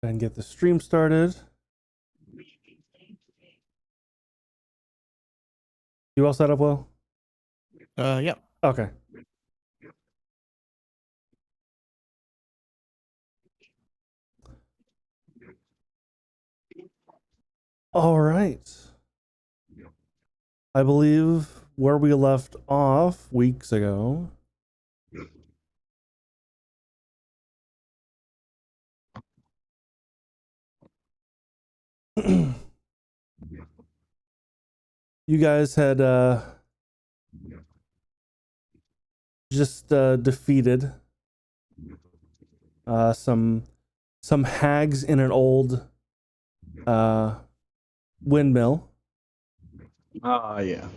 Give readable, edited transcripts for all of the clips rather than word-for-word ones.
And get the stream started. You all set up well? Yep. Okay. All right. I believe where we left off weeks ago. You guys had just defeated some hags in an old windmill. Ah, yeah.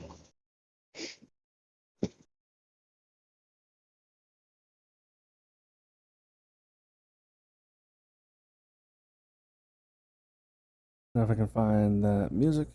Now if I can find that music.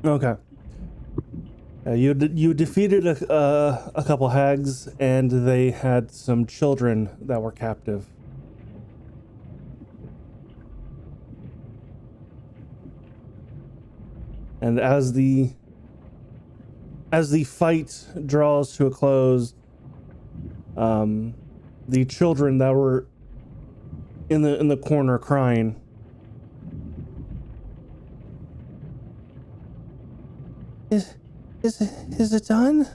Okay. You defeated a couple hags, and they had some children that were captive. And as the fight draws to a close, the children that were in the corner crying, is it done?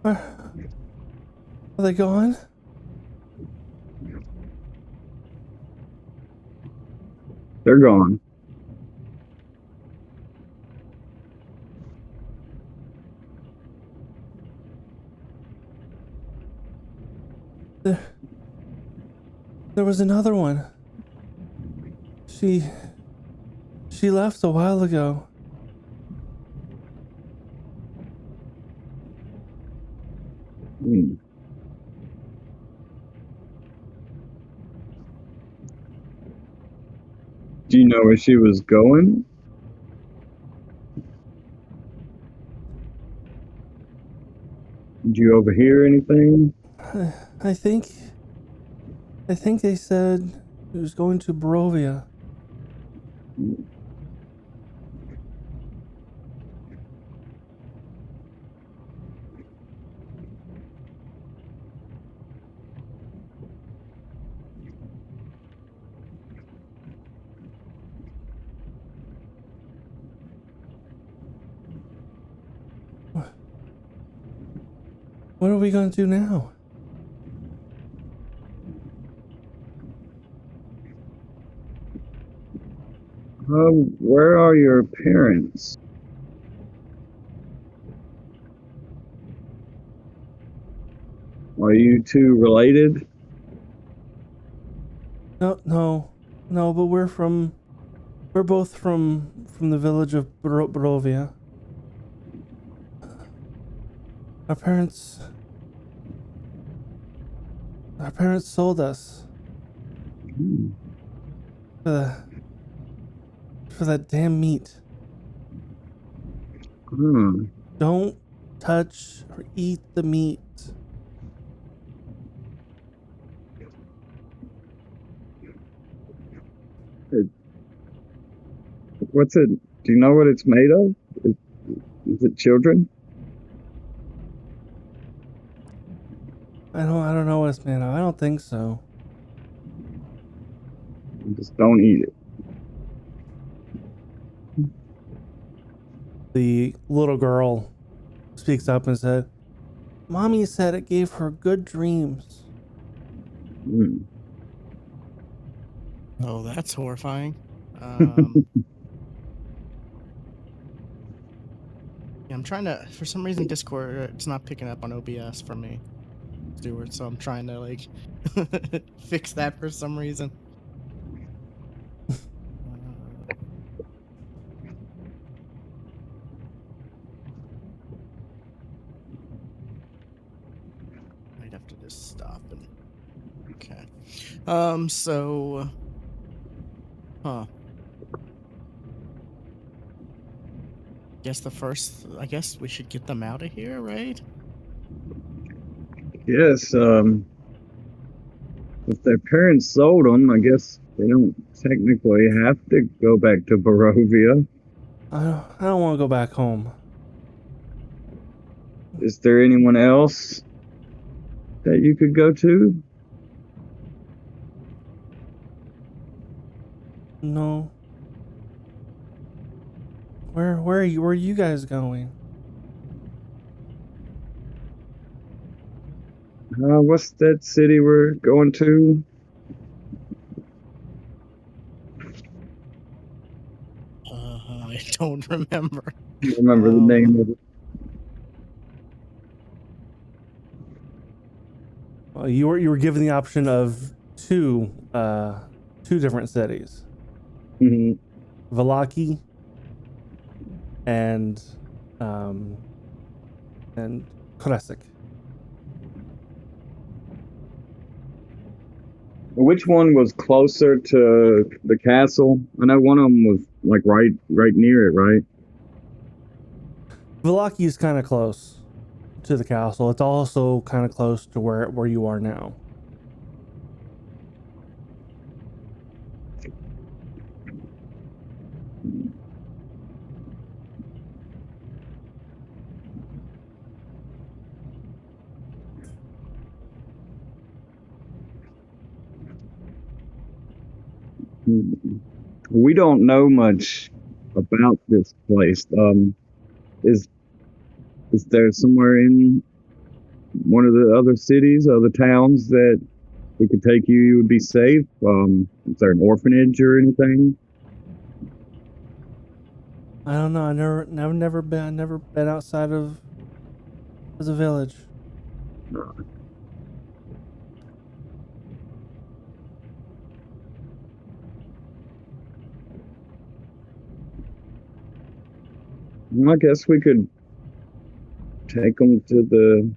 Are they gone? They're gone. There was another one. She left a while ago. Hmm. Do you know where she was going? Did you overhear anything? I think they said it was going to Barovia. What are we going to do now? Where are your parents? Are you two related? No, but we're both from the village of Barovia. Our parents sold us Hmm. for that damn meat. Hmm. Don't touch or eat the meat. What's it? Do you know what it's made of? Is it children? I don't know what it's made of. I don't think so. Just don't eat it. The little girl speaks up and said, "Mommy said it gave her good dreams." Hmm. Oh, that's horrifying. Yeah, I'm trying to. For some reason, Discord it's not picking up on OBS for me, Stuart. So I'm trying to like fix that for some reason. Might have to just stop and. Okay. So. Huh. I guess we should get them out of here, right? Yes, if their parents sold them, I guess they don't technically have to go back to Barovia. I don't want to go back home. Is there anyone else that you could go to? No. Where are you guys going? What's that city we're going to? I don't remember. I don't remember the name of it. Well, you were given the option of two different cities, Mhm. Valaki and um and Kresik. Which one was closer to the castle? I know one of them was like right near it, right? Valaki is kind of close to the castle. It's also kind of close to where you are now. We don't know much about this place. Is is there somewhere in one of the other cities, other towns that we could take you? You would be safe. Is there an orphanage or anything? I don't know. I've never been outside of the village. Well, I guess we could take them to the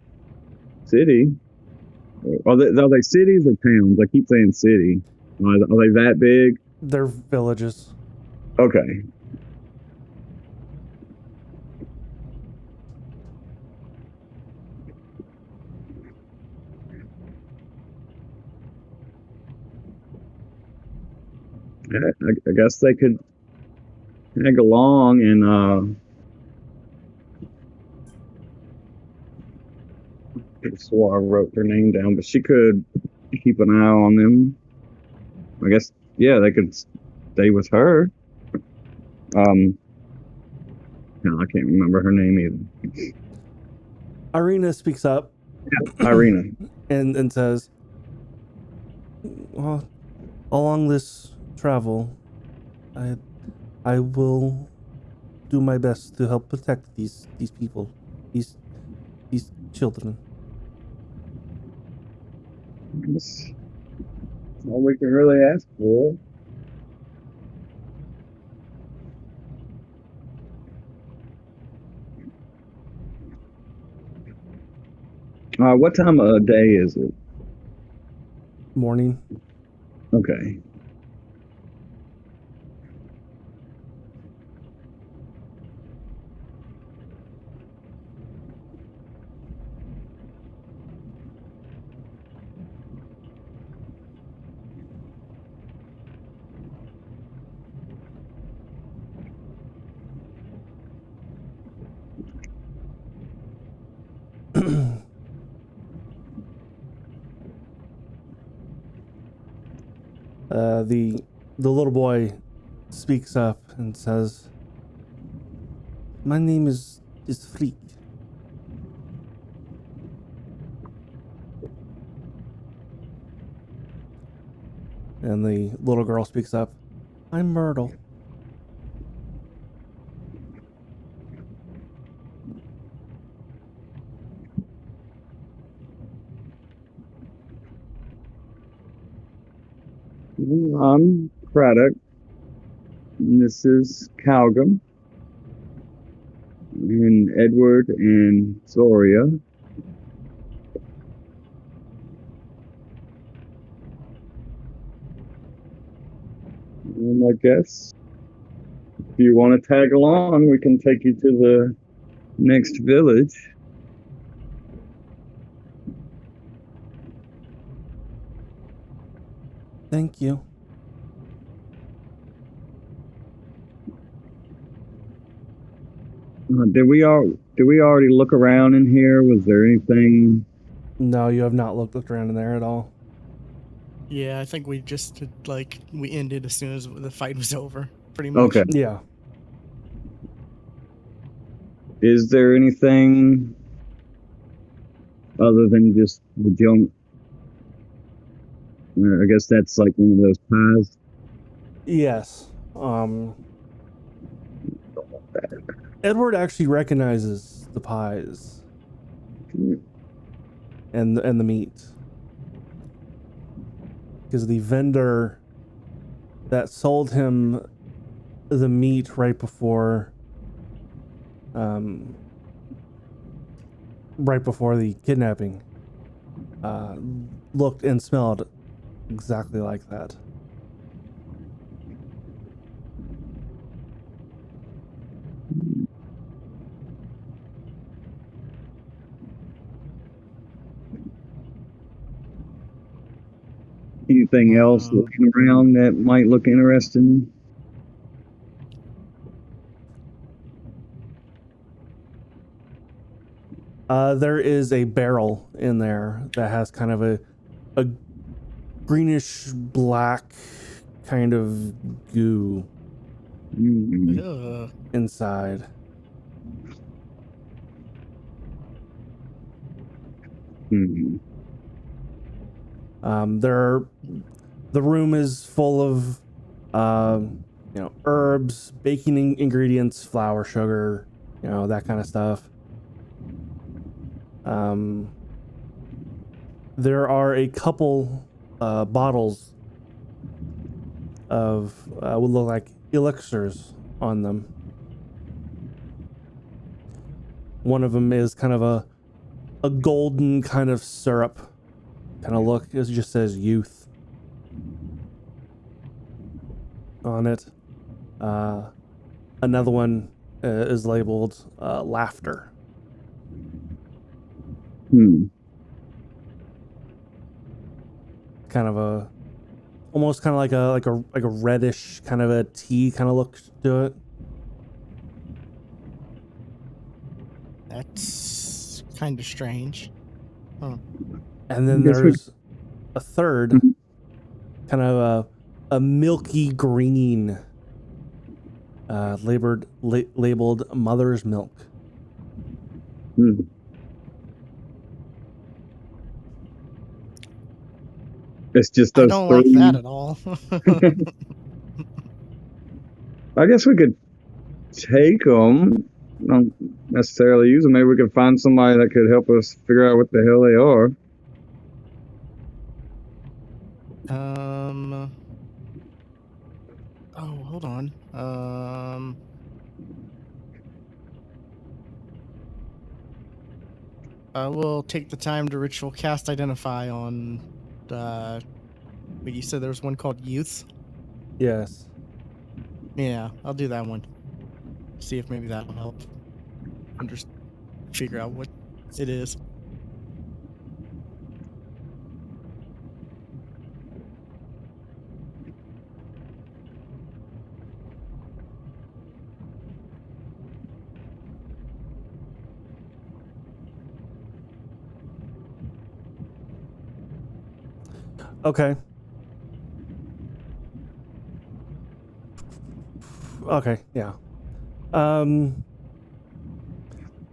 city. Are they cities or towns? I keep saying city. Are they that big? They're villages. Okay. I guess they could tag along and I swore I wrote their name down, but she could keep an eye on them. I guess yeah, they could stay with her. No, I can't remember her name either. Irina speaks up Irina. and says, "Well, along this travel, I will do my best to help protect these people, these children." That's all we can really ask for. What time of day is it? Morning. Okay. The little boy speaks up and says, "My name is Freak. And the little girl speaks up. I'm Myrtle. I'm Craddock. And this is Calgum. And Edward and Zoria. And I guess if you want to tag along, we can take you to the next village. Thank you. Did we already look around in here? Was there anything? No, you have not looked around in there at all. Yeah, I think we just we ended as soon as the fight was over, pretty much. Okay. Yeah. Is there anything other than just the junk? I guess that's like one of those pies. Yes. Edward actually recognizes the pies and the meat, because the vendor that sold him the meat right before the kidnapping looked and smelled exactly like that. Anything else looking around that might look interesting? There is a barrel in there that has kind of a greenish black kind of goo Mm. inside. Mm. The room is full of herbs, baking ingredients, flour, sugar, that kind of stuff. There are a couple bottles of what look like elixirs on them. One of them is kind of a golden kind of syrup kind of look. It just says youth on it. Another one is labeled laughter. Kind of almost kind of like a reddish kind of a tea kind of look to it. That's kind of strange. Huh. And then there's a third, kind of a milky green, labeled mother's milk. It's just I those don't three. like that at all. I guess we could take them. Don't necessarily use them. Maybe we could find somebody that could help us figure out what the hell they are. Oh, hold on. I will take the time to ritual cast identify on. Wait, you said there was one called Youth? Yes. Yeah, I'll do that one. See if maybe that'll help. And just figure out what it is. Okay. Okay, yeah.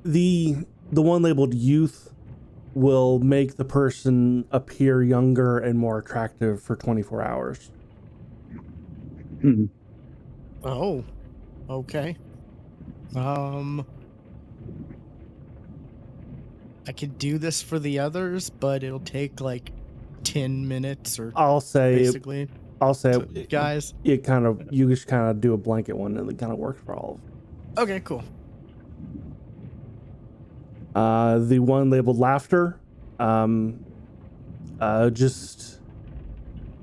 The one labeled youth will make the person appear younger and more attractive for 24 hours. Oh, okay. I could do this for the others, but it'll take like 10 minutes or I'll say basically. Guys. you just kind of do a blanket one, and it kind of works for all of Okay, cool. them. The one labeled laughter, just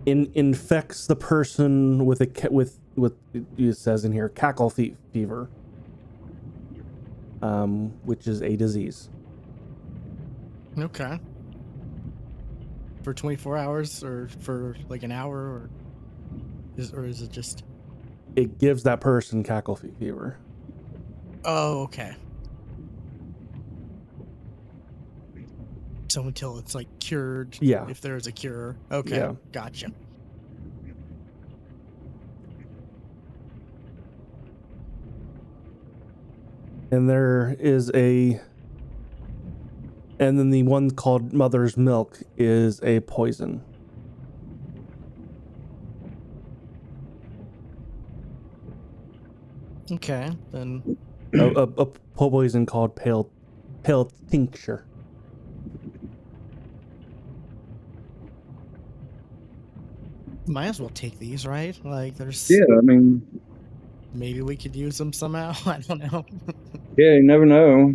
infects the person with it says in here cackle fever, which is a disease. Okay. For 24 hours or for like an hour or is it just? It gives that person cackle fever. Oh, okay. So until it's like cured. Yeah. If there is a cure. Okay. Yeah. Gotcha. And then the one called Mother's Milk is a poison. Okay, then. a poison called pale tincture. Might as well take these, right? Like, there's. Yeah, I mean, Maybe we could use them somehow. I don't know. yeah, you never know.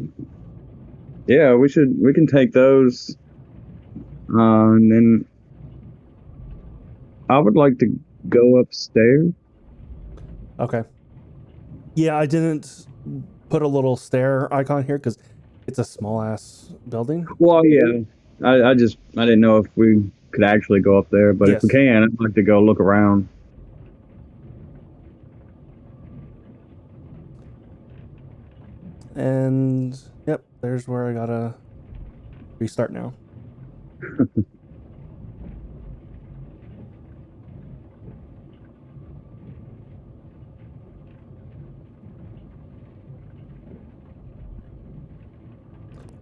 Yeah, we can take those, and then I would like to go upstairs. Okay. Yeah, I didn't put a little stair icon here because it's a small ass building. Well, yeah, I didn't know if we could actually go up there, but if we Yes. can, I'd like to go look around. And yep, there's where I gotta restart now.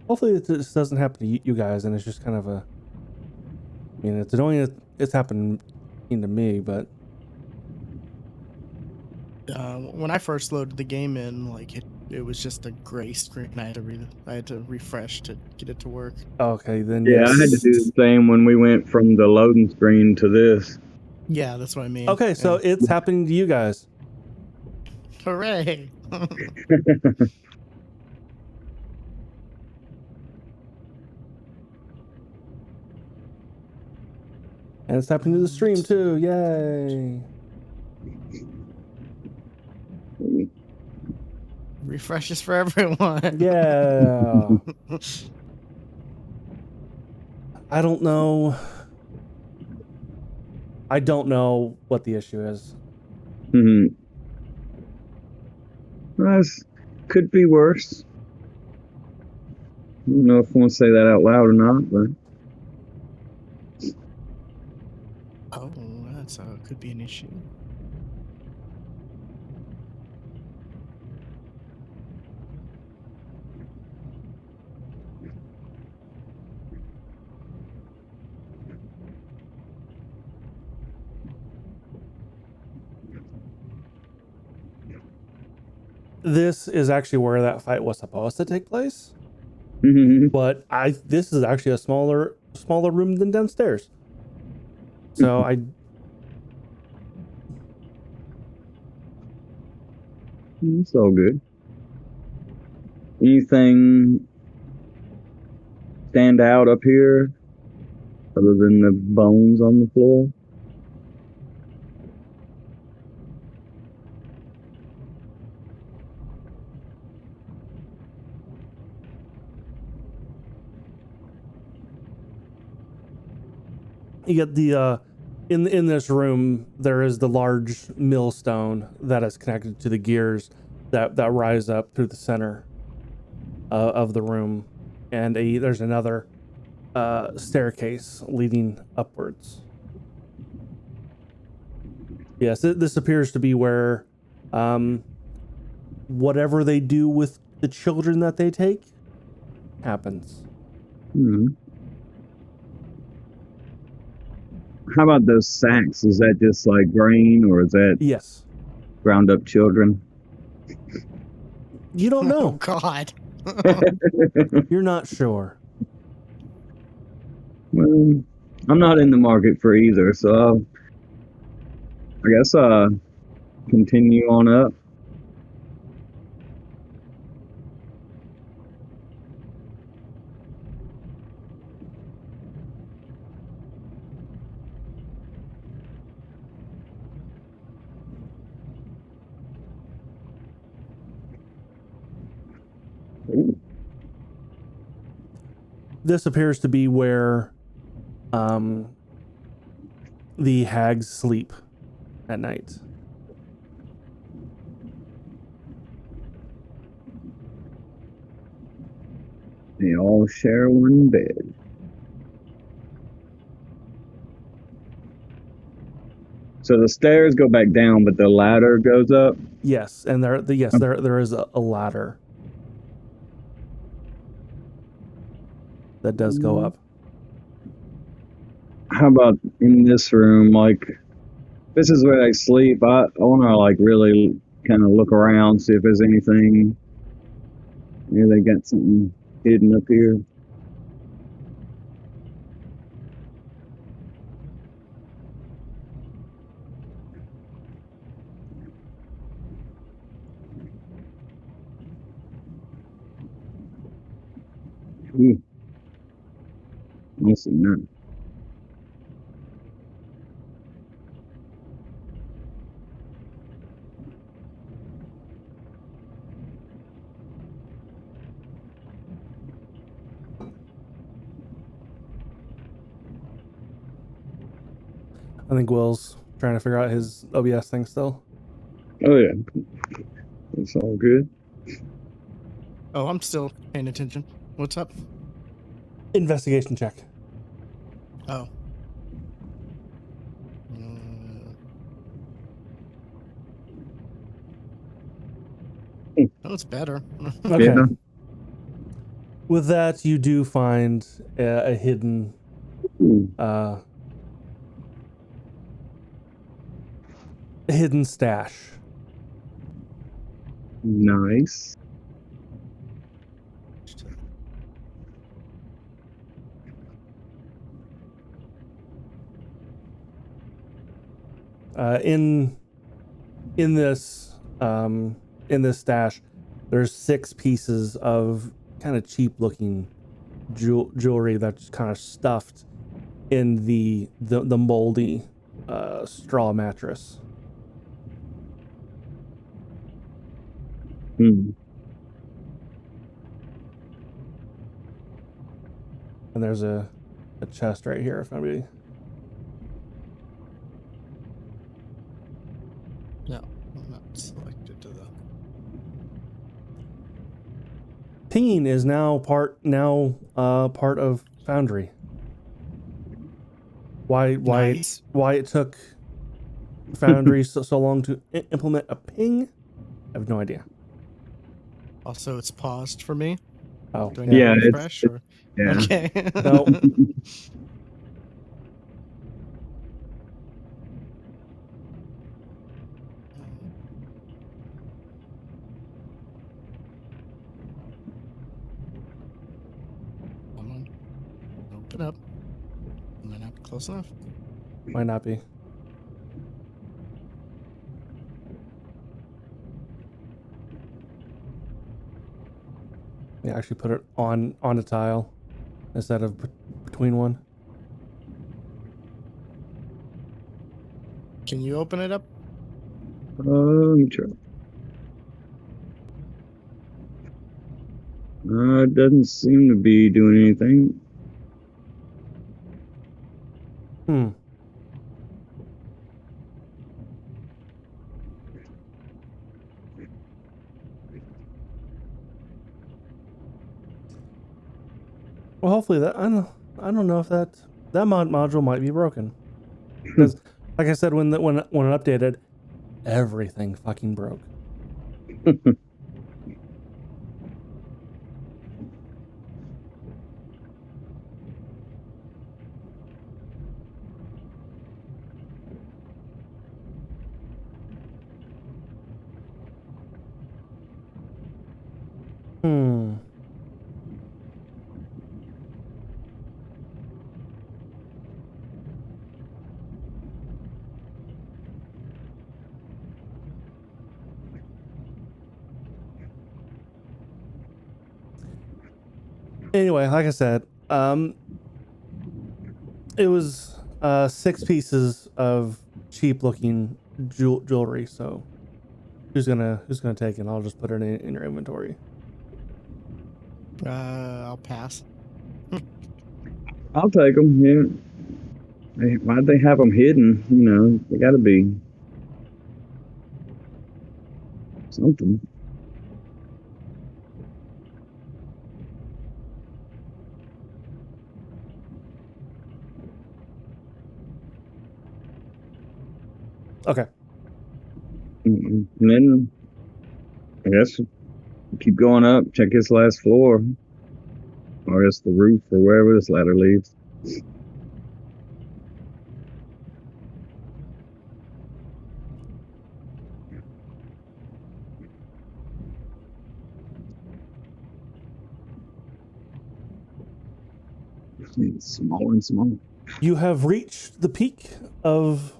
Hopefully this doesn't happen to you guys, and it's just kind of a. I mean, it's annoying that it's happened to me, but When I first loaded the game in, like it was just a gray screen. I had to refresh to get it to work. okay, then Yeah, yes. I had to do the same when we went from the loading screen to this. Yeah, that's what I mean. Okay, so Yeah. it's happening to you guys. Hooray! And it's happening to the stream too. Yay. Refreshes for everyone. Yeah. I don't know what the issue is. This could be worse. I don't know if I want to say that out loud or not, but Oh, that's could be an issue. This is actually where that fight was supposed to take place. But this is actually a smaller room than downstairs. So it's all good. Anything stand out up here other than the bones on the floor? you get the in this room there is the large millstone that is connected to the gears that rise up through the center of the room, and there's another staircase leading upwards. Yes, this appears to be where whatever they do with the children that they take happens. How about those sacks? Is that just like grain, or is that Yes. ground up children? You don't Oh know. God. You're not sure. Well, I'm not in the market for either, so I guess continue on up. Ooh, This appears to be where the hags sleep at night. they all share one bed. So the stairs go back down, but the ladder goes up. Yes, and there is a ladder that does go up. How about in this room? Like, this is where they sleep. I want to like really kind of look around, see if there's anything. Maybe they got something hidden up here. Ooh, I see none. I think Will's trying to figure out his OBS thing still. Oh yeah, it's all good. Oh, I'm still paying attention. What's up? Investigation check. Oh. Oh, it's better. Okay. Yeah. With that, you do find a hidden Ooh, hidden stash. nice. In this stash, there's 6 pieces of kind of cheap looking jewelry that's kind of stuffed in the moldy straw mattress. Hmm. And there's a chest right here if anybody. No, I'm not selected to the. Pinging is now part of Foundry. Why Nice. why it took Foundry so long to implement a ping? I have no idea. Also, it's paused for me. Oh, Do I need Yeah, to it's refresh or? yeah. Okay. No. Come on. Open up. Might not be close enough. Might not be. Yeah, actually put it on a tile instead of between one. Can you open it up? Let me try. It doesn't seem to be doing anything. Well, hopefully that I don't know if that module might be broken because, like I said, when it updated, everything fucking broke. Anyway, like I said, it was 6 pieces of cheap looking jewelry. So who's gonna take it? I'll just put it in your inventory. I'll pass. I'll take them. Yeah. Why'd they have them hidden? You know, they got to be something. Okay. And then I guess keep going up, check this last floor, or I guess the roof, or wherever this ladder leads. It's smaller and smaller. You have reached the peak of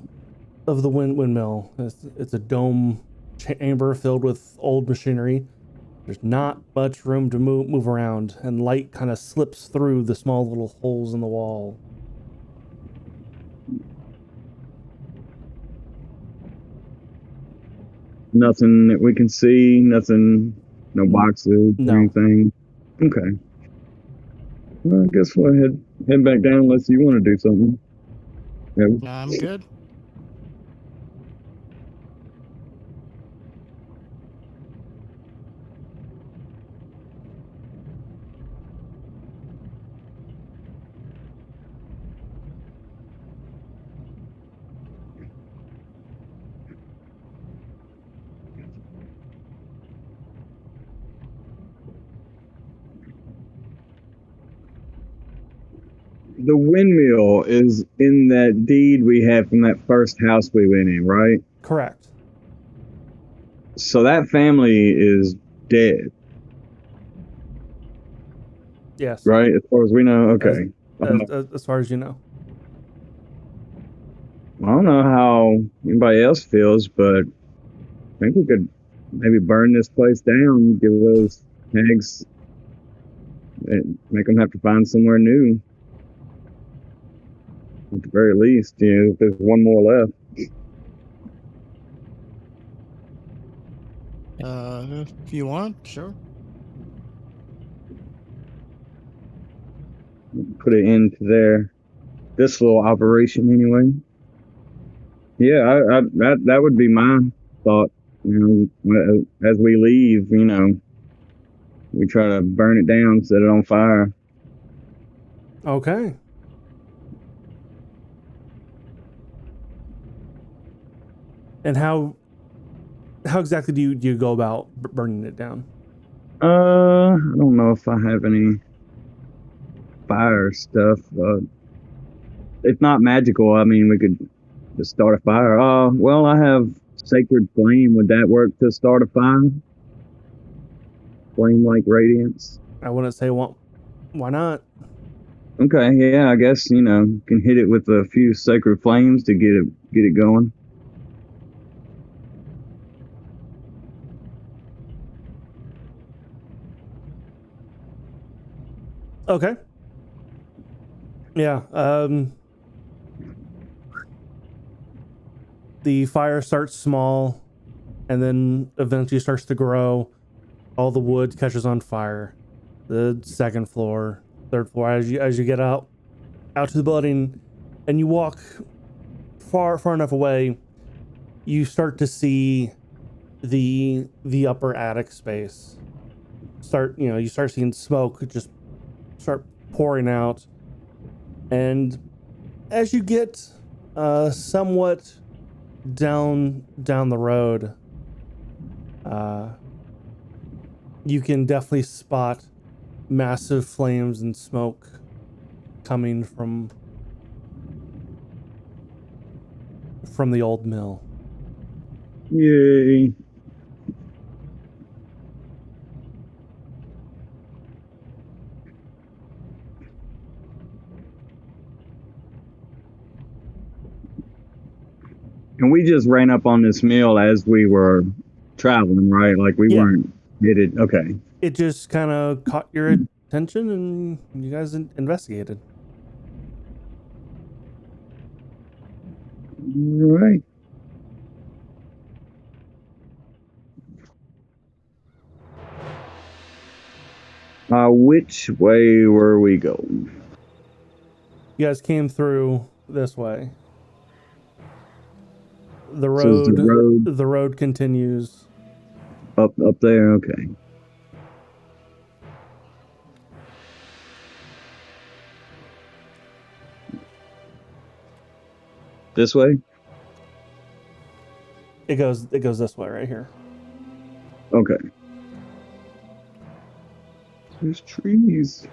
the windmill. It's a dome chamber filled with old machinery. There's not much room to move around, and light kind of slips through the small little holes in the wall. Nothing that we can see. Nothing. No boxes No. or anything. Okay. Well, I guess we'll head back down unless you want to do something. Yeah. I'm good. The windmill is in that deed we had from that first house we went in, right? Correct. So that family is dead, Yes. right? As far as we know. Okay. As far as you know. I don't know how anybody else feels, but I think we could maybe burn this place down, give those hags, and make them have to find somewhere new. At the very least, if there's one more left. If you want, sure. Put it into this little operation anyway. Yeah, that would be my thought. As we leave, we try to burn it down, set it on fire. Okay. And how exactly do you go about burning it down? I don't know if I have any fire stuff. It's not magical. I mean, we could just start a fire. Well, I have Sacred Flame. Would that work to start a fire? Flame-like radiance. I wouldn't say why not. Okay, yeah, I guess can hit it with a few Sacred Flames to get it going. Okay. Yeah. The fire starts small, and then eventually starts to grow. All the wood catches on fire. The second floor, third floor. As you get out to the building, and you walk far enough away, you start to see the upper attic space. You start seeing smoke just start pouring out, and as you get somewhat down the road, you can definitely spot massive flames and smoke coming from the old mill. Yay. And we just ran up on this mill as we were traveling, right? Like we weren't headed. Okay. It just kind of caught your attention, and you guys investigated. All right. Which way were we going? You guys came through this way. The So is road, the road continues. up there? Okay. This way? It goes this way right here. Okay. There's trees.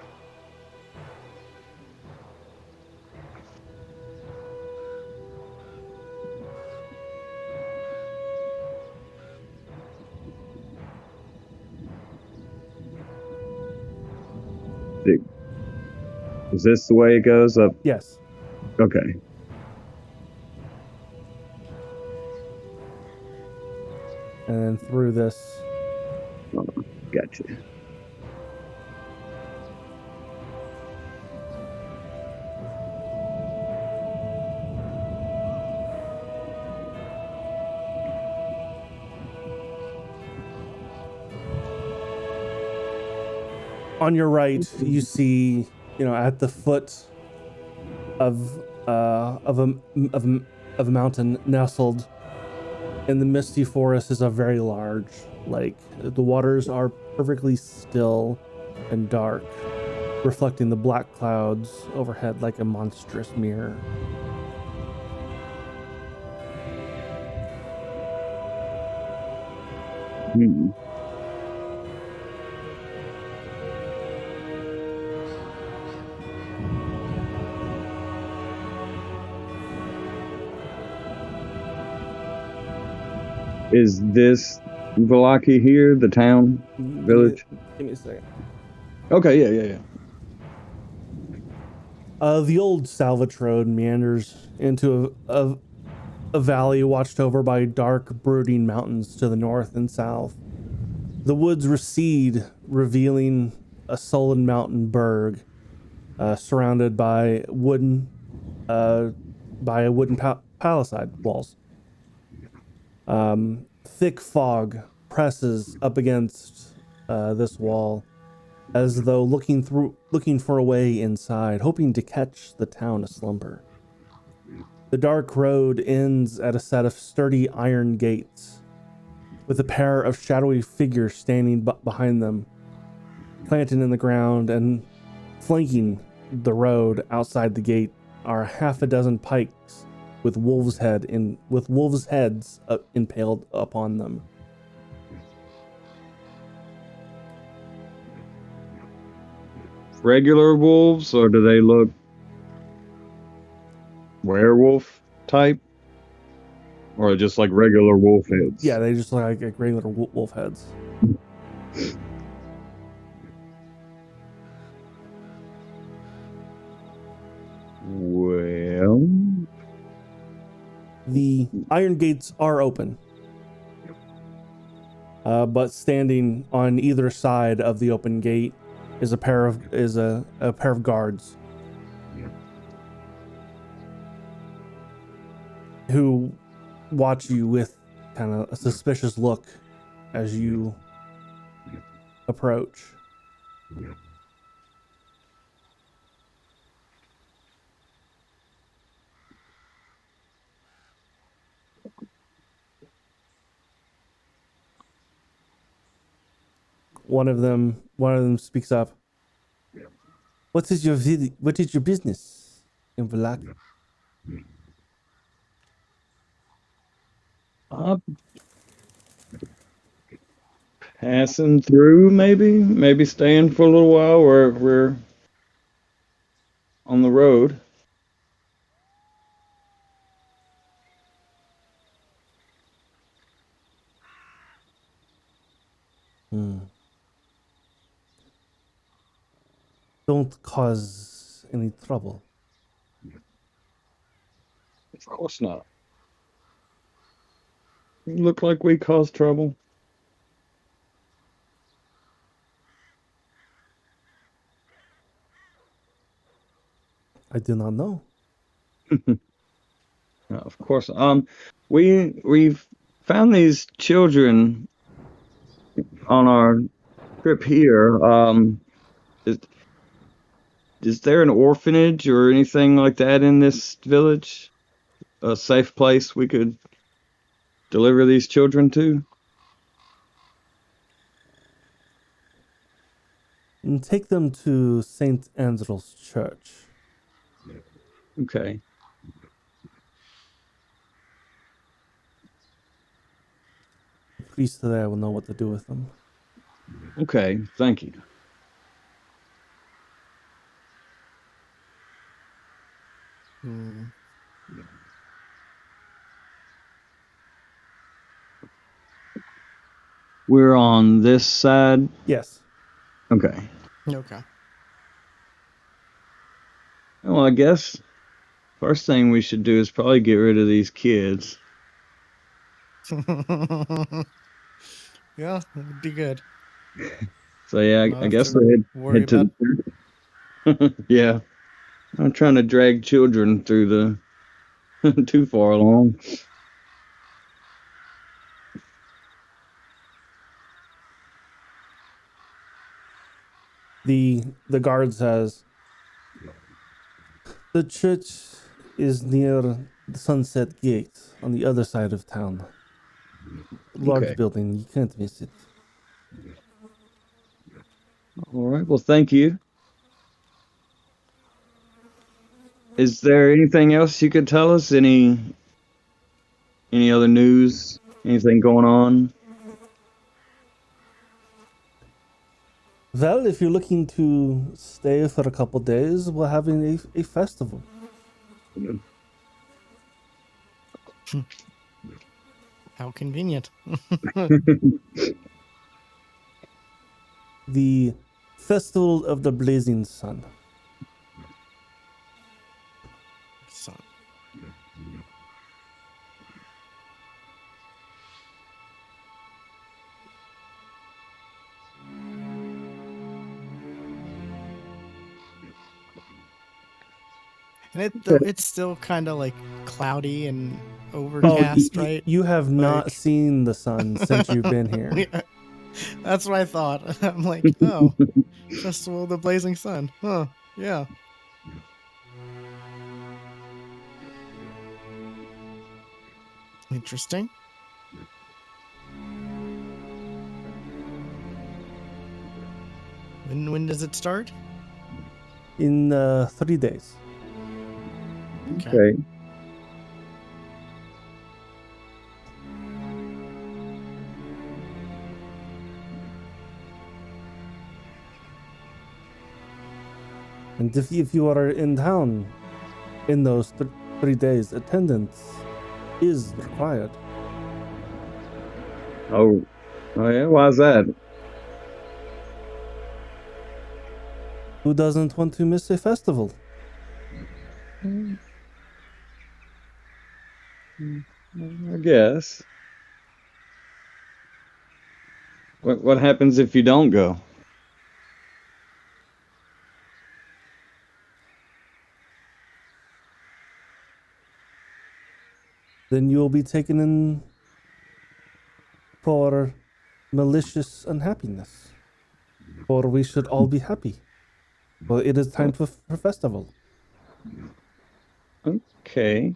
Is this the way it goes up? Yes. Okay. And then through this. Oh, gotcha. On your right, you see, at the foot of a mountain nestled in the misty forest is a very large lake. The waters are perfectly still and dark, reflecting the black clouds overhead like a monstrous mirror. Hmm. Is this Valaki here, the town, village? Give me a second. Okay, yeah. The old salvage road meanders into a valley watched over by dark, brooding mountains to the north and south. The woods recede, revealing a sullen mountain berg, surrounded by wooden palisade walls. Thick fog presses up against this wall, as though looking for a way inside, hoping to catch the town aslumber. The dark road ends at a set of sturdy iron gates, with a pair of shadowy figures standing behind them, planted in the ground, and flanking the road outside the gate are half a dozen pikes with wolves' heads impaled upon them. Regular wolves, or do they look werewolf type? Or just like regular wolf heads? Yeah, they just look like regular wolf heads. Well, The iron gates are open, but standing on either side of the open gate is a pair of guards who watch you with kind of a suspicious look as you approach. One of them speaks up. What is your business in Valaki? passing through, maybe staying for a little while where we're on the road. Don't cause any trouble. Of course not. You look like we caused trouble. I do not know. Of course. We've found these children on our trip here. Is, is there an orphanage or anything like that in this village? A safe place we could deliver these children to? And take them to St. Andrew's Church. Okay. The priest there will know what to do with them. Okay. Thank you. Hmm. We're on this side. Yes. Okay. Okay. Well, I guess first thing we should do is probably get rid of these kids. Yeah, that'd be good. So yeah, Not I have guess to we'll worry head to the yeah. I'm trying to drag children through the too far along. The guard says, the church is near the Sunset Gate on the other side of town. Large Okay. building, you can't miss it. All right. Well, thank you. Is there anything else you could tell us? Any other news? Anything going on? Well, if you're looking to stay for a couple days, we're having a festival. How convenient. The Festival of the Blazing Sun. So, and it's still kind of like cloudy and overcast, right? You have not Like- seen the sun since you've been here. Yeah, that's what I thought. I'm like, oh, Festival of the Blazing Sun. Huh? Yeah. Interesting. When does it start? In 3 days. Okay. And if you are in town in those 3 days, attendance is required. Oh yeah. Why's that? Who doesn't want to miss a festival? I guess. What happens if you don't go? Then you will be taken in for malicious unhappiness. Or we should all be happy. Well, it is time for festival. Okay.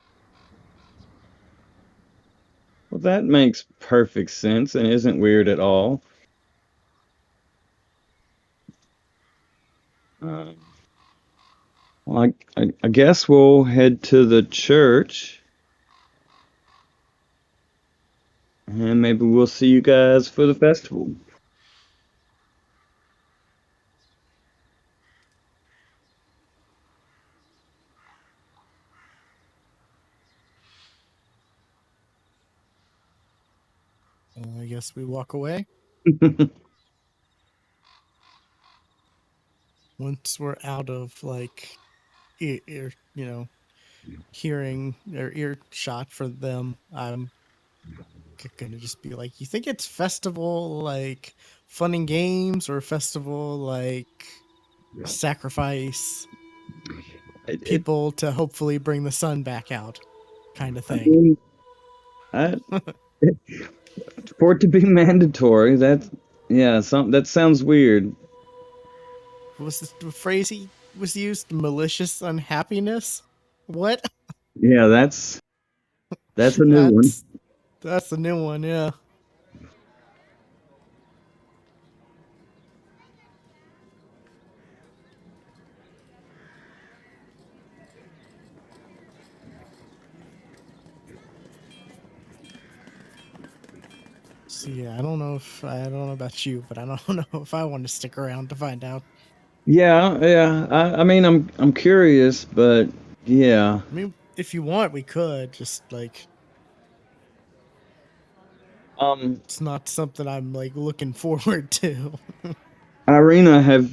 Well, that makes perfect sense and isn't weird at all. Well, I guess we'll head to the church. And maybe we'll see you guys for the festival. I guess we walk away. Once we're out of like ear, hearing or earshot for them, I'm gonna just be like, you think it's festival like fun and games or festival like sacrifice? people to hopefully bring the sun back out, kind of I thing. mean, I, for it to be mandatory, that sounds weird. Was the phrase he was used? Malicious unhappiness? What? Yeah, that's a new one. That's a new one, yeah. So yeah, I don't know about you, but I don't know if I want to stick around to find out. Yeah. I mean, I'm curious, but yeah. I mean, if you want, we could just like Um, it's not something I'm like looking forward to. Irina,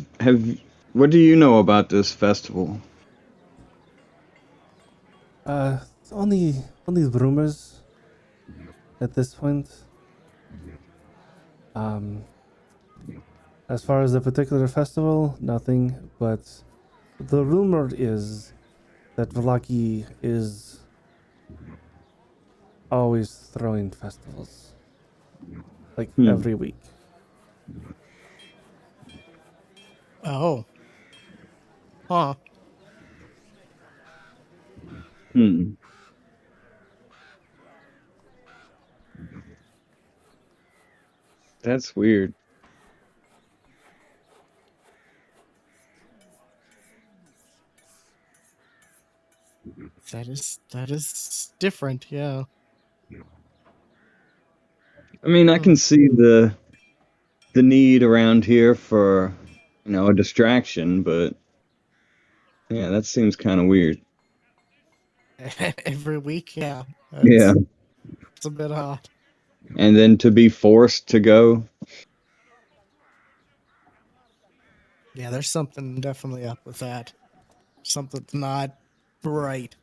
what do you know about this festival? It's only rumors at this point. Um, as far as the particular festival, nothing. But the rumor is that Vlaki is always throwing festivals, like Hmm. every week. Oh, huh? Hmm. That's weird. That is different. Yeah. I mean, I Hmm. can see the need around here for, a distraction, but yeah, that seems kind of weird. Every week, yeah. Yeah. It's a bit odd. And then to be forced to go. Yeah, there's something definitely up with that. Something's not right.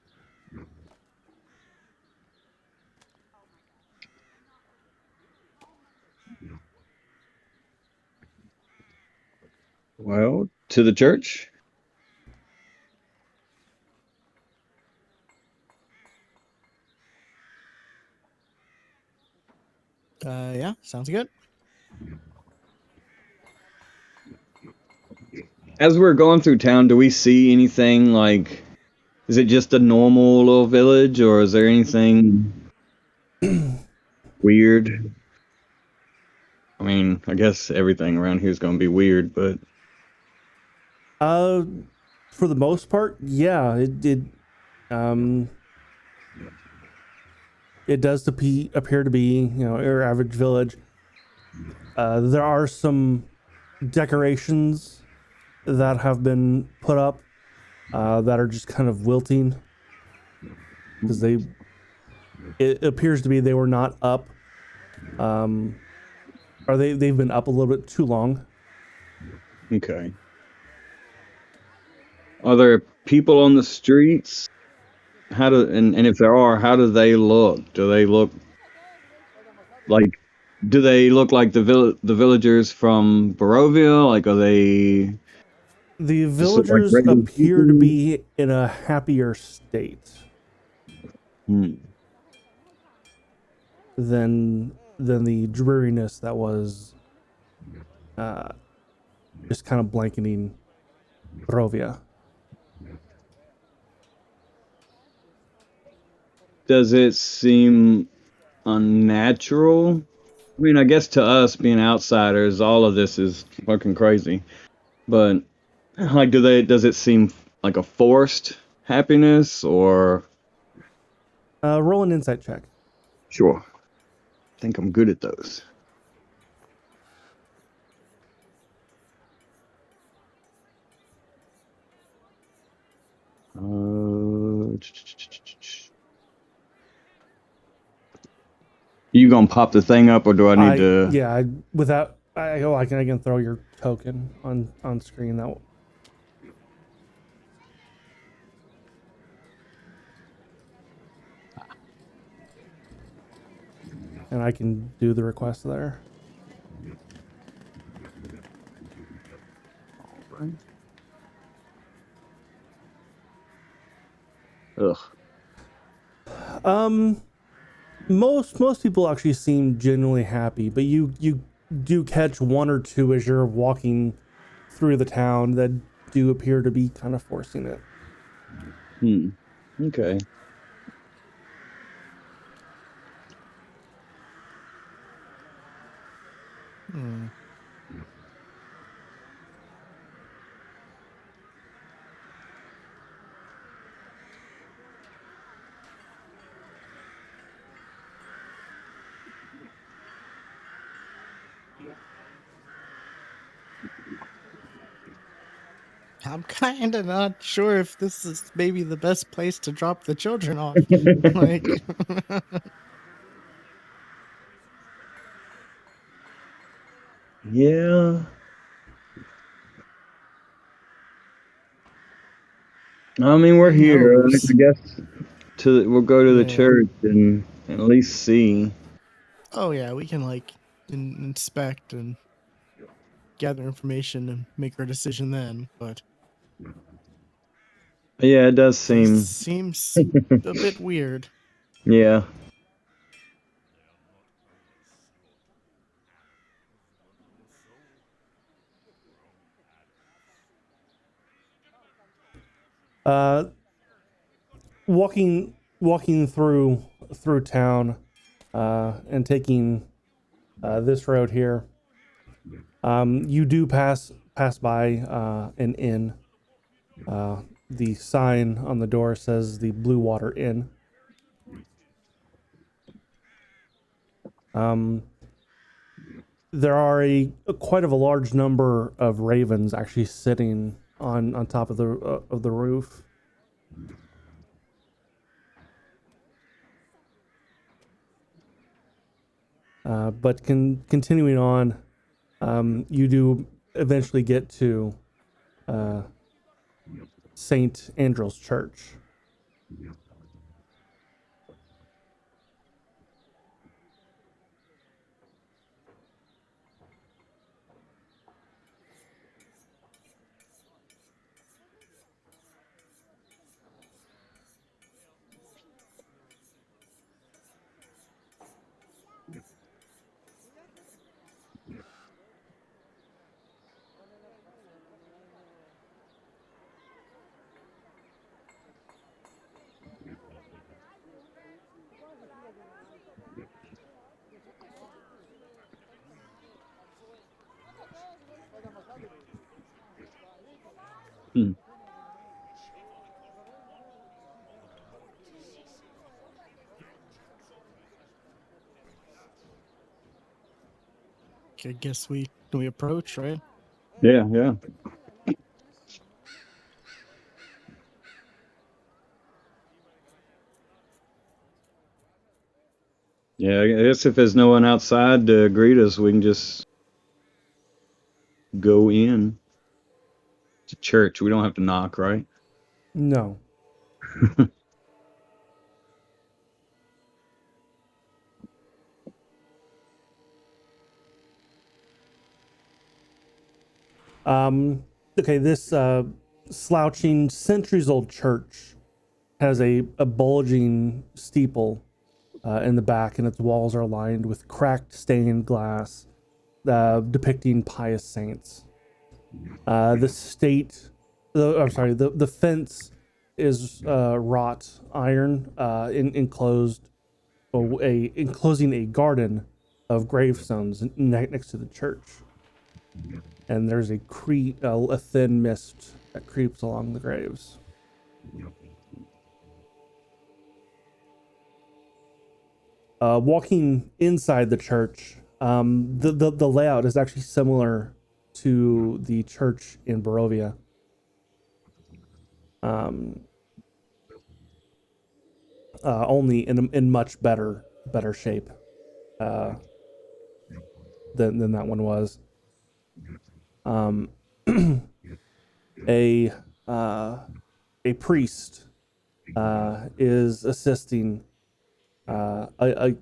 Well, to the church. Yeah, sounds good. As we're going through town, do we see anything like? Is it just a normal little village, or is there anything weird? I mean, I guess everything around here is going to be weird, but Uh, for the most part, yeah, um it does appear to be your average village. There are some decorations that have been put up that are just kind of wilting because it appears to be they were not up, um, or they've been up a little bit too long. okay. Are there people on the streets? And if there are, how do they look? Do they look like the villagers from Barovia? Like, are they The just look like villagers regular appear to people? be in a happier state Hmm. than the dreariness that was uh, just kind of blanketing Barovia. Does it seem unnatural? I mean, I guess to us being outsiders, all of this is fucking crazy. But like, does it seem like a forced happiness or? Roll an insight check. Sure. I think I'm good at those. You gonna pop the thing up, or do I need to? Without I can throw your token on screen that. And I can do the request there. Ugh. Most people actually seem genuinely happy, but you do catch one or two as you're walking through the town that do appear to be kind of forcing it. Okay. Hmm. I'm kind of not sure if this is maybe the best place to drop the children off. Like, Yeah. I mean, we're who here. I knows? guess we'll go to the Yeah. church and at least see. Oh yeah, we can like inspect and gather information and make our decision then. But Yeah, it does this seem. seems a bit weird. Yeah. Uh, walking through town, and taking this road here. You do pass by an inn. The sign on the door says the Bluewater Inn. There are quite of a large number of ravens actually sitting on top of the roof. But continuing on, you do eventually get to St. Andrew's Church. Hmm. I guess we approach, right? Yeah, yeah. Yeah, I guess if there's no one outside to greet us, we can just go in to church. We don't have to knock, right? No. Okay, this slouching, centuries-old church has a bulging steeple in the back, and its walls are lined with cracked stained glass depicting pious saints. The state, I'm sorry, the fence is wrought iron, enclosed enclosing a garden of gravestones next to the church. And there's a thin mist that creeps along the graves. Walking inside the church, the layout is actually similar to the church in Barovia. Um, Only in much better shape uh, than that one was. Um, a a priest is assisting a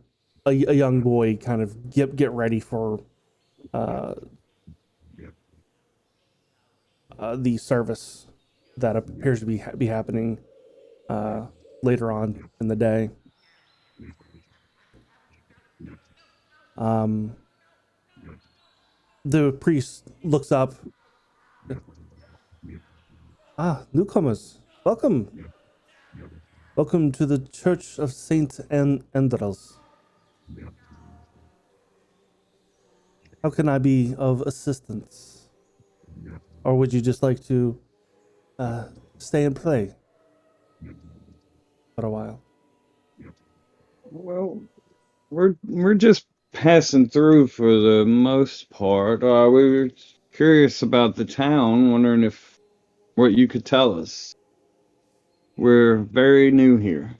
young boy kind of get ready for the service that appears to be happening later on in the day. The priest looks up. Newcomers, welcome. Welcome to the Church of Saint Andros. How can I be of assistance? Or would you just like to stay and play for a while? Well, we're just passing through for the most part. We were curious about the town, wondering if what you could tell us. We're very new here.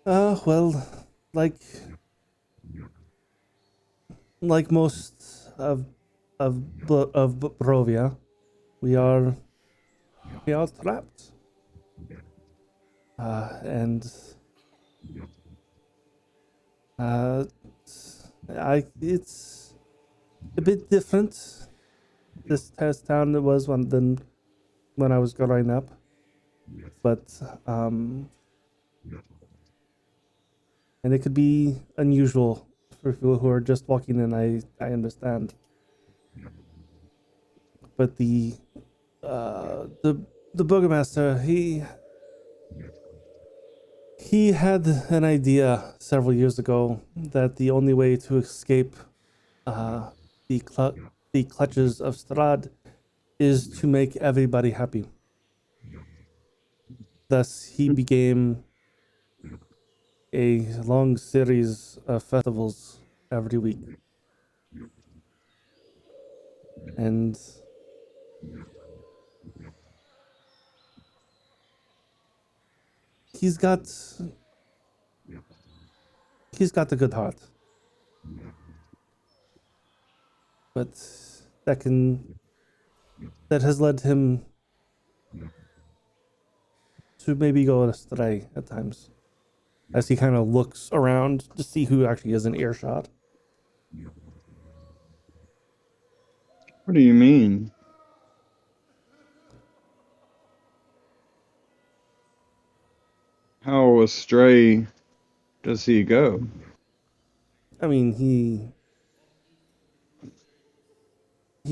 Well, like most of Brovia, we are trapped. And it's a bit different this test town it was than when I was growing up, but and it could be unusual for people who are just walking in. I understand, but the burgomaster, he had an idea several years ago that the only way to escape the clutches of Strahd is to make everybody happy. Thus, he began a long series of festivals every week. And he's got a good heart. But that has led him to maybe go astray at times, as he kind of looks around to see who actually is in earshot. What do you mean? How astray does he go? I mean, he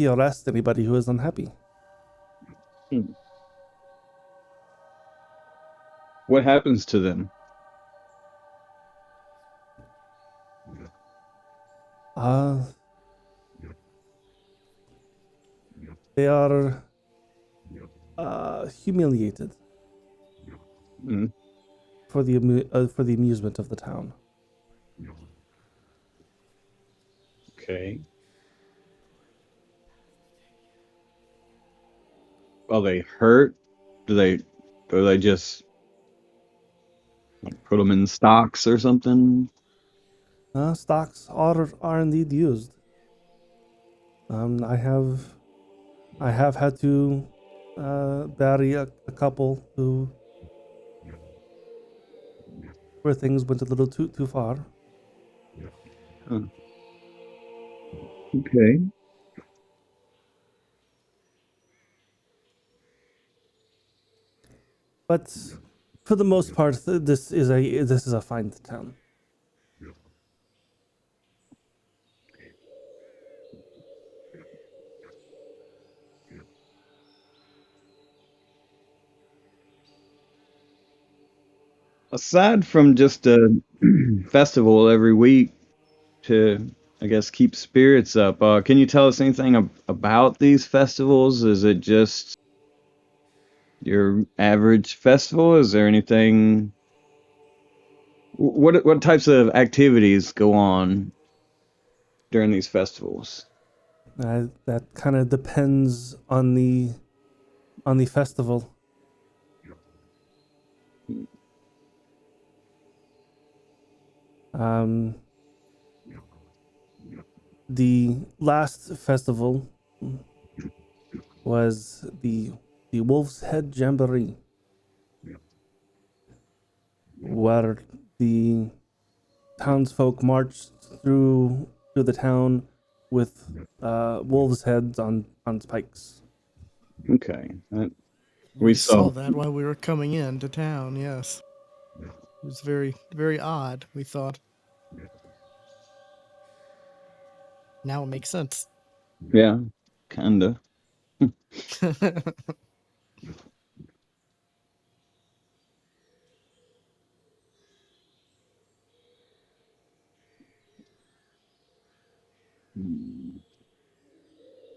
arrests anybody who is unhappy. What happens to them? They are humiliated Mm, for the amusement of the town. okay. Are they hurt? Do they just like put them in stocks or something? Stocks are indeed used. I have had to bury a couple where things went a little too far. Huh. Okay. But for the most part, this is a fine town. Aside from just a festival every week to, I guess, keep spirits up, can you tell us anything about these festivals? Is it just your average festival? Is there anything? What types of activities go on during these festivals? That kind of depends on the festival. The last festival was the Wolf's Head Jamboree, where the townsfolk marched through the town with wolves' heads on spikes. Okay, that We saw saw. that while we were coming into town. Yes, it was very, very odd. We thought. Now it makes sense. Yeah, kinda.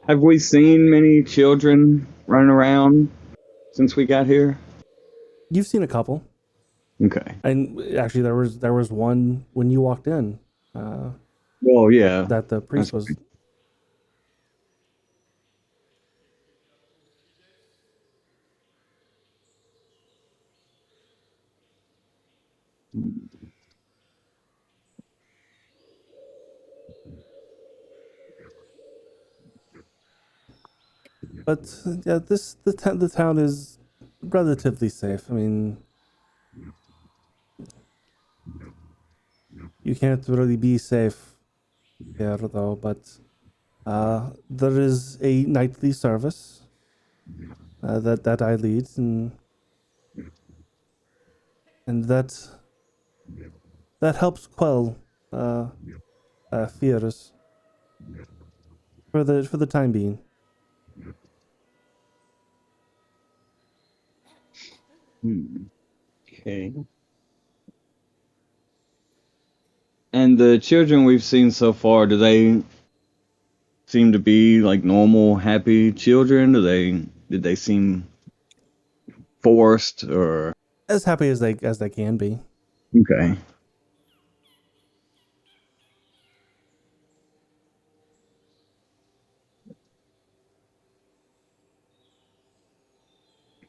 Have we seen many children running around since we got here? You've seen a couple, Okay. and actually there was one when you walked in Well, yeah. that the priest That's was. But yeah, the town is relatively safe. I mean, you can't really be safe here though. But there is a nightly service that I lead, and that helps quell uh, fears for the time being. Okay. And the children we've seen so far, do they seem to be like normal, happy children? Did they seem forced or As happy as they can be. okay?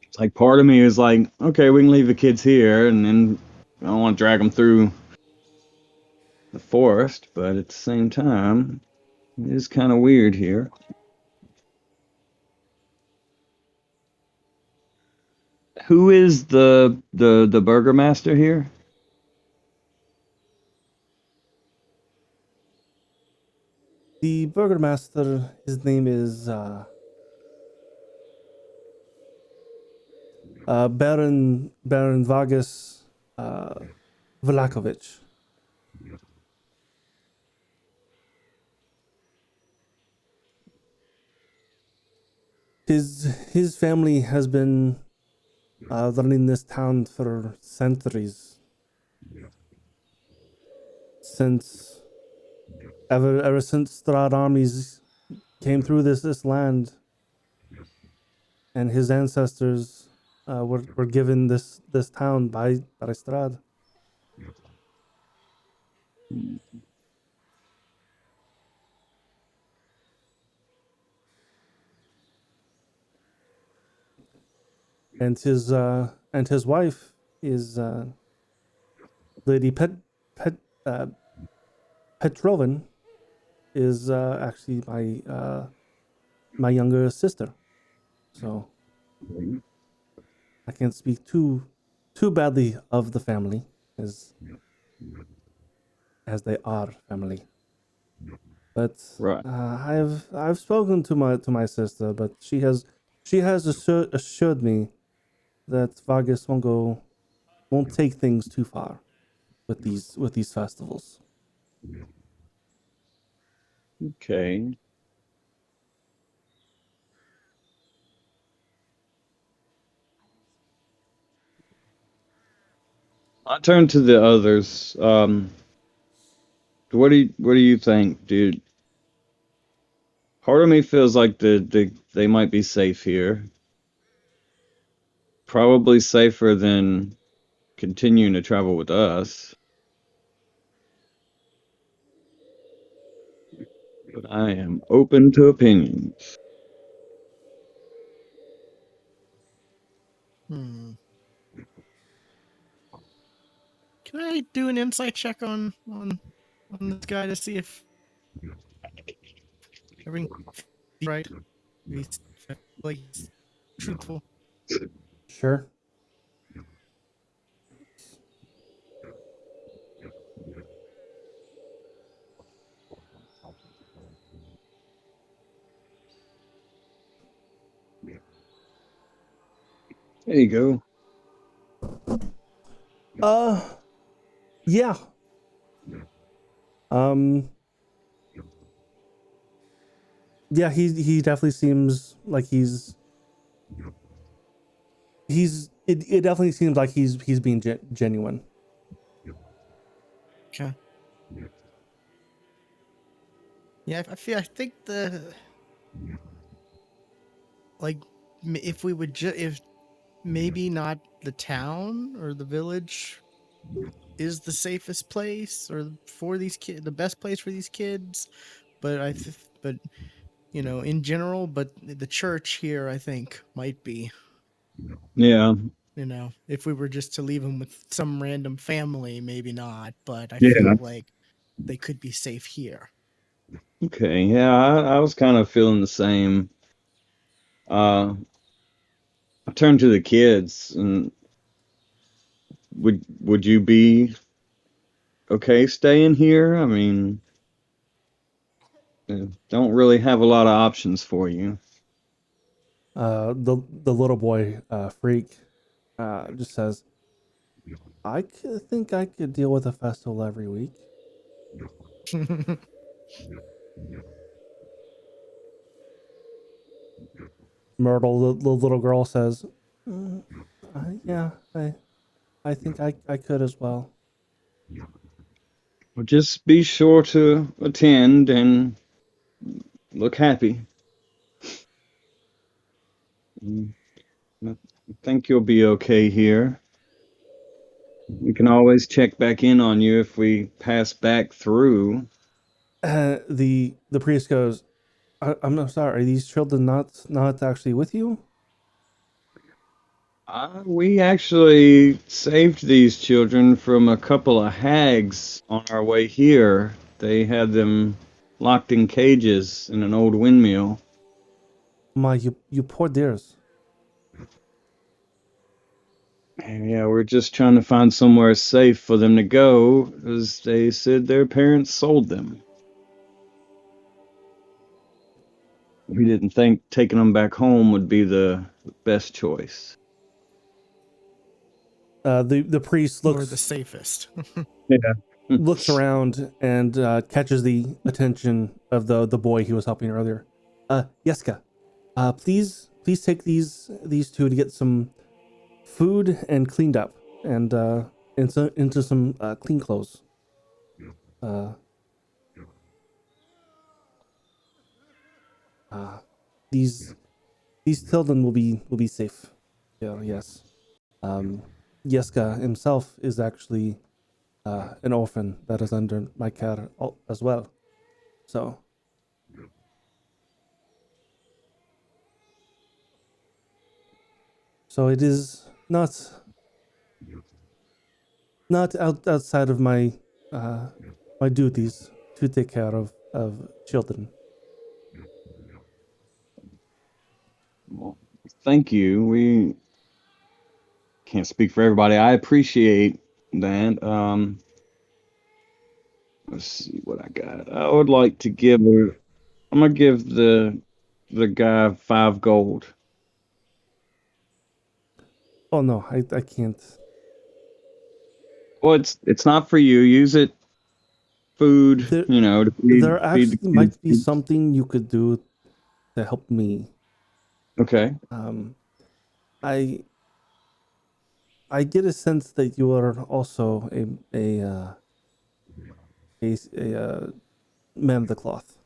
It's like part of me is like, okay, we can leave the kids here, and then I don't want to drag them through the forest, but at the same time, it is kind of weird here. Who is the burgermaster here? The burgermaster, his name is Baron Vargas Vlakovic. His family has been running this town for centuries, since ever since Strahd armies came through this land, and his ancestors were given this town by Strahd. And his wife is Lady Pet uh, Petrovin, is actually my younger sister. So I can't speak too badly of the family as they are family. But Right. I've spoken to my sister, but she has assured me that Vargas won't take things too far with these festivals. Okay. I turn to the others. What do you think, dude? Part of me feels like they might be safe here. Probably safer than continuing to travel with us. But I am open to opinions. Hmm. Can I do an insight check on this guy to see if everything's right? If he's like he's truthful. Sure. There you go. Yeah. Um, yeah, he definitely seems like it definitely seems like he's being genuine. Okay. Yeah, I think like if we would if maybe not the town or the village is the safest place or for these kids, the best place for these kids, but but in general, but the church here I think might be, Yeah. if we were just to leave them with some random family, maybe not, but I Yeah. feel like they could be safe here. Okay. Yeah, I was kind of feeling the same. Uh, I turned to the kids, and would you be okay staying here? I mean, don't really have a lot of options for you. The little boy, Freak, just says, think I could deal with a festival every week. Myrtle, the little girl, says, "Mm, yeah, I think I could as well." Well, just be sure to attend and look happy. Mm, I think you'll be okay here. We can always check back in on you if we pass back through. The priest goes, I'm not sorry. Are these children not actually with you?" We actually saved these children from a couple of hags on our way here. They had them locked in cages in an old windmill. My, you poor dears. And yeah, we're just trying to find somewhere safe for them to go, as they said their parents sold them. We didn't think taking them back home would be the best choice. The priest Or the safest. Yeah. looks around and catches the attention of the boy he was helping earlier. Yeska, please take these two to get some food and cleaned up and into some clean clothes. Uh, uh, these these children will be safe. Yeah, yes. Um, Yeska himself is actually an orphan that is under my care as well. So it is not outside of uh, my duties to take care of children. Well, thank you. We can't speak for everybody. I appreciate that. Let's see what I got. I would like to give her. I'm gonna give the guy 5 gold. Oh no, I can't. Well, it's not for you. Use it food, There to there feed the actually might be kids. something you could do to help me. Okay. Um, I I get a sense that you are also a man of the cloth.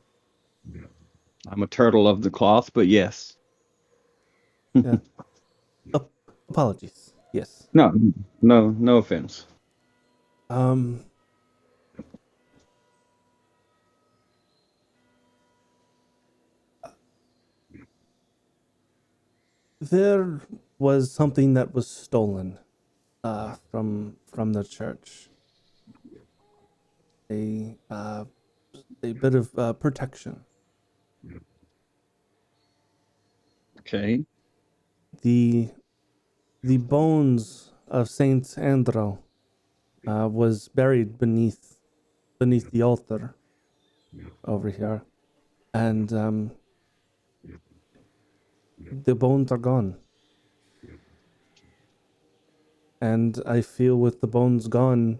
I'm a turtle of the cloth, but yes. Yeah. Apologies. Yes. No, no offense. Um, there was something that was stolen from the church. A a bit of protection. Okay. The the bones of Saint Andro was buried beneath the altar over here, and the bones are gone. And I feel with the bones gone,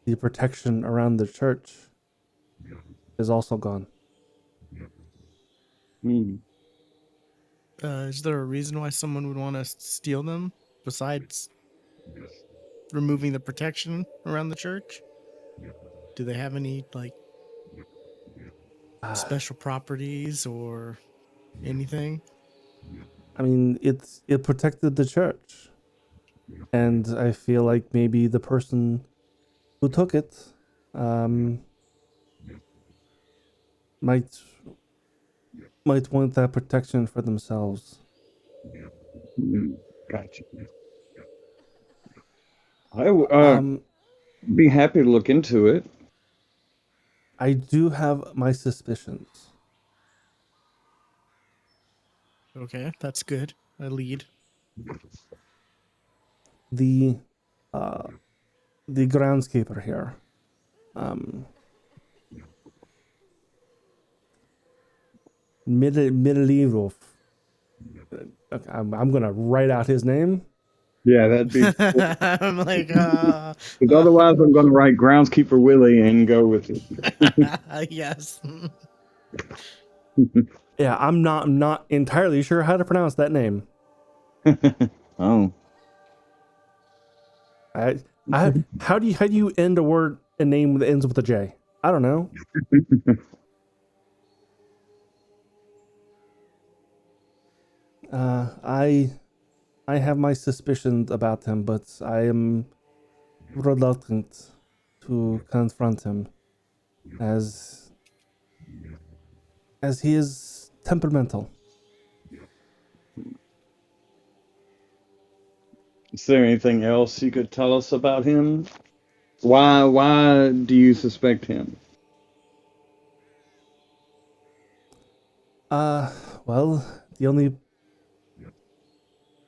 the protection around the church is also gone. Hmm. Is there a reason why someone would want to steal them besides removing the protection around the church? Do they have any like Uh, special properties or anything? I mean, it protected the church, and I feel like maybe the person who took it um, might want that protection for themselves. Hmm. Gotcha. I would Um, be happy to look into it. I do have my suspicions. Okay, that's good. A lead. The uh, the groundskeeper here. Um, Medieval. Okay, I'm gonna write out his name. Yeah, that'd be. I'm like, Because otherwise, I'm going to write Groundskeeper Willie and go with it. yes. Yeah, I'm not entirely sure how to pronounce that name. Oh. How do you end a name that ends with a J? I don't know. I have my suspicions about him, but I am reluctant to confront him as he is temperamental. Is there anything else you could tell us about him? Why do you suspect him? Uh, well,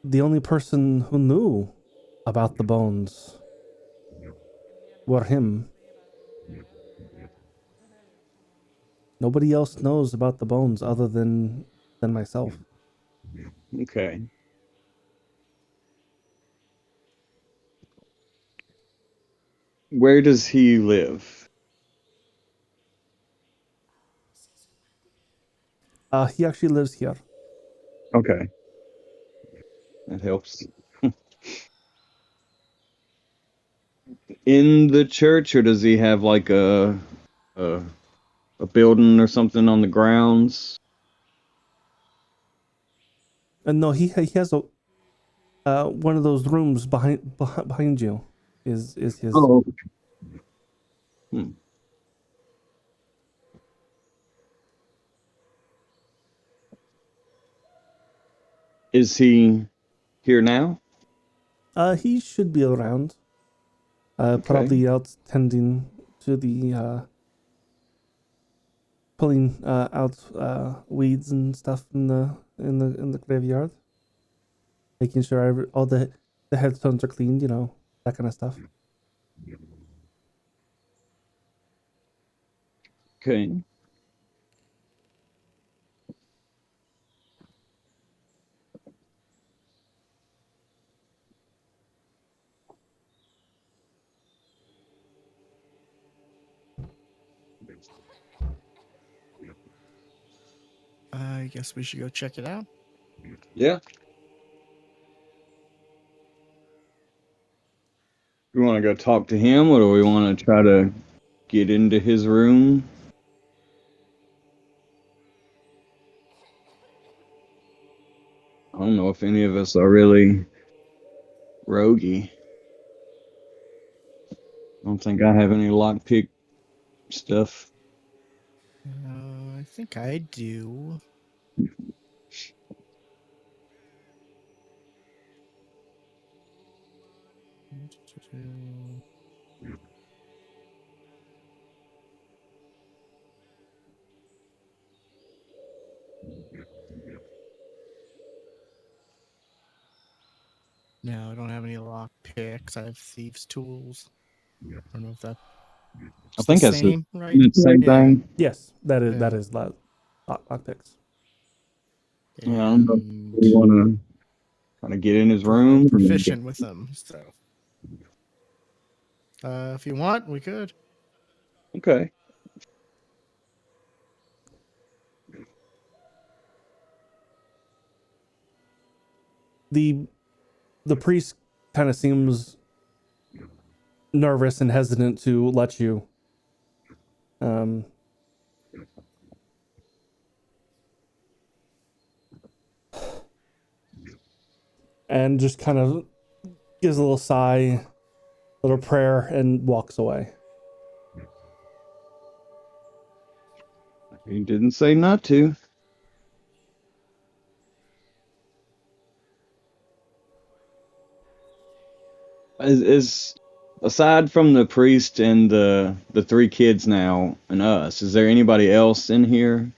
the only person who knew about the bones were him. Nobody else knows about the bones other than myself. Okay. Where does he live? He actually lives here. Okay. That helps. In the church, or does he have like a, a building or something on the grounds? And no, he has a one of those rooms behind you is his. Oh. Hmm. Is he here now? He should be around. Okay. Probably out tending to the pulling out weeds and stuff in the graveyard, making sure all the headstones are cleaned. You know, that kind of stuff. Okay. I guess we should go check it out. Yeah. We want to go talk to him, or do we want to try to get into his room? I don't know if any of us are really roguey. I don't think I have any lockpick stuff. I think I do. No, I don't have any lock picks. I have thieves' tools. I don't know if that's I the think that's same, right? the same Yeah. thing. Yes, that Yeah. is lock picks. Yeah, I don't know if And we want to. Kind of get in his room. proficient with them. So, if you want, we could. Okay. The priest kind of seems nervous and hesitant to let you. And just kind of gives a little sigh, little prayer, and walks away. He didn't say not to. Is aside from the priest and the three kids now and us, is there anybody else in here?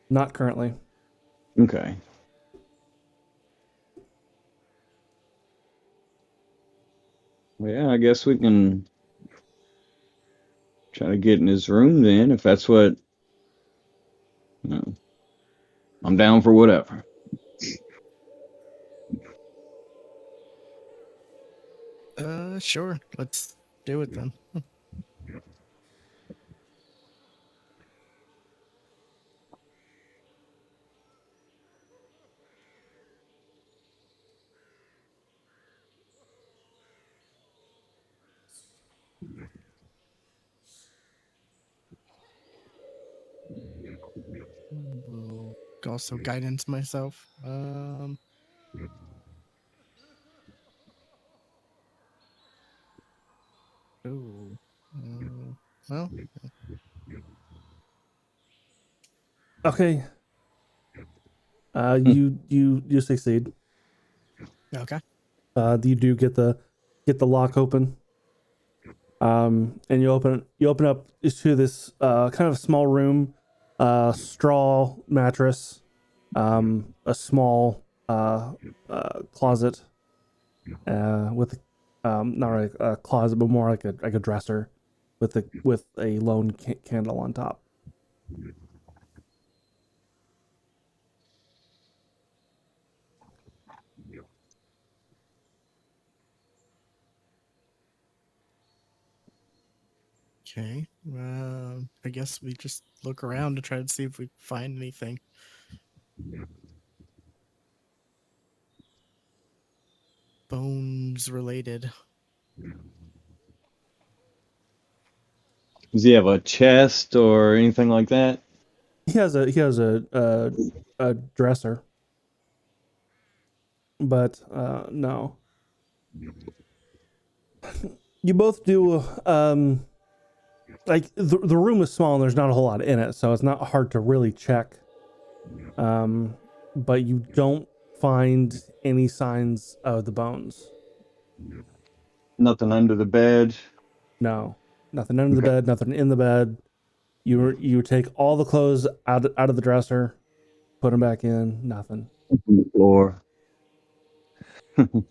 Not currently. Okay. Well, yeah, I guess we can try to get in his room then, if that's what. I'm down for whatever. Sure. Let's do it then. Will also guidance myself. Oh. Well. Okay. You succeed. Okay. You do get the lock open. And you open up to this kind of small room, straw mattress, a small closet, with not really a closet, but more like a dresser, with a lone candle on top. Okay. I guess we just look around to try to see if we find anything. Bones related. Does he have a chest or anything like that? He has a dresser, but no. You both do. Like the room is small and there's not a whole lot in it, so it's not hard to really check. But you don't find any signs of the bones. Nothing under the bed. No, nothing under the Okay. bed, nothing in the bed. You take all the clothes out of the dresser, put them back in. Nothing. On the floor. Okay.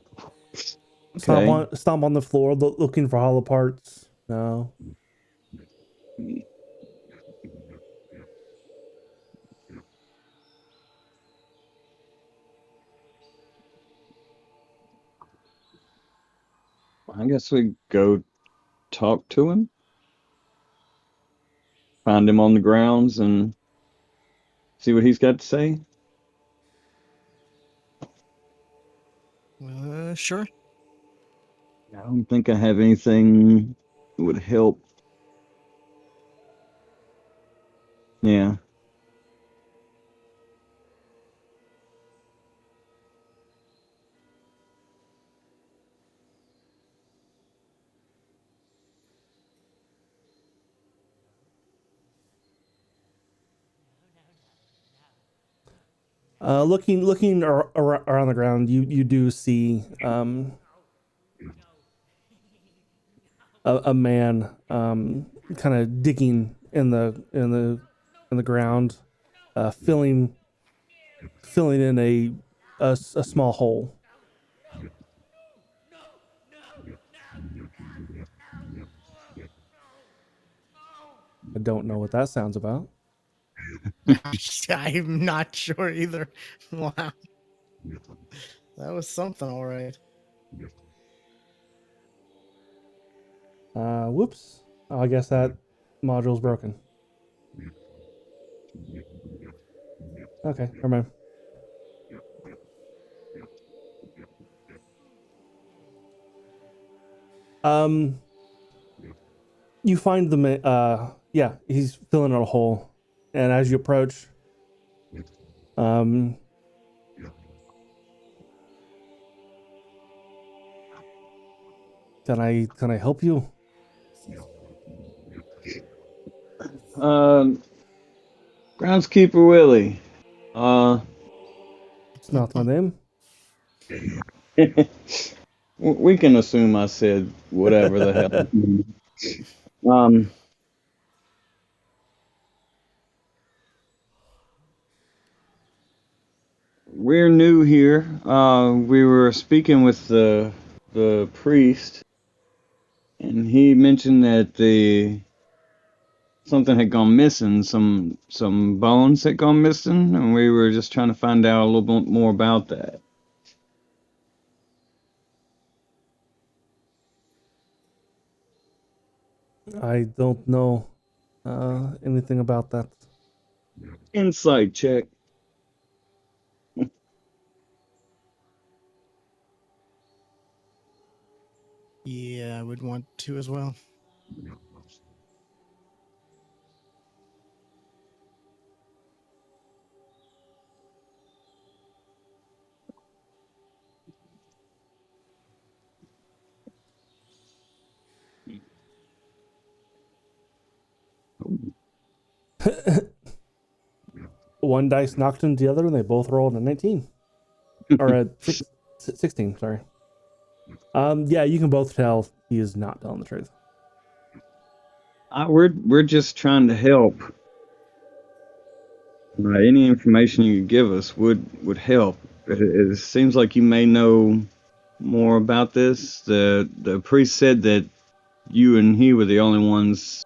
Stomp on the floor, looking for hollow parts. No. I guess we go talk to him. Find him on the grounds and see what he's got to say. Sure. I don't think I have anything that would help. Yeah. Looking around the ground, you do see a man kind of digging in the ground, filling in a small hole. I don't know what that sounds about. I'm not sure either. Wow. That was something, all right. Whoops. Oh, I guess that module's broken. Okay, never mind. You find the yeah, he's filling out a hole, and as you approach, um, can I help you? Groundskeeper Willie. It's not my name. We can assume I said whatever the hell. Um, we're new here. We were speaking with the priest, and he mentioned that the something had gone missing, some bones had gone missing, and we were just trying to find out a little bit more about that. I don't know anything about that. Insight check. Yeah, I would want to as well. One dice knocked into the other, and they both rolled a 19 or a 16. Sorry. Yeah, you can both tell he is not telling the truth. We're just trying to help. Any information you could give us would help. It seems like you may know more about this. The priest said that you and he were the only ones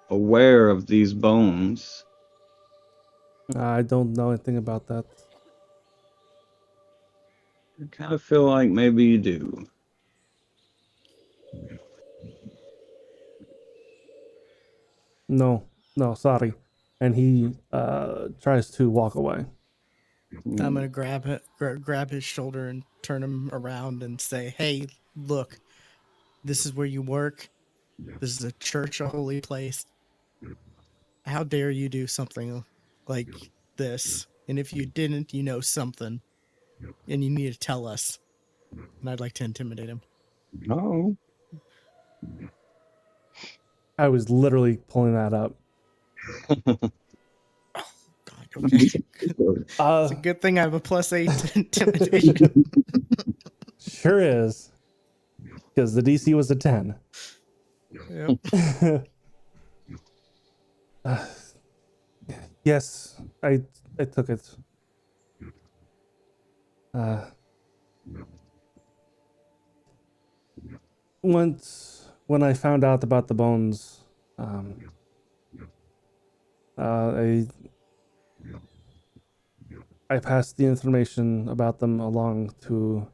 aware of these bones. I don't know anything about that. I kind of feel like maybe you do. No, sorry. And he tries to walk away. I'm gonna grab his shoulder and turn him around and say, "Hey, look, this is where you work. This is a church, a holy place. How dare you do something like this? And if you didn't, you know something, and you need to tell us." And I'd like to intimidate him. Oh, I was literally pulling that up. God, okay. It's a good thing I have a +8 to intimidation. Sure is. Because the DC was a 10. Yep. Yes, I took it. Once when I found out about the bones, I passed the information about them along to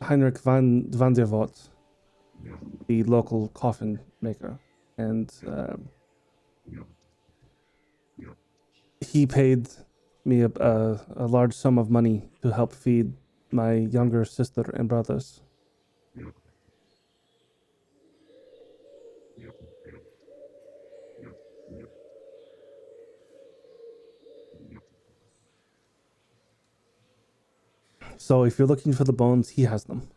Heinrich van der Voort, the local coffin maker, and he paid me a large sum of money to help feed my younger sister and brothers. So if you're looking for the bones, he has them.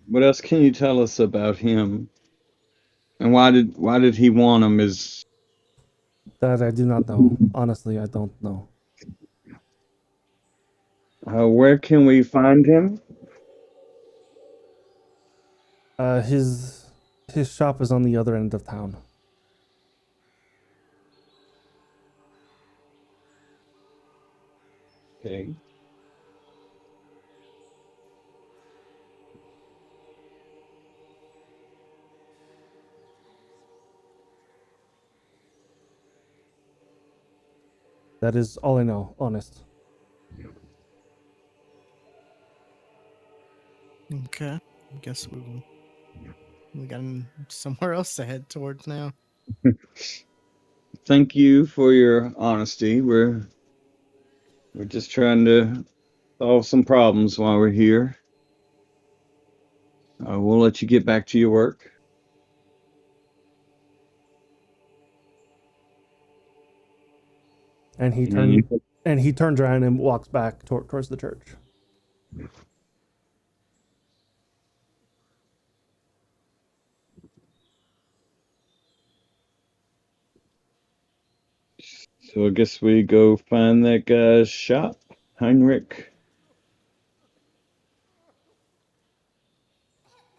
what else can you tell us about him? And why did he want them? Is That I do not know. Honestly, I don't know. where can we find him? His shop is on the other end of town. Okay. That is all I know, honest. Okay. I guess we got somewhere else to head towards now. Thank you for your honesty. We're just trying to solve some problems while we're here. We'll let you get back to your work. And he turns around and walks back towards the church. So I guess we go find that guy's shop, Heinrich.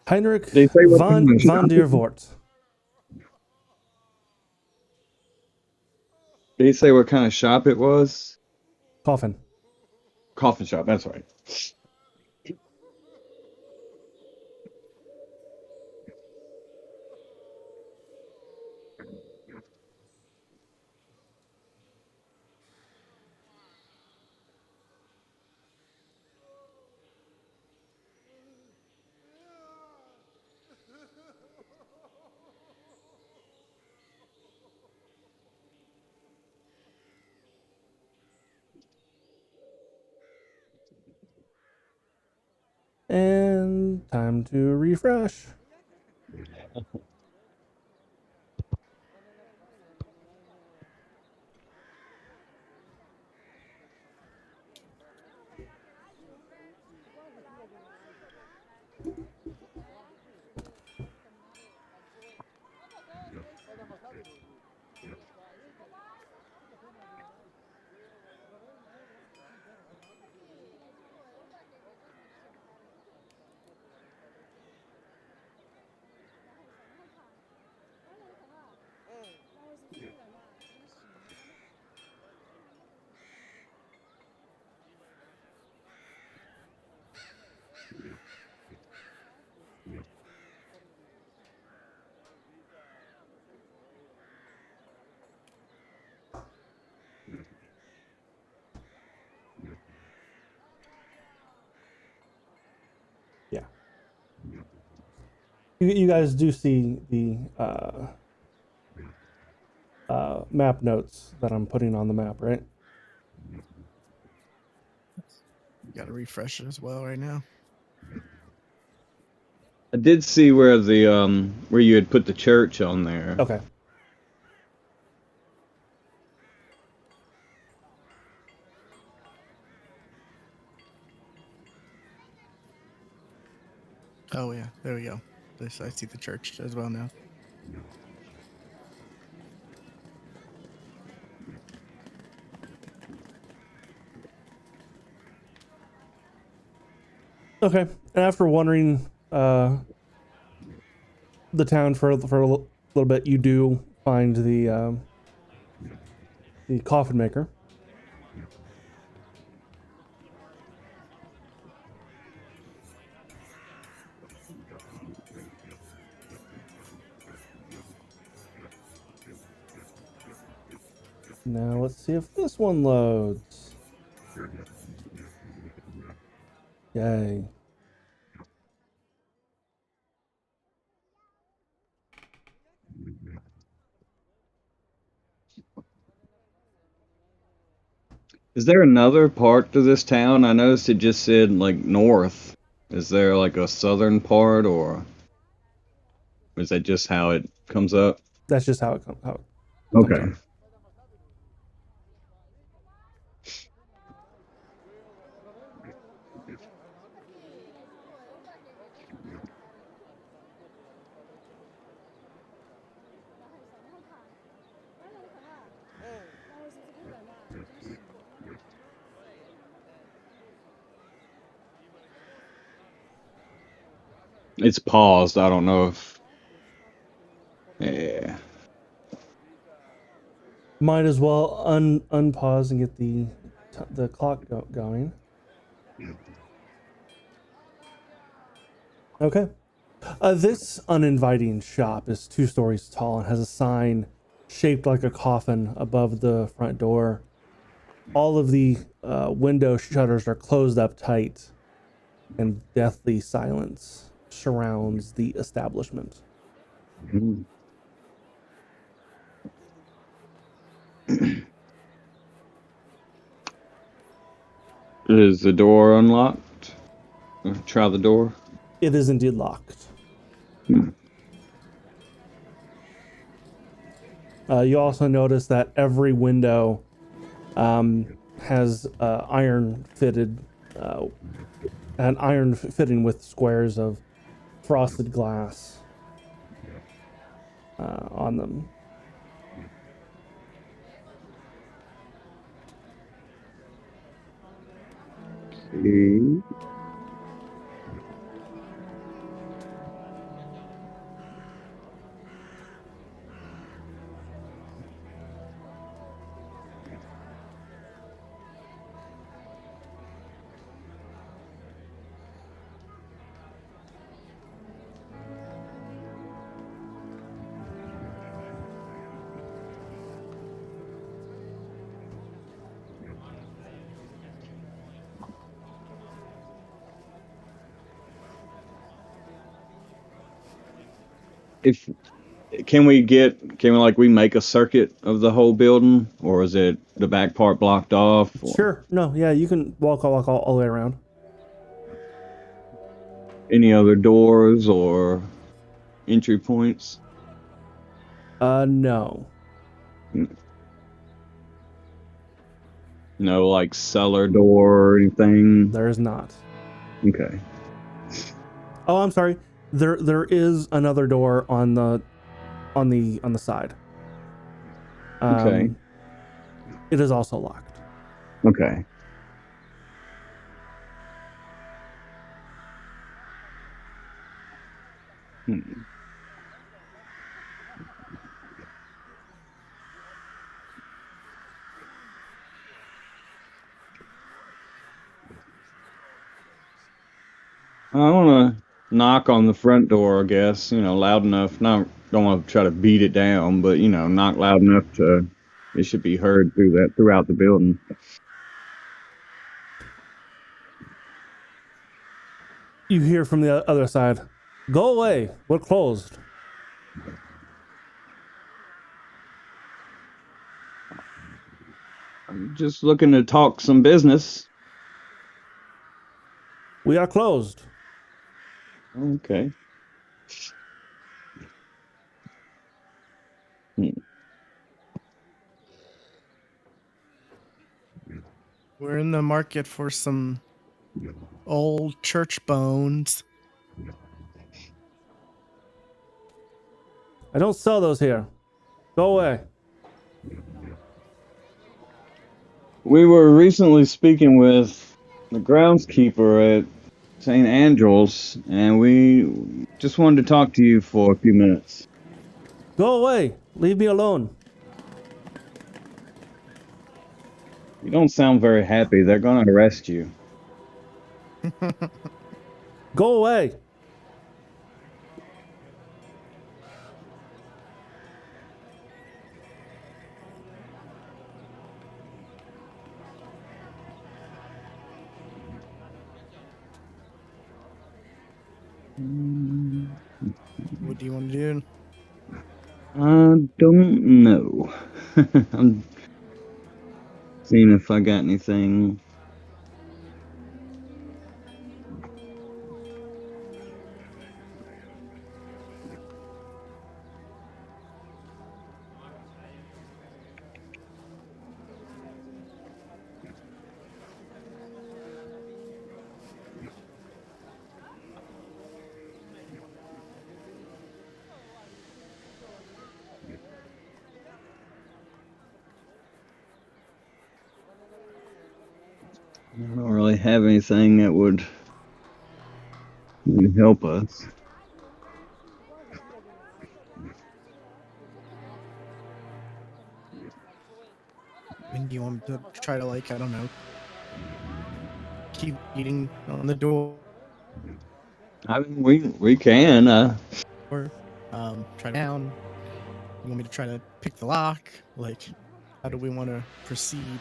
Heinrich They say what kind of van shop der Voort. Did he say what kind of shop it was? Coffin. Coffin shop, that's right. And time to refresh. Yeah. You guys do see the map notes that I'm putting on the map, right? Got to refresh it as well right now. I did see where where you had put the church on there. Okay. Oh yeah, there we go. I see the church as well now. Okay. And after wandering the town for a little bit, you do find the coffin maker. Now let's see if this one loads. Yay. Is there another part to this town? I noticed it just said like north. Is there like a southern part, or is that just how it comes up? That's just how it comes up. Okay. It's paused. I don't know if. Yeah. Might as well unpause and get the clock going. Okay. This uninviting shop is 2 stories tall and has a sign shaped like a coffin above the front door. all of the window shutters are closed up tight, and deathly silence surrounds the establishment. Hmm. Is the door unlocked? Try the door. It is indeed locked. Hmm. You also notice that every window has iron fitted, an iron fitting with squares of frosted glass on them. Okay. If can we we make a circuit of the whole building, or is it the back part blocked off? Or Sure. No, yeah, you can walk all the way around. any other doors or entry points? No. No, like cellar door or anything. There is not. Okay. Oh, I'm sorry. There is another door on the side. Okay. It is also locked. Okay. Hmm. I want to knock on the front door, I guess, loud enough. Not don't want to try to beat it down, but knock loud enough to it should be heard throughout the building. You hear from the other side, "Go away. We're closed." I'm just looking to talk some business. We are closed. Okay. Hmm. We're in the market for some old church bones. I don't sell those here. Go away. We were recently speaking with the groundskeeper at St. Andrew's, and we just wanted to talk to you for a few minutes. Go away. Leave me alone. You don't sound very happy. They're going to arrest you. Go away. What do you want to do? I don't know. I'm seeing if I got anything. I don't really have anything that would help us. I mean, do you want me to try to, like, I don't know, keep beating on the door? I mean, we can. Try down. You want me to try to pick the lock? Like, how do we want to proceed?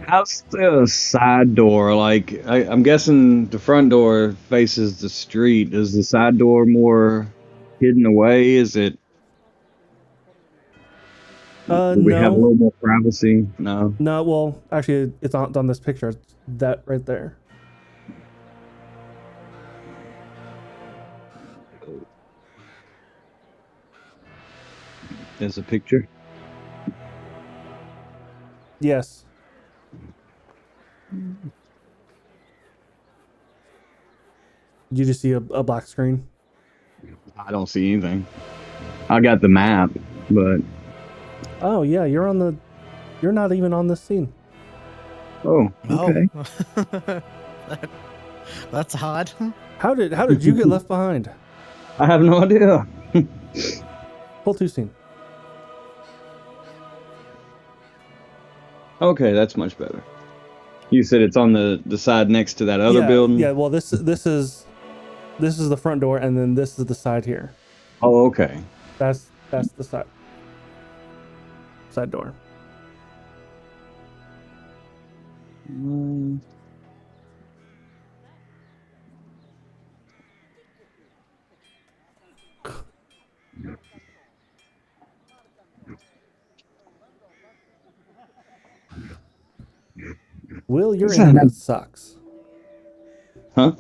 How's the side door? Like, I'm guessing the front door faces the street. Is the side door more hidden away? Is it? Do we have a No, little more privacy? No. no. Well, actually, it's on this picture. It's that right there. There's a picture. Yes. Did you just see a black screen? I don't see anything. I got the map, but Oh yeah, you're not even on this scene. oh, okay. Oh. That's odd. How did you get left behind? I have no idea. Pull 2 scene. Okay, that's much better. You said it's on the side next to that other building? Yeah, well this is the front door, and then this is the side here. Oh, okay. That's the side door. Will, your internet sucks. Huh?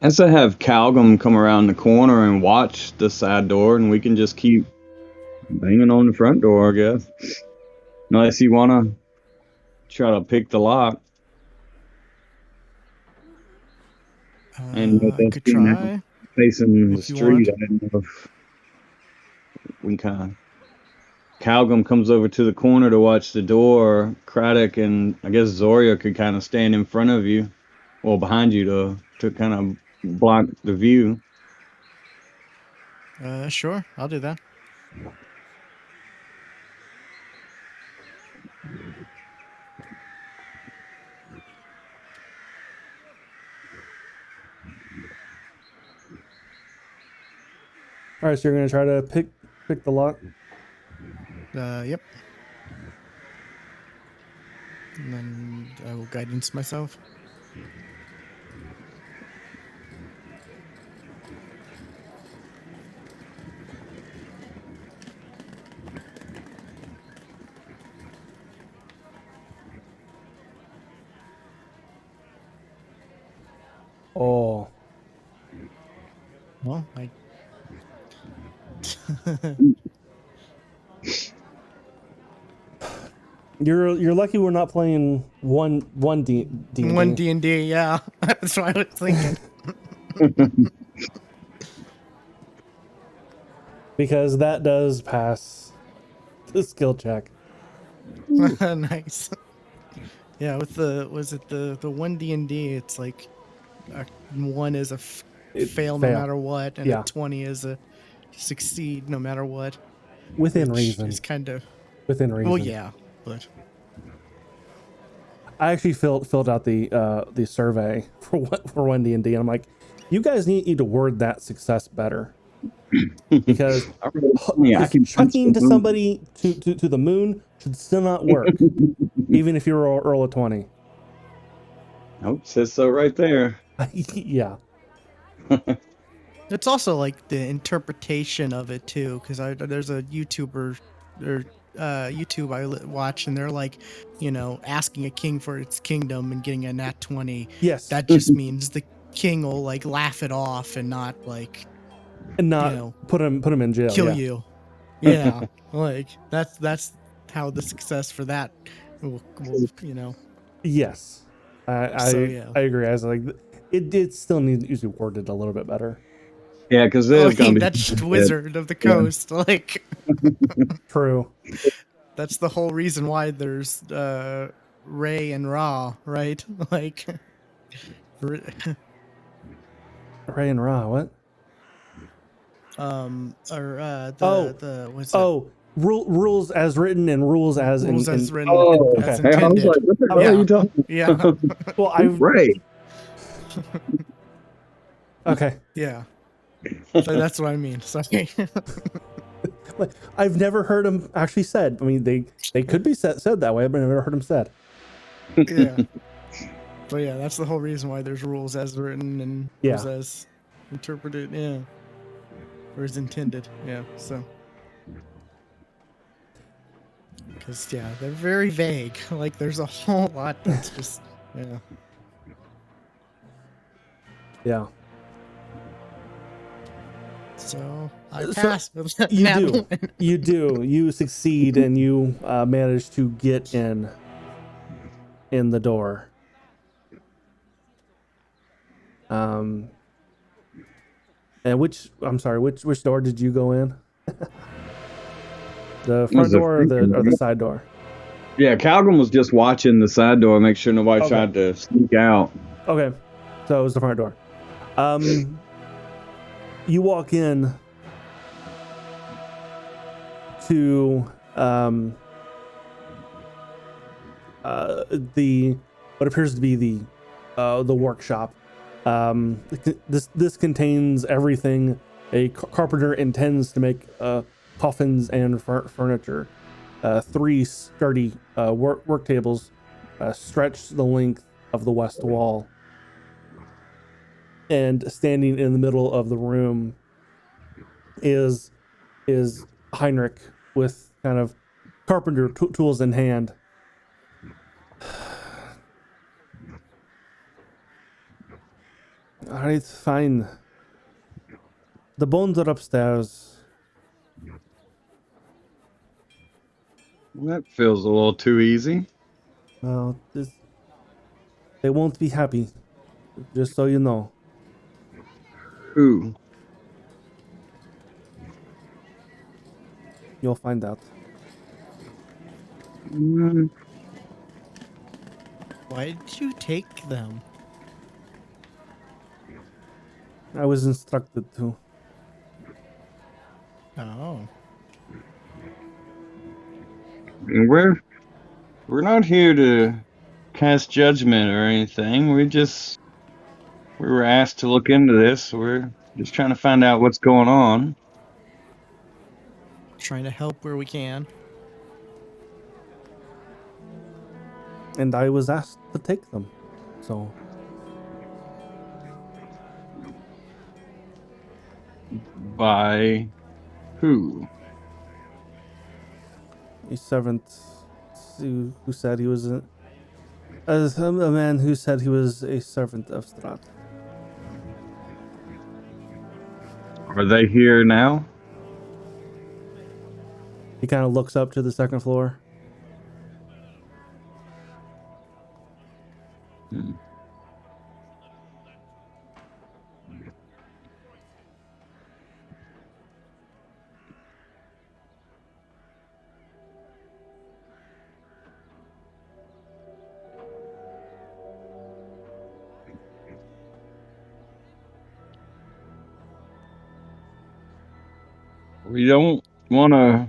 I to have Calgum come around the corner and watch the side door, and we can just keep banging on the front door, I guess. Unless you want to try to pick the lock. And I could try. Facing the If you street, want. I don't know if we kind of... Calgum comes over to the corner to watch the door. Craddock and I guess Zoria could kind of stand in front of you, or behind you to kind of block the view. Sure, I'll do that. All right, so you're gonna try to pick the lock. Yep. And then I will guidance myself. Oh, Well, I. you're lucky we're not playing one D One D&D, yeah. That's what I was thinking. because that does pass the skill check. Nice. Yeah, with the one D&D, it's like a 1 is a fail no matter what, and Yeah. a 20 is a succeed no matter what. Within which reason. is kind of Within reason. well, yeah, but I actually filled out the survey for one D&D, and I'm like, you guys need to word that success better, because chucking to somebody to the moon should still not work, even if you roll a 20. Nope, says so right there. Yeah. it's also like the interpretation of it too, because there's a YouTuber or YouTube I watch, and they're like, asking a king for its kingdom and getting a nat 20. Yes. That just means the king will like laugh it off and not like, and not put him in jail. Kill you. Yeah, like that's how the success for that will. Yes. I agree. I was like, it still needs to be worded a little bit better. Yeah, because that's Wizard of the Coast. Like, true. That's the whole reason why there's Ray and Ra, right? Like, Ray and Ra, what? Rules as written and rules as written. Oh, as okay. I was like, what the hell are you talking? Yeah. Well, Right. Okay. Yeah. So that's what I mean. Sorry. Like, I've never heard him actually said. I mean, they could be said that way, but I've never heard him said. Yeah. But yeah, that's the whole reason why there's rules as written and rules Yeah. as interpreted. Yeah. Or as intended. Yeah. So. Because, yeah, they're very vague. Like, there's a whole lot that's just. Yeah. Yeah. So I So, pass. With You nat do. one. You do. You succeed, and you manage to get in the door. And which door did you go in? The front door or the side door? Yeah, Calgrim was just watching the side door, make sure nobody Okay. tried to sneak out. Okay, so it was the front door. You walk in to the what appears to be the workshop. This contains everything a carpenter intends to make coffins and furniture. 3 sturdy work tables stretch the length of the west wall, and standing in the middle of the room is Heinrich with kind of carpenter tools in hand. All right, fine. The bones are upstairs. That feels a little too easy. Well, they won't be happy, just so you know. Who? You'll find out. Why did you take them? I was instructed to. Oh. We're not here to cast judgment or anything. We were asked to look into this. We're just trying to find out what's going on. Trying to help where we can. And I was asked to take them. So By who? a servant who said he was a man who said he was a servant of Strahd. Are they here now? He kind of looks up to the second floor. We don't want to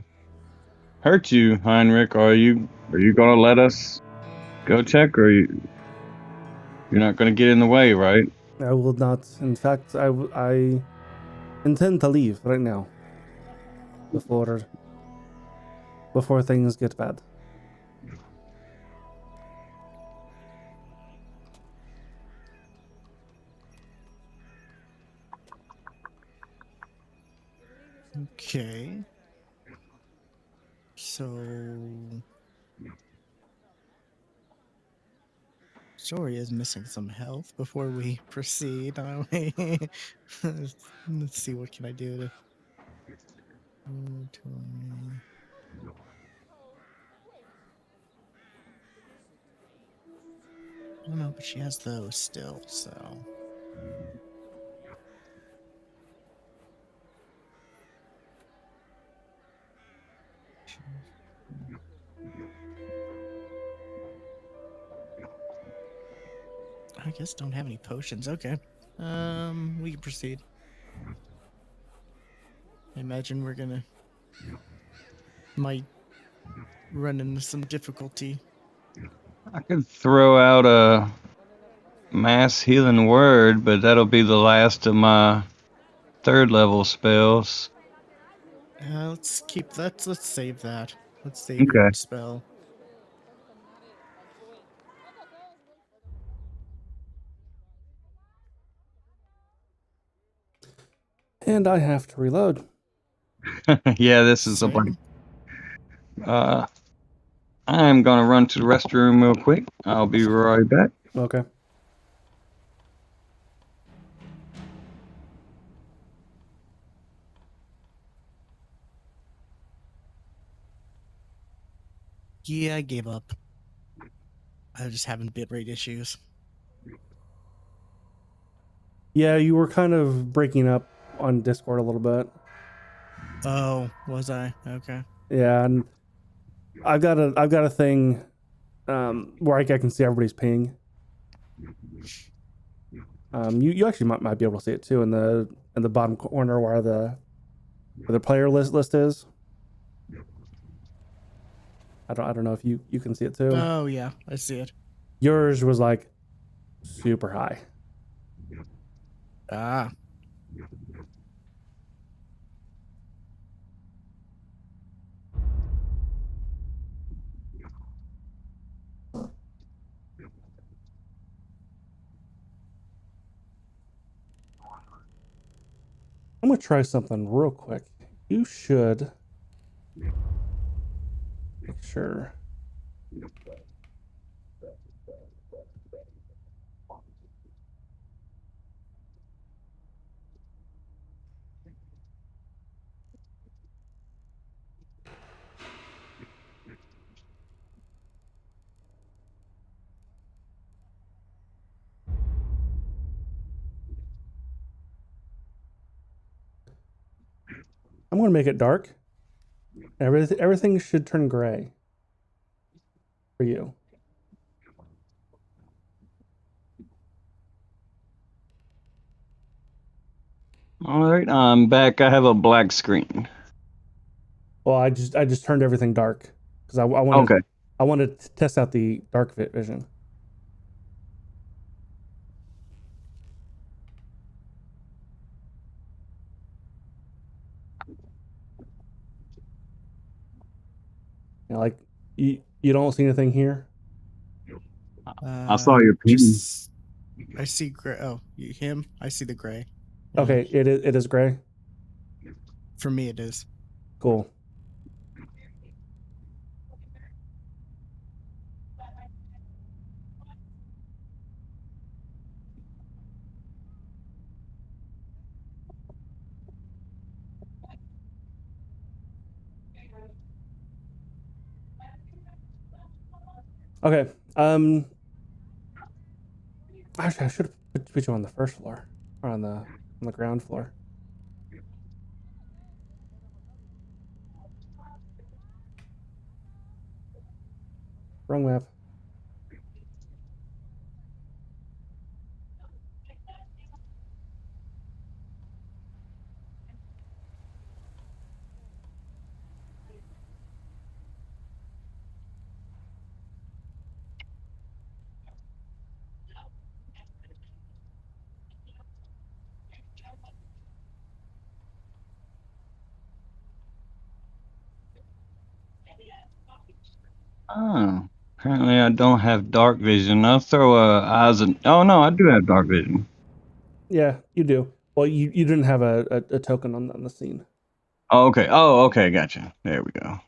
hurt you, Heinrich. Are you gonna let us go check, or you're not gonna get in the way, right? I will not. In fact, I intend to leave right now. Before things get bad. Okay. So. Story is missing some health before we proceed. Let's see, what can I do to. I don't know, but she has those still, so. I guess don't have any potions. Okay. We can proceed. I imagine we're gonna might run into some difficulty. I could throw out a mass healing word, but that'll be the last of my third level spells. Let's keep that. Let's save that. Let's save Okay. your spell. And I have to reload. Yeah, this is a Same. blank. I'm gonna run to the restroom real quick. I'll be right back. Okay. Yeah, I gave up. I was just having bitrate issues. Yeah, you were kind of breaking up on Discord a little bit. Oh, was I? Okay. Yeah, and I've got a thing where I can see everybody's ping. You actually might be able to see it too in the bottom corner where the player list is. I don't know if you can see it too. Oh yeah, I see it. Yours was like super high. Ah. I'm gonna try something real quick. You should make sure. I'm gonna make it dark. Everything should turn gray for you. All right, I'm back. I have a black screen. Well, I just turned everything dark because I wanted Okay. I wanted to test out the dark vision. You know, like you don't see anything here. I saw your ping. I see gray. Oh, him. I see the gray. Yeah. Okay, it is gray. For me, it is. Cool. Okay. Actually, I should have put you on the first floor or on the ground floor. Wrong map. Oh, apparently I don't have dark vision. I'll throw eyes and. Oh no, I do have dark vision. Yeah, you do. Well, you didn't have a token on the scene. Oh, okay. Oh, okay. Gotcha. There we go.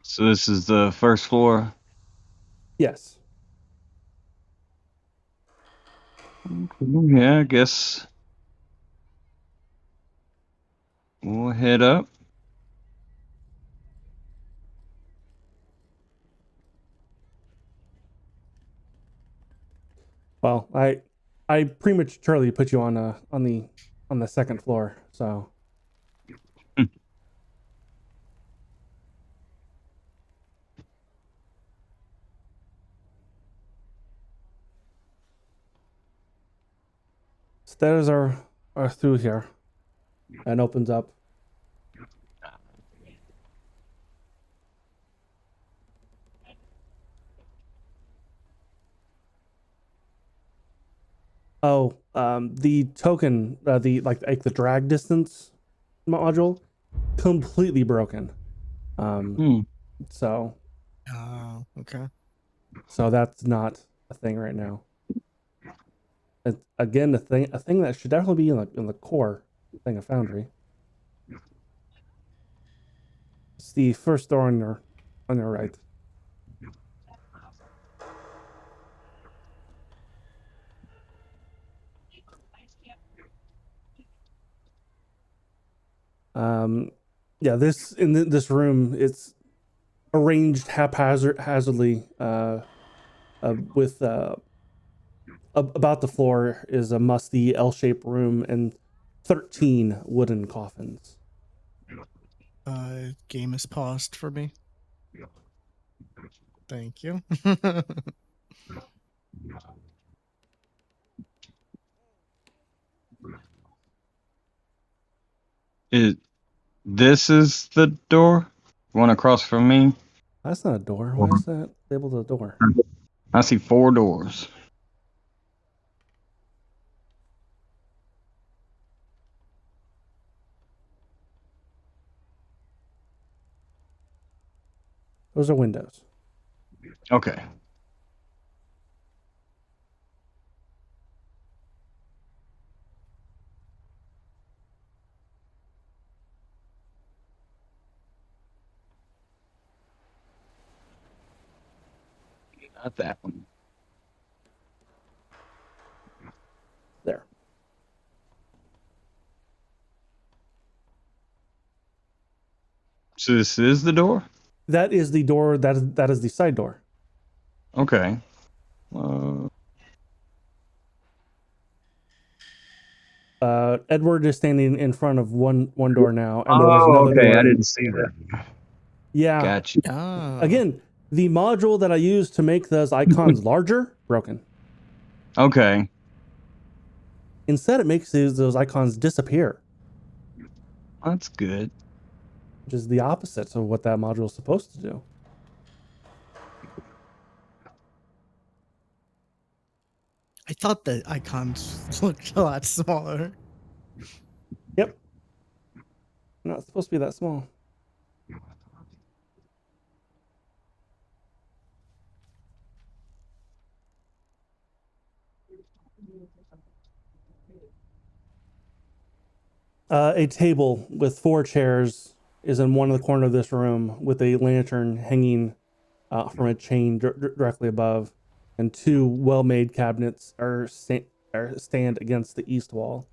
So this is the first floor. Yes. Yeah, I guess we'll head up. Well, I prematurely put you on the second floor, so stairs are through here and opens up. Oh, the token, the the drag distance module, completely broken. Hmm. So Oh, okay. that's not a thing right now. It's again a thing that should definitely be in the core thing of Foundry. It's the first door on your right. Um, yeah, this room, it's arranged haphazardly. With about the floor is a musty L-shaped room and 13 wooden coffins. Game is paused for me. Thank you. This is the door? One across from me? That's not a door. Why is that labeled a door? I see 4 doors. Those are windows. Okay. Not that one. There. So this is the door? That is the door. That is the side door. Okay. Edward is standing in front of one door now, and then there's another okay. door. I didn't see that. Yeah. Gotcha. Ah. Again, the module that I used to make those icons larger broken. Okay. Instead, it makes those icons disappear, That's good. which is the opposite of what that module is supposed to do. I thought the icons looked a lot smaller. Yep. Not supposed to be that small. A table with 4 chairs is in one of the corner of this room with a lantern hanging from a chain directly above, and 2 well-made cabinets stand against the east wall.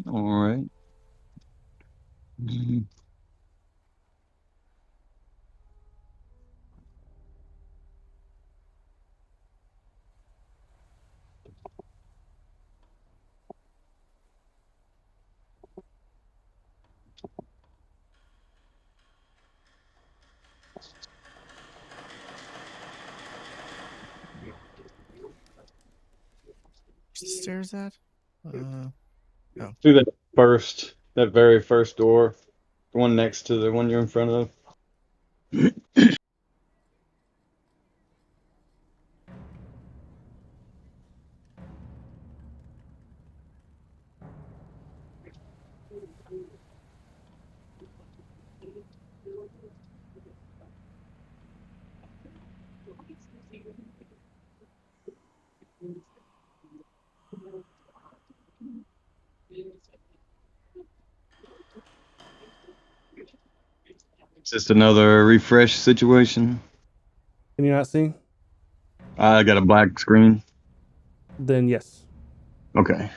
All right. Where's the stairs at? Through that very first door, the one next to the one you're in front of. It's just another refresh situation. Can you not see? I got a black screen. Then yes. Okay.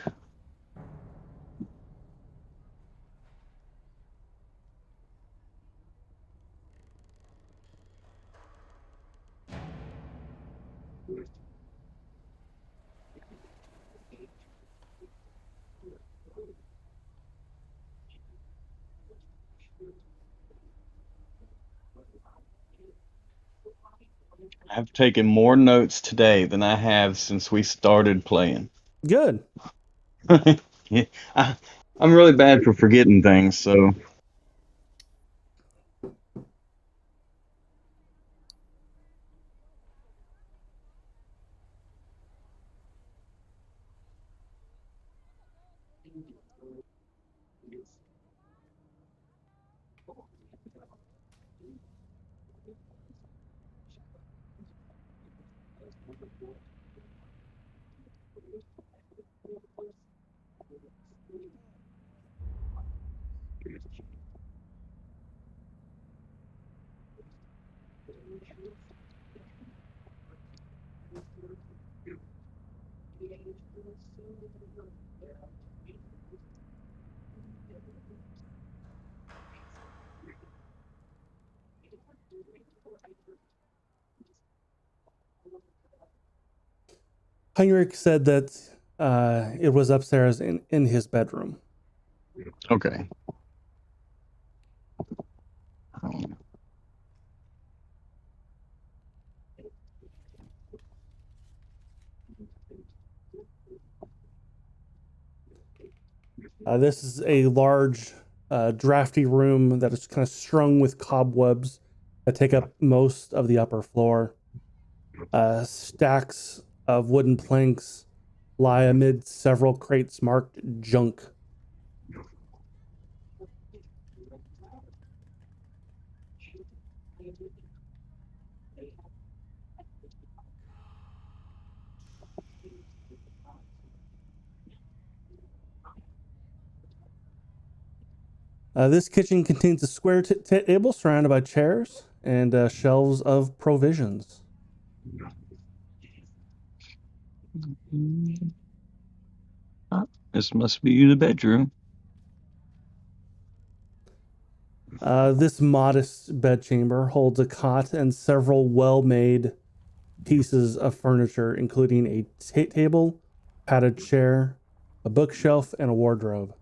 I've taken more notes today than I have since we started playing. Good. Yeah, I'm really bad for forgetting things, so Heinrich said that it was upstairs in his bedroom. Okay. This is a large, drafty room that is kind of strung with cobwebs that take up most of the upper floor. Stacks of wooden planks lie amid several crates marked junk. This kitchen contains a square table surrounded by chairs and shelves of provisions. This must be the bedroom. This modest bedchamber holds a cot and several well-made pieces of furniture, including a table, padded chair, a bookshelf, and a wardrobe.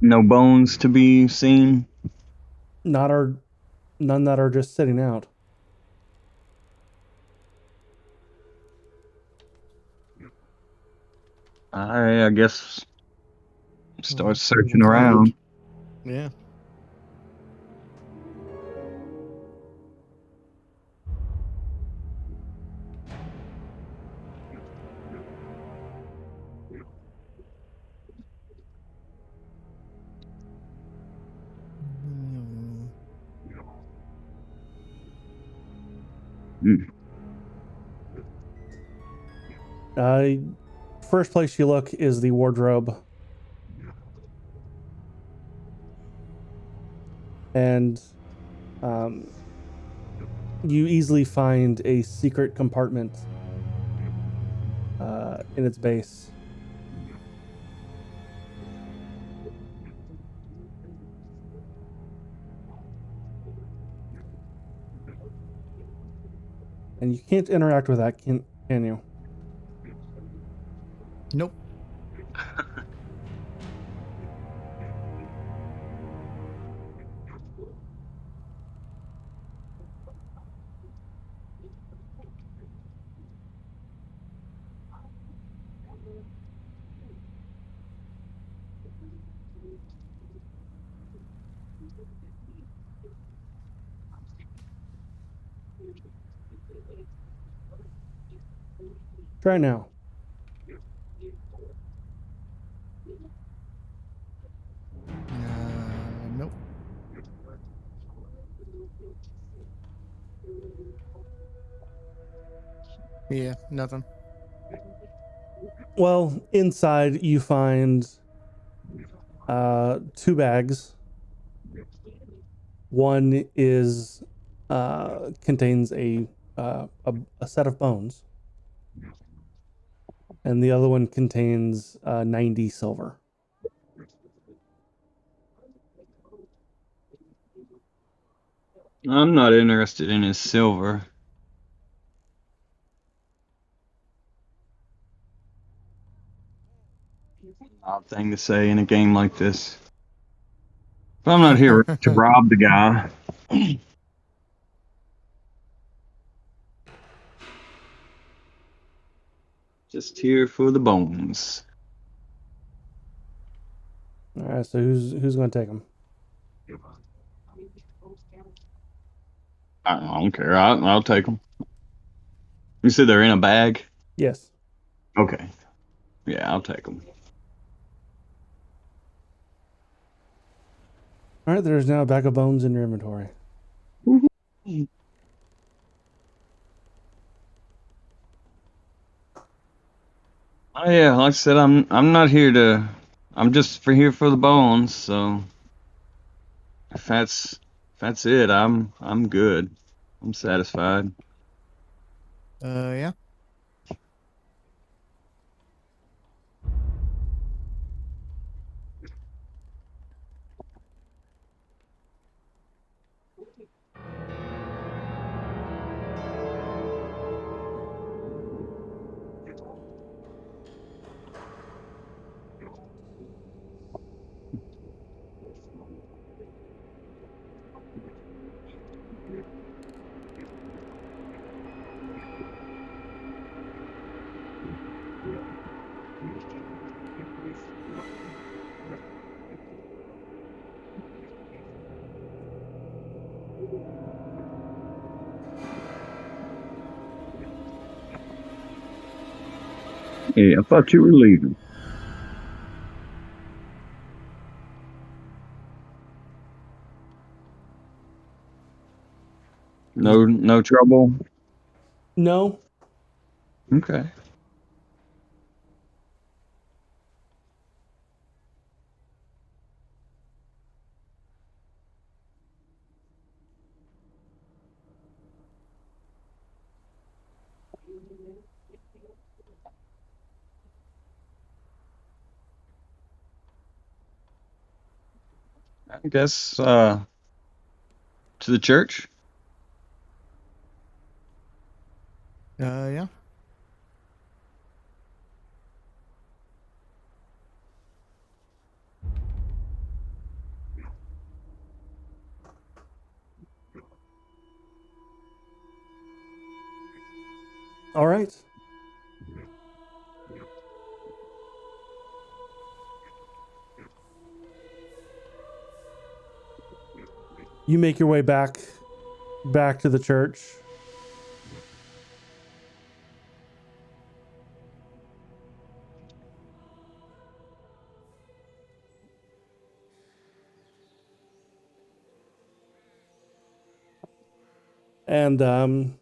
No bones to be seen. None that are just sitting out. I guess start searching Look around. Yeah. Hmm. First place you look is the wardrobe. And you easily find a secret compartment in its base. And you can't interact with that, can you? Nope. Try now. Nope. Yeah, nothing. Well, inside you find two bags. One is contains a set of bones, and the other one contains 90 silver. I'm not interested in his silver. Odd thing to say in a game like this. But I'm not here to rob the guy. Just here for the bones. All right, so who's going to take them? I don't care. I'll take them. You said they're in a bag? Yes. Okay. Yeah, I'll take them. All right. There's now a bag of bones in your inventory. Oh yeah, like I said, I'm not here to. I'm just here for the bones. So if that's it, I'm good. I'm satisfied. Yeah. Yeah, I thought you were leaving. No trouble. No. Okay. I guess to the church. Yeah. All right. You make your way back to the church. And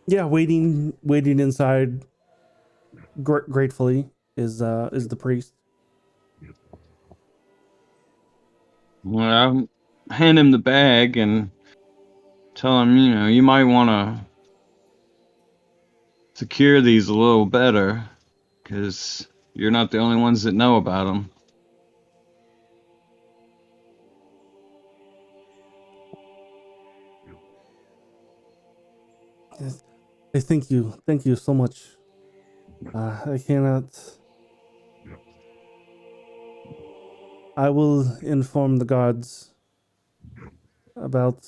yeah, waiting inside gratefully is the priest. Well, I hand him the bag and tell him, you might want to secure these a little better, because you're not the only ones that know about them. I thank you so much. I cannot. I will inform the guards about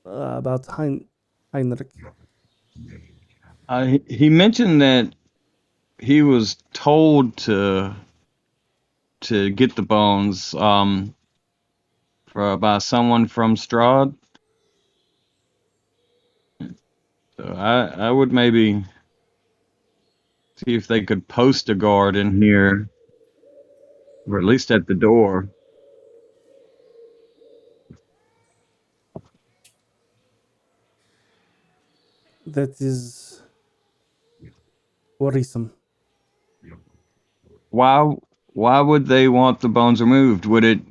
Heinrich. He mentioned that he was told to get the bones by someone from Strahd. So I would maybe see if they could post a guard in here, or at least at the door. That is worrisome. Why why would they want the bones removed?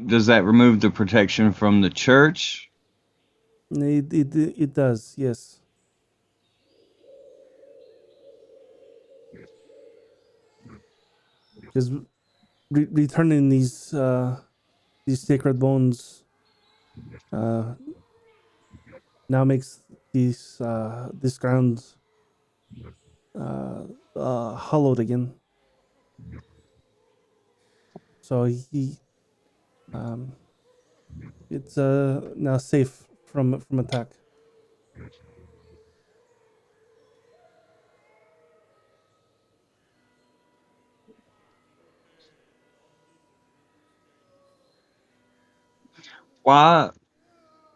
Does that remove the protection from the church? It does, yes. Because returning these sacred bones uh, now makes this ground uh, hollowed again. So he um, it's now safe from attack. Why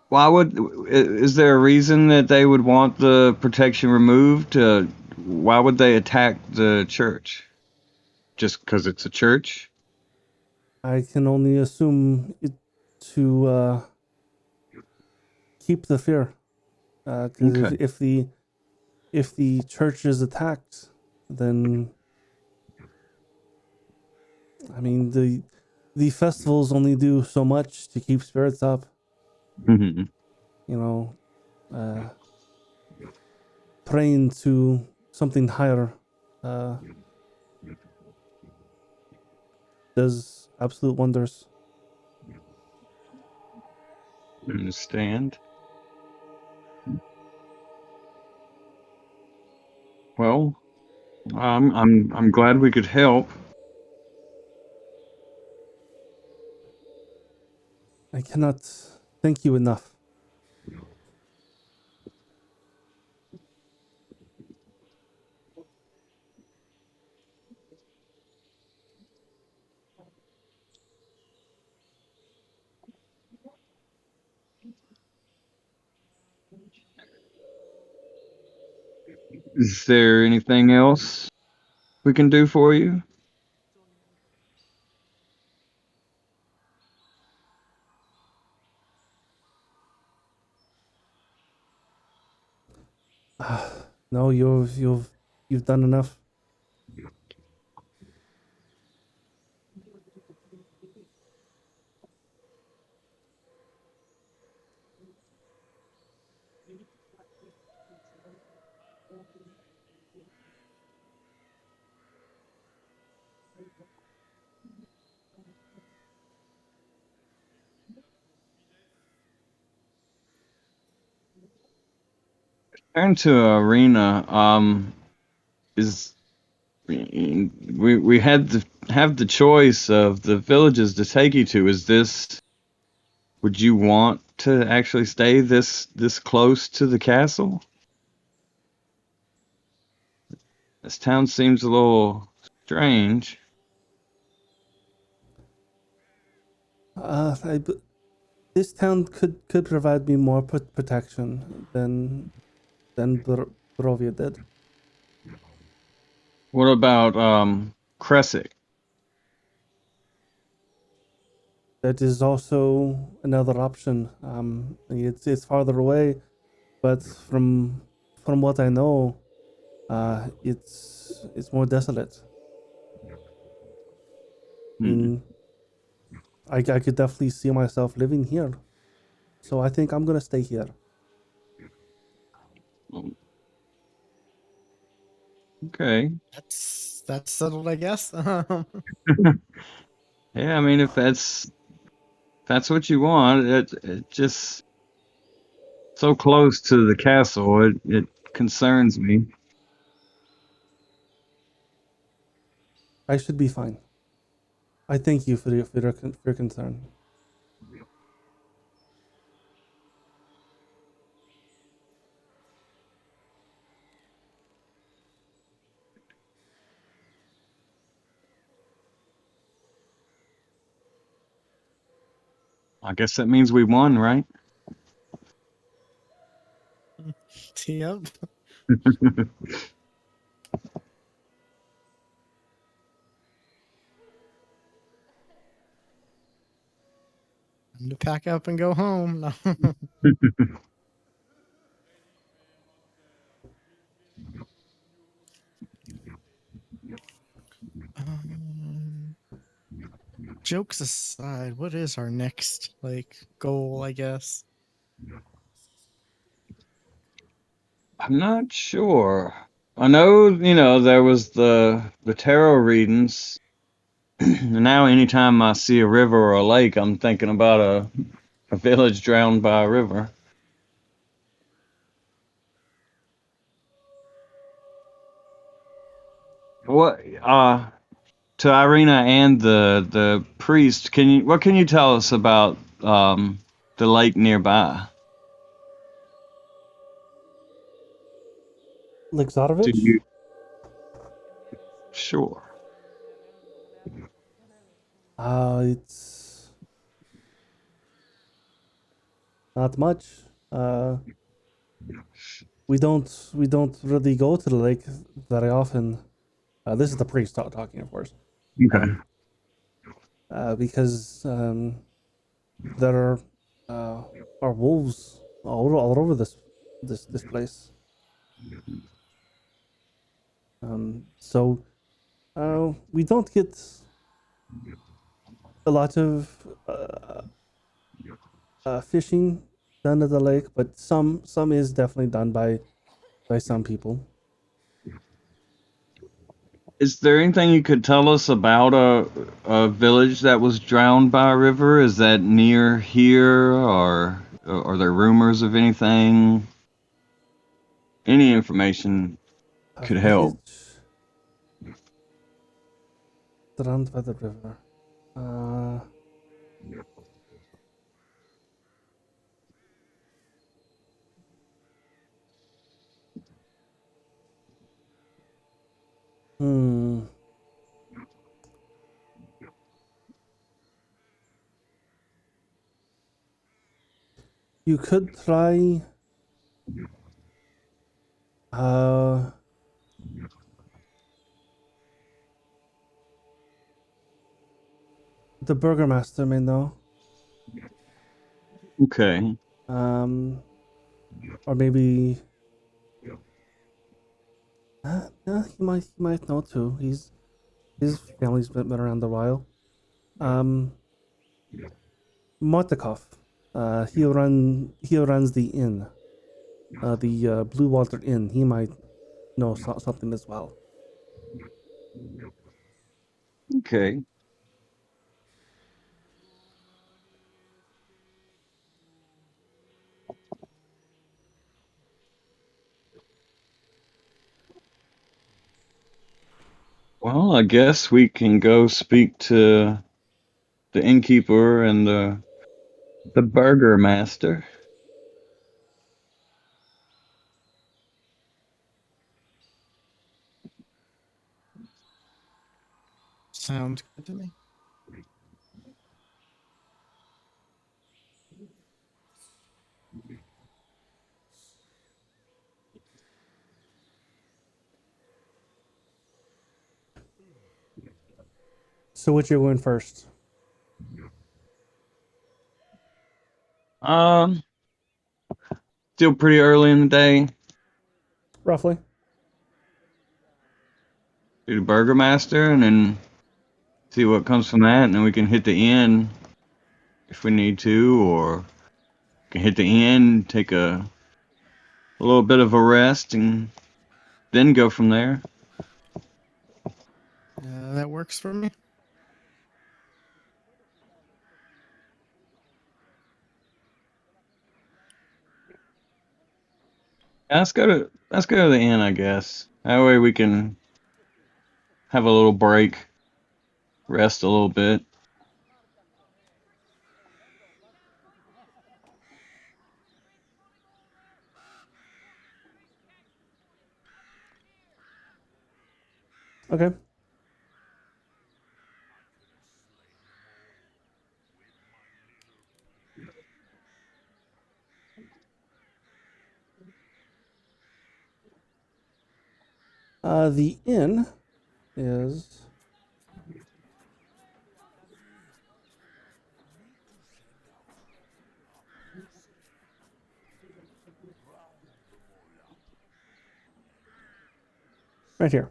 Why would? Is there a reason that they would want the protection removed? Why would they attack the church? Just because it's a church? I can only assume it to keep the fear. Because Okay. if the church is attacked, then I mean the festivals only do so much to keep spirits up. Hmm. You know, uh, praying to something higher uh, does absolute wonders. Understand. Well, I'm glad we could help. I cannot thank you enough. Is there anything else we can do for you? No, you've done enough. Turn to arena. Is we had to have the choice of the villages to take you to. Is this? Would you want to actually stay this close to the castle? This town seems a little strange. I, this town could provide me more protection than Barovia did. What about Cressick? That is also another option. It's farther away, but from what I know, it's more desolate. I Hmm. mean, I could definitely see myself living here, so I think I'm gonna stay here. Okay. That's settled, I guess. Yeah, I mean, if that's what you want, it just so close to the castle. It concerns me. I should be fine. I thank you for your concern. I guess that means we won, right? Yep. Time to pack up and go home. No. Um, jokes aside, what is our next goal? I guess. I'm not sure. I know, there was the tarot readings. And now anytime I see a river or a lake, I'm thinking about a village drowned by a river. What to Irina and the priest, what can you tell us about the lake nearby? Do Lixarovich? you Sure. It's Not much. We don't really go to the lake very often. This is the priest talking, of course. Okay. Because there are wolves all over this place. So we don't get a lot of fishing done at the lake, but some is definitely done by some people. Is there anything you could tell us about a village that was drowned by a river? Is that near here, or are there rumors of anything? Any information A could help. village drowned by the river. Uh, hmm. You could try uh the burgomaster may know. Okay. Um or maybe yeah, he might know too. His family's been around a while. Um Motikov. He runs the inn. The Bluewater Inn. He might know something as well. Okay. Well, I guess we can go speak to the innkeeper and the burgermaster. Sounds good to me. So which you're going first? Um, Still pretty early in the day. Roughly. Do the burgermaster and then see what comes from that, and then we can hit the inn if we need to, or can hit the inn, take a little bit of a rest, and then go from there. That works for me. Let's go to the inn, I guess. That way we can have a little break, rest a little bit. Okay. The inn is right here.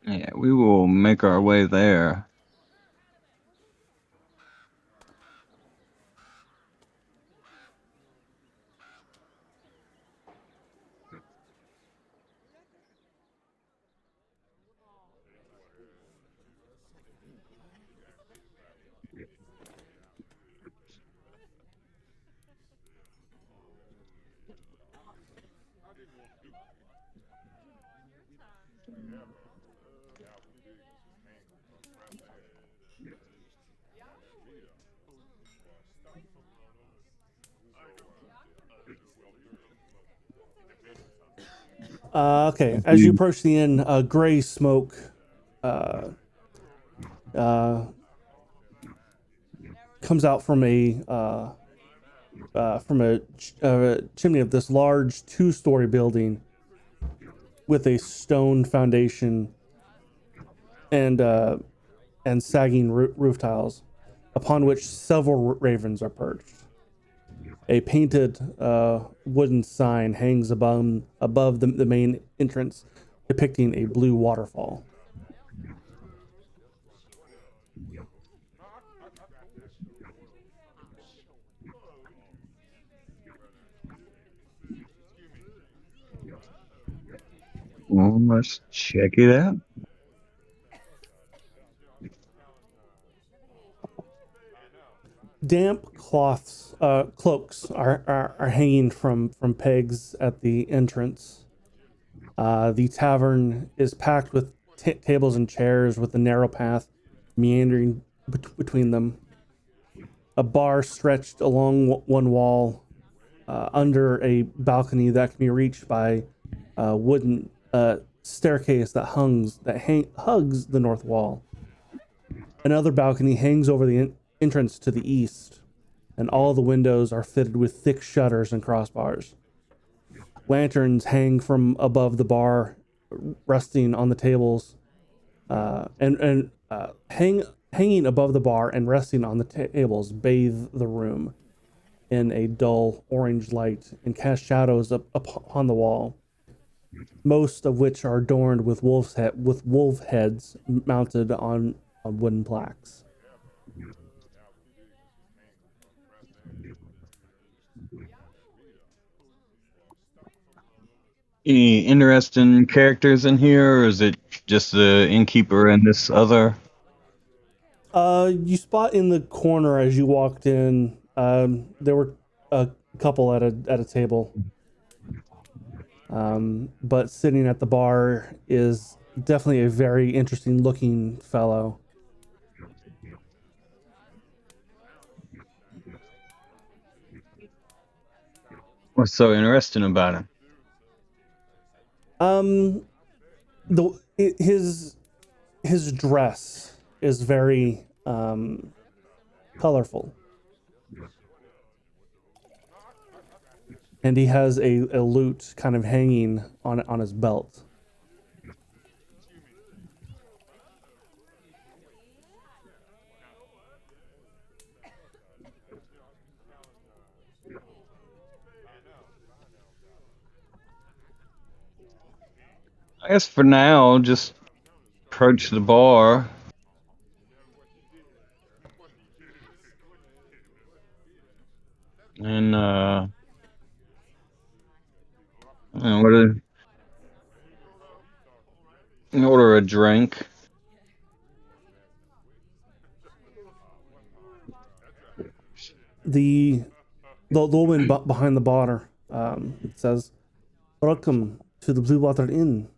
Yeah, we will make our way there. Okay, as you approach the inn, gray smoke uh, uh, comes out from a chimney of this large two-story building with a stone foundation and sagging roof tiles, upon which several ravens are perched. A painted wooden sign hangs above the main entrance, depicting a blue waterfall. Well, let's check it out. Damp cloaks are hanging from pegs at the entrance. The tavern is packed with tables and chairs, with a narrow path meandering between them. A bar stretched along one wall, under a balcony that can be reached by a wooden staircase that hugs the north wall. Another balcony hangs over the entrance to the east, and all the windows are fitted with thick shutters and crossbars. Lanterns hang from above the bar, resting on the tables, hanging above the bar and resting on the tables, bathe the room in a dull orange light and cast shadows upon the wall, most of which are adorned with wolf heads mounted on wooden plaques. Any interesting characters in here, or is it just the innkeeper and this other? You spot in the corner as you walked in. There were a couple at a table. But sitting at the bar is definitely a very interesting looking fellow. What's so interesting about him? His dress is very colorful, and he has a lute kind of hanging on his belt. I guess for now, just approach the bar. And order a drink. The woman behind the bar says, "Welcome to the Bluewater Inn.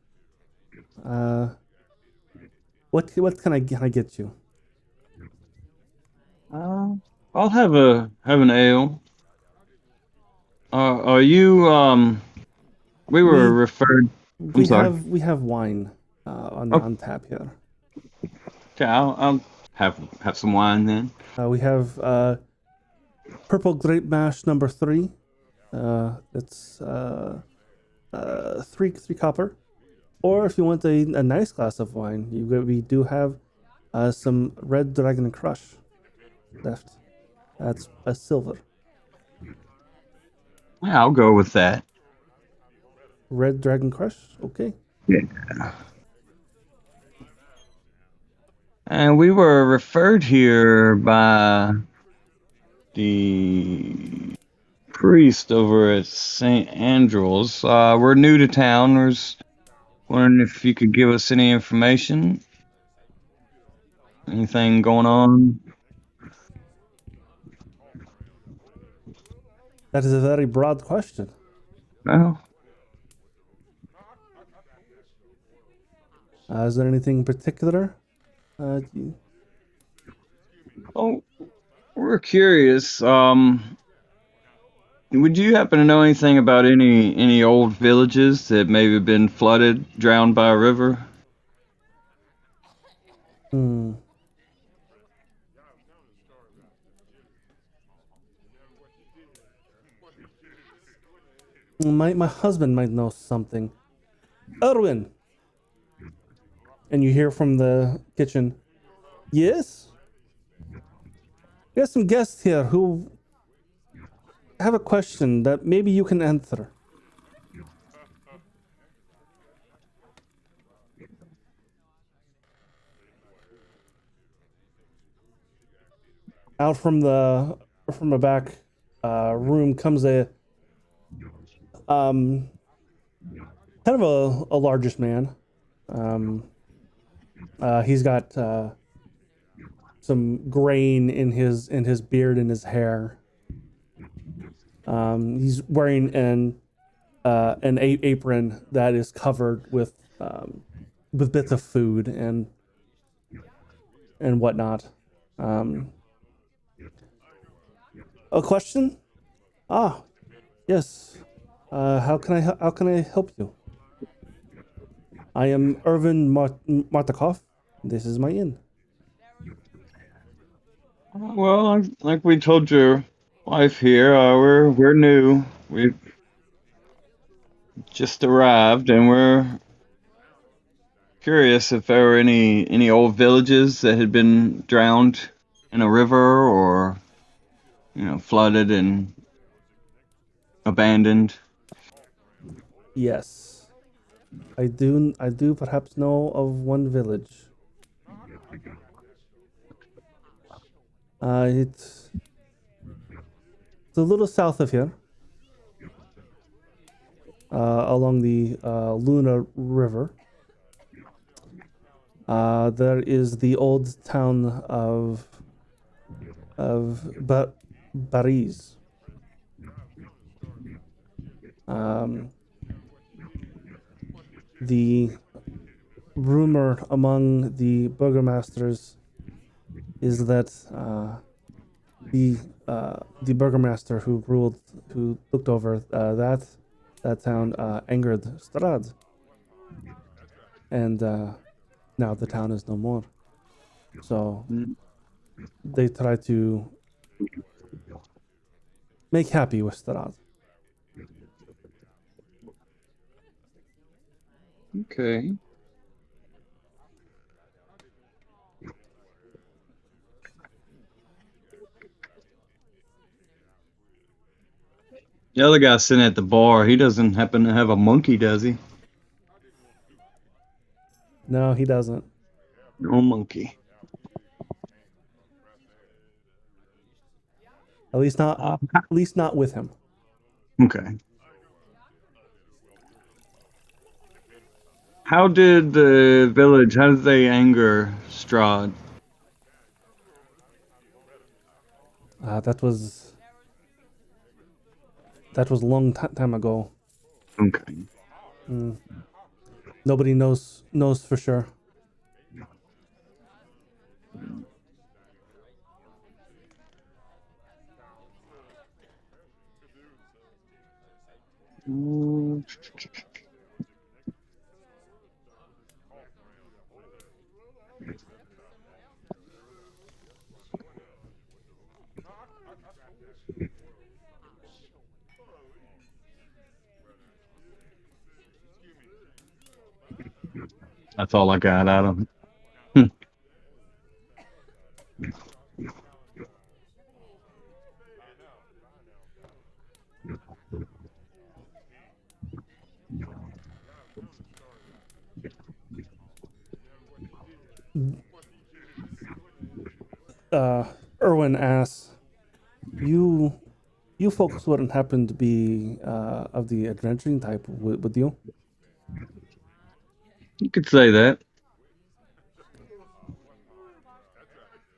What can I get you?" I'll have an ale. Are you We were referred. I'm sorry. We have wine on Oh. on tap here. Okay, I'll have some wine then. We have purple grape mash number 3. It's 3 copper. Or if you want a nice glass of wine, we do have some Red Dragon Crush left. That's a silver. Yeah, I'll go with that. Red Dragon Crush, okay. Yeah. And we were referred here by the priest over at St. Andrew's. We're new to town. We're just wondering if you could give us any information. Anything going on? That is a very broad question. No. Is there anything in particular? Oh, we're curious. Would you happen to know anything about any old villages that maybe have been flooded, drowned by a river? Hmm. My husband might know something. Erwin, and you hear from the kitchen. Yes, we have some guests here who have a question that maybe you can answer. Out from the back room comes a um kind of a largish man. Um, he's got some grain in his beard and his hair. He's wearing an apron that is covered with bits of food and whatnot. Um, a question? Ah, yes. How can I help you? I am Irvin Martikov. This is my inn. Well, like we told your wife here, we're new. We've just arrived, and we're curious if there were any old villages that had been drowned in a river or flooded and abandoned. Yes, I do perhaps know of one village. It's a little south of here, along the Luna River. There is the old town of Baris. Um, the rumor among the burgomasters is that the burgomaster who looked over that town angered Strahd, and now the town is no more. So Mm, they try to make happy with Strahd. Okay. The other guy sitting at the bar, he doesn't happen to have a monkey, does he? No, he doesn't. No monkey. At least not. Uh, At least not with him. okay. How did the village? How did they anger Strahd? Uh, that was that was a long time ago. Okay. Mm. Nobody knows for sure. Mm, That's all I got out of it. Uh, Erwin asks, "You you folks wouldn't happen to be of the adventuring type, would you? You could say that.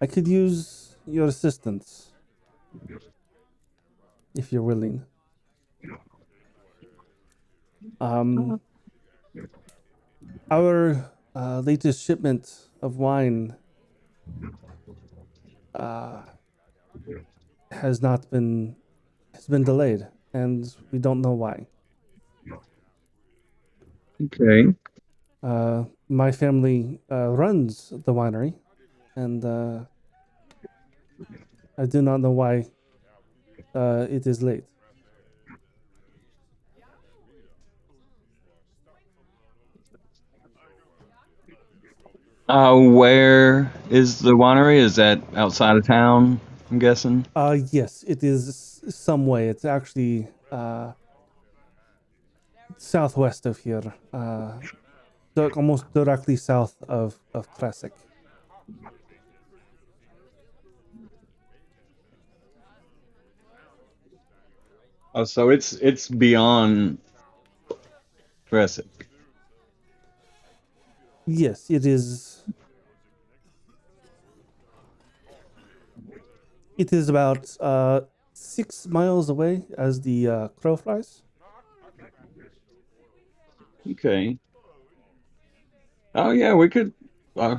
I could use your assistance if you're willing. Um, our latest shipment of wine uh, has not been has been delayed. and we don't know why. Okay. My family runs the winery, and I do not know why it is late. Where is the winery? Is that outside of town? I'm guessing. Yes, it is some way. It's actually southwest of here, almost directly south of Classic. Oh, so it's beyond Crescent. Yes, it is. It is about 6 miles away as the crow flies. Okay. Oh yeah, we could. Uh,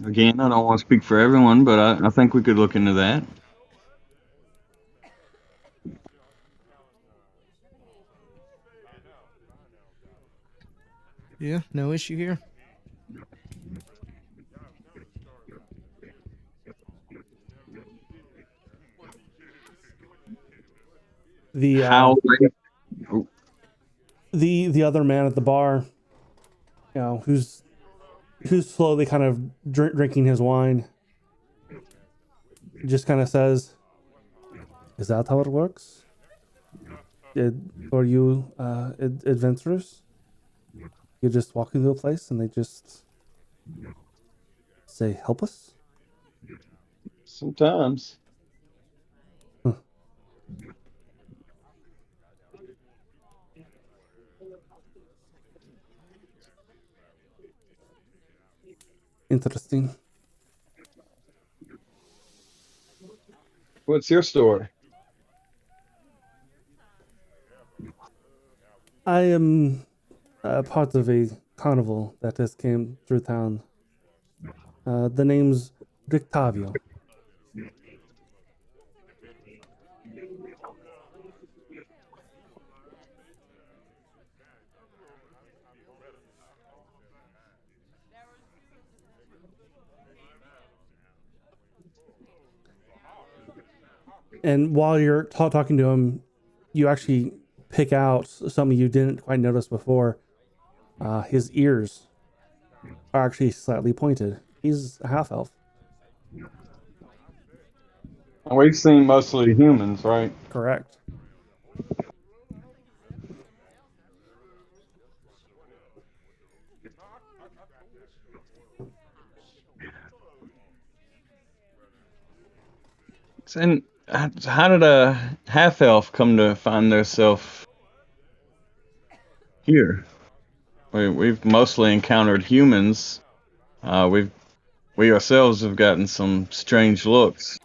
Again, I don't want to speak for everyone, but I think we could look into that. Yeah, no issue here. The How late? the other man at the bar, who's slowly kind of drinking his wine, just kind of says, "Is that how it works? For you adventurers, you just walk into a place and they just say, 'Help us'?" Sometimes. Huh. Interesting. What's your story? I am part of a carnival that has came through town. The name's Rictavio. And while you're talking to him, you actually pick out something you didn't quite notice before. His ears are actually slightly pointed. He's a half elf. We've seen mostly humans, right? Correct. And how did a half elf come to find themselves here? We've mostly encountered humans. We ourselves have gotten some strange looks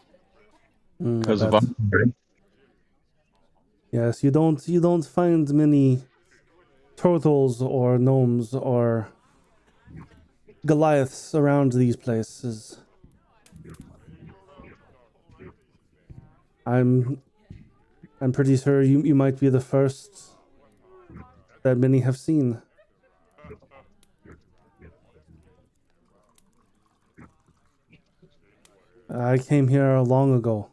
I because of our. bet. Yes, you don't find many turtles or gnomes or Goliaths around these places. I'm I'm pretty sure you might be the first that many have seen. I came here long ago.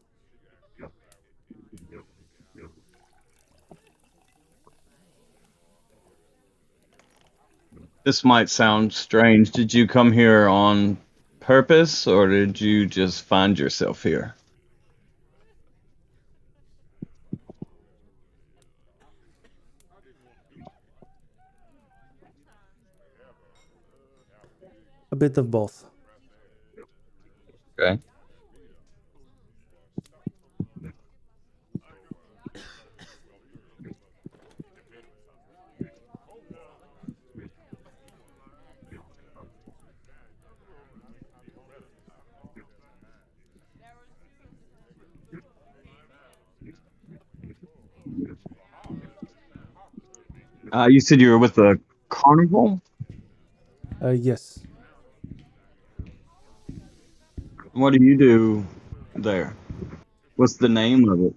This might sound strange. Did you come here on purpose, or did you just find yourself here? A bit of both. Okay. You said you were with the carnival. Yes. What do you do there? What's the name of it?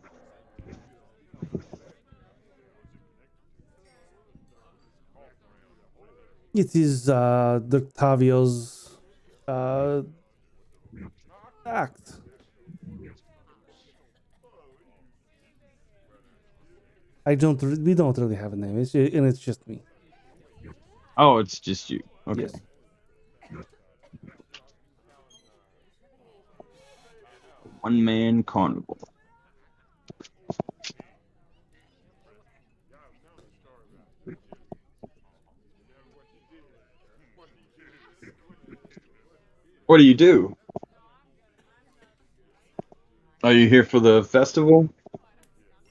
It is Octavio's act. We don't really have a name. And it's just me. Oh, it's just you. Okay. Yes. One man carnival. What do you do? Are you here for the festival?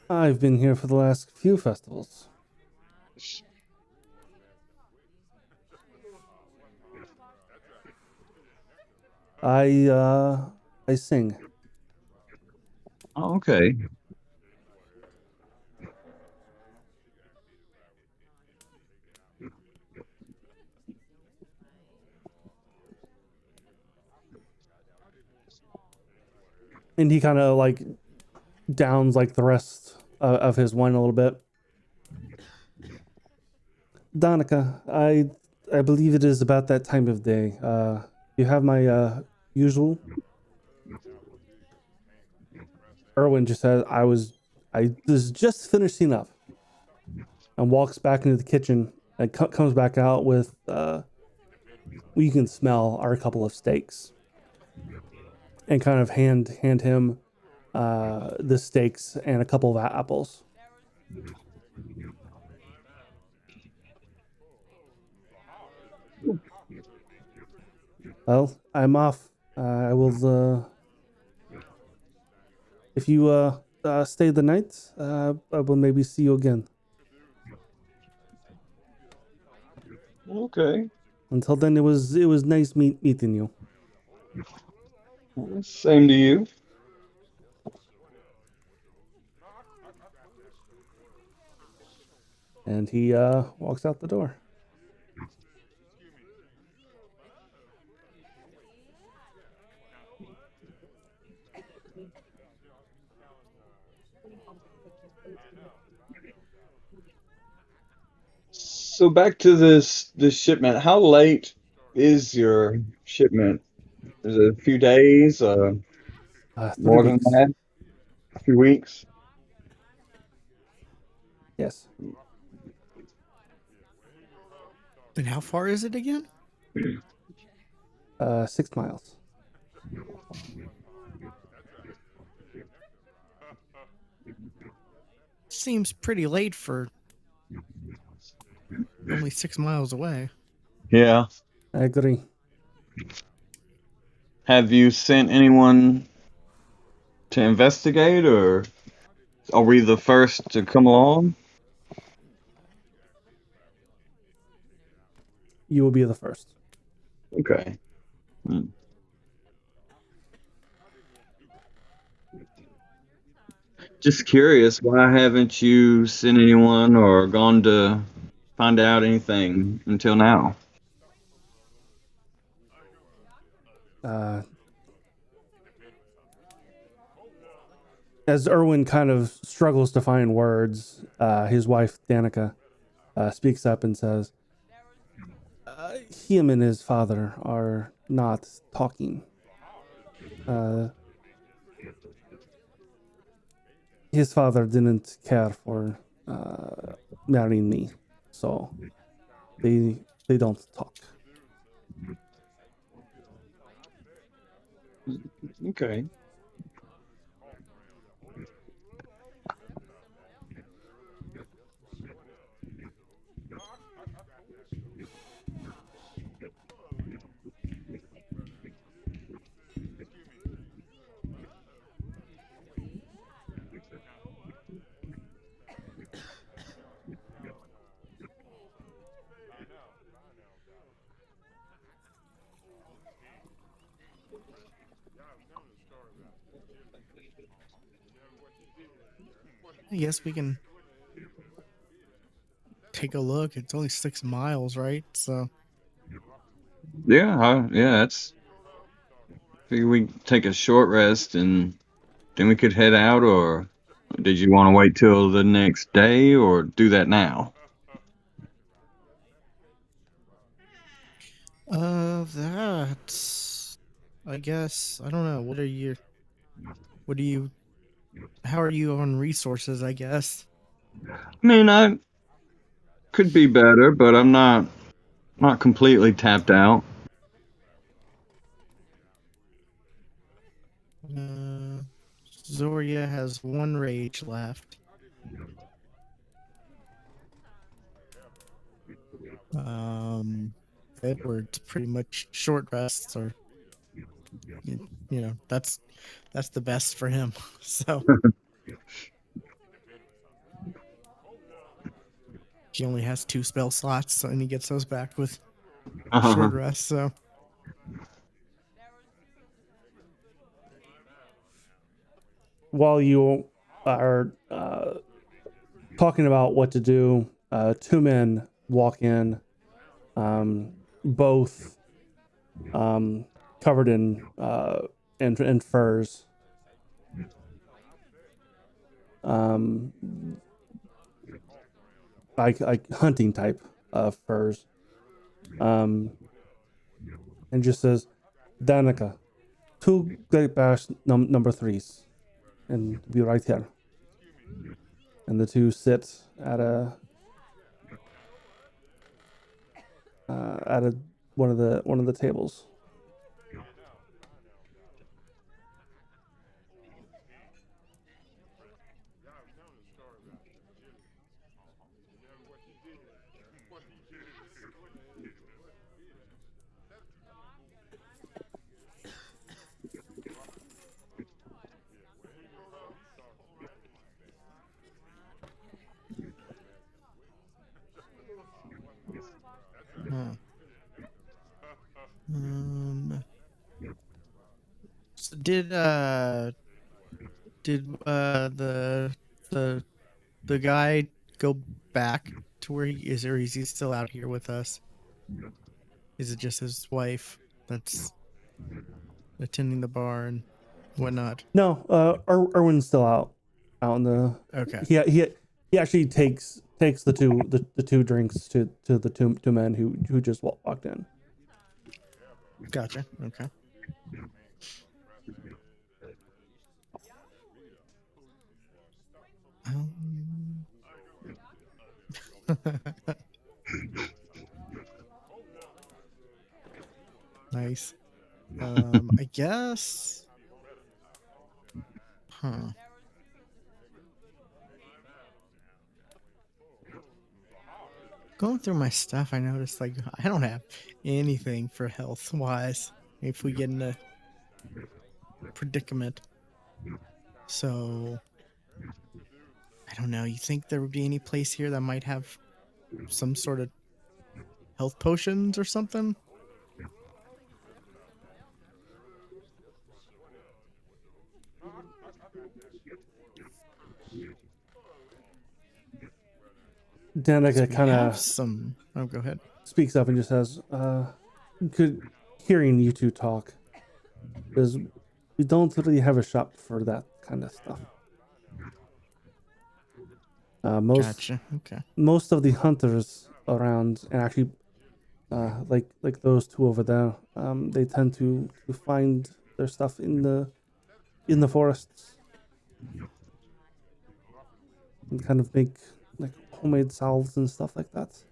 I've been here for the last few festivals. I sing. Oh, okay. And he kind of like downs like the rest of his wine a little bit. Donica, I believe it is about that time of day. You have my usual. Erwin just says I was just finishing up, and walks back into the kitchen and comes back out with what you can smell are a couple of steaks, and kind of hand him the steaks and a couple of apples. Well, I'm off. I will. If you stay the night, I will maybe see you again. Okay. Until then, it was nice meeting you. Same to you. And he walks out the door. So back to this shipment. How late is your shipment? Is it a few days? 3 More than weeks. that? A few weeks? Yes. And how far is it again? 6 miles. Seems pretty late for only 6 miles away. Yeah. I agree. Have you sent anyone to investigate, or are we the first to come along? You will be the first. Okay. Hmm. Just curious, why haven't you sent anyone or gone to find out anything until now? Uh, as Erwin kind of struggles to find words, his wife Danica speaks up and says, "Him and his father are not talking. Uh, his father didn't care for marrying me, so they don't talk." Okay. I guess we can take a look. It's only 6 miles, right? So Yeah, that's. Figure we take a short rest and then we could head out, or did you want to wait till the next day, or do that now? That I guess I don't know. What do you? How are you on resources? I guess. I mean, I could be better, but I'm not completely tapped out. Uh, Zoria has one rage left. Edward's pretty much short rests, or you know, that's the best for him. So he only has 2 spell slots, and he gets those back with Uh-huh. short rest. So While you are talking about what to do, 2 men walk in, both covered in furs. Like hunting type of furs. And just says, Danica, 2 great bash number 3s, and be right here. And the 2 sit at one of the tables. huh. um, so did the guy go back to where he is, or is he still out here with us? Is it just his wife that's attending the bar and whatnot? No, Erwin's still out in the. Okay, He actually takes the 2 drinks to the two men who just walked in. gotcha. Okay. Um, nice. I guess. Huh. Going through my stuff, I noticed like I don't have anything for health wise. If we get in a predicament, so I don't know. You think there would be any place here that might have some sort of health potions or something? Danica We kind have of some. Oh, go ahead. speaks up and just says, "Good hearing you 2 talk, because we don't really have a shop for that kind of stuff. Most Gotcha. Okay. most of the hunters around, and actually, like those 2 over there, they tend to find their stuff in the forests and kind of make like homemade salves and stuff like that."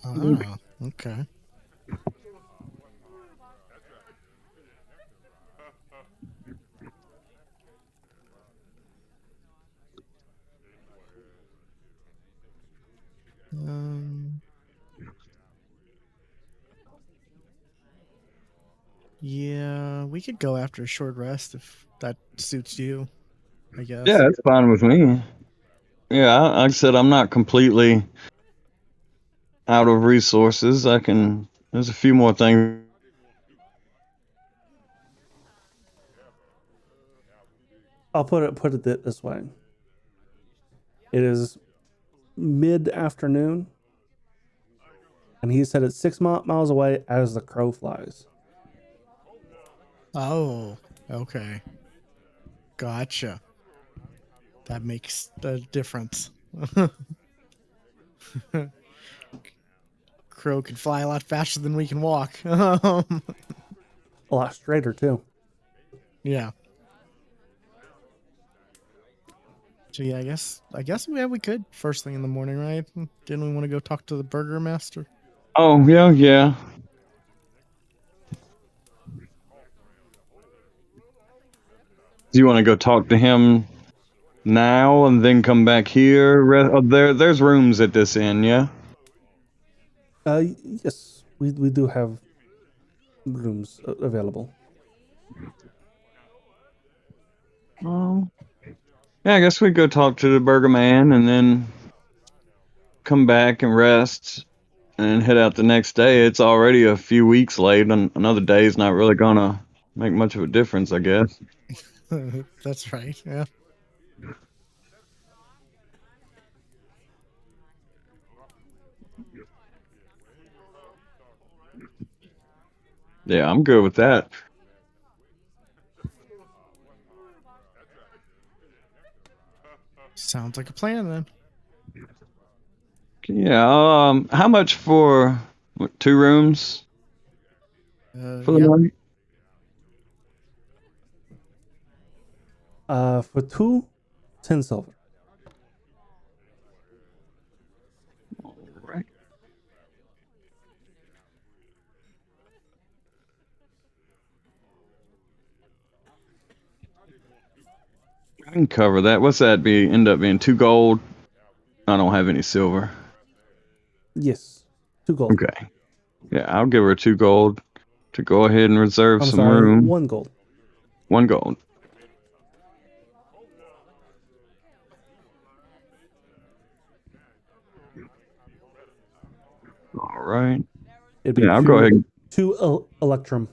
Ah, okay. Um, yeah, we could go after a short rest if that suits you, I Yeah, guess. that's fine with me. Yeah, like I said, I'm not completely out of resources. I can. There's a few more things. I'll put it this way: it is mid afternoon, and he said it's 6 miles away as the crow flies. Oh, okay. Gotcha. That makes a difference. crow can fly a lot faster than we can walk. A lot straighter too. Yeah. So yeah, I guess we could first thing in the morning, right? Didn't we want to go talk to the burgomaster? Oh, yeah, yeah. Do you want to go talk to him now and then come back here? There's rooms at this inn, yeah? Yes, we do have rooms available. Yeah, I guess we go talk to the burger man and then come back and rest and head out the next day. It's already a few weeks late, and another day is not really gonna make much of a difference, I guess. That's right. Yeah. Yeah, I'm good with that. Sounds like a plan then. Yeah, how much for 2 rooms for the Yep. night? For 2, 10 silver. Right. I can cover that. What's that end up being 2 gold? I don't have any silver. Yes, 2 gold. Okay. Yeah, I'll give her 2 gold to go ahead and reserve I'm some sorry, room. 1 gold. 1 gold. All right. It'd be Yeah, I'll go ahead. 2 electrum.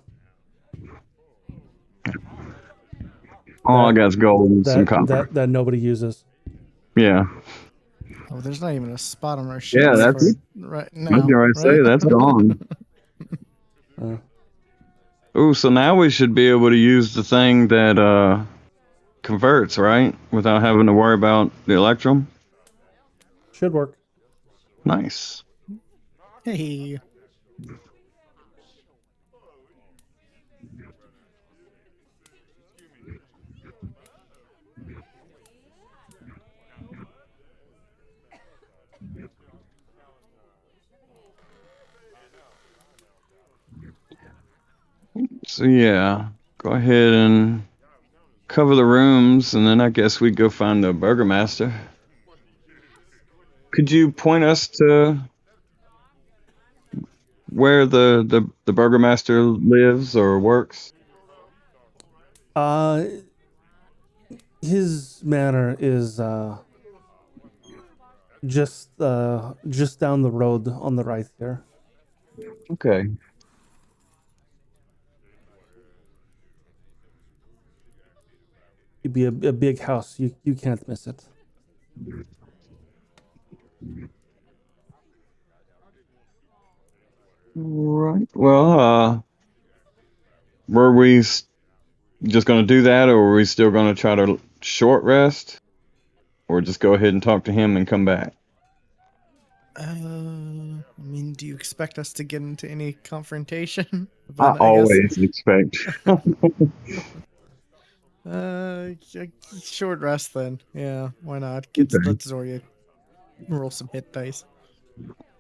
All I got is gold and some copper. That nobody uses. Yeah. Oh, there's not even a spot on our sheets Yeah, for that's. it right I now. was going to say right? that's gone. Ooh, so now we should be able to use the thing that converts, right? Without having to worry about the electrum. Should work. Nice. Hey. So yeah, go ahead and cover the rooms, and then I guess we go find the burgomaster. Could you point us to where the burgomaster lives or works? His manor is just down the road on the right there. Okay. It'd be a big house. You can't miss it. Right. Well, were we just going to do that, or were we still going to try to short rest, or just go ahead and talk to him and come back? I mean, do you expect us to get into any confrontation? I But always expect. Short rest then. Yeah, why not? Okay. Let Zoria roll some hit dice.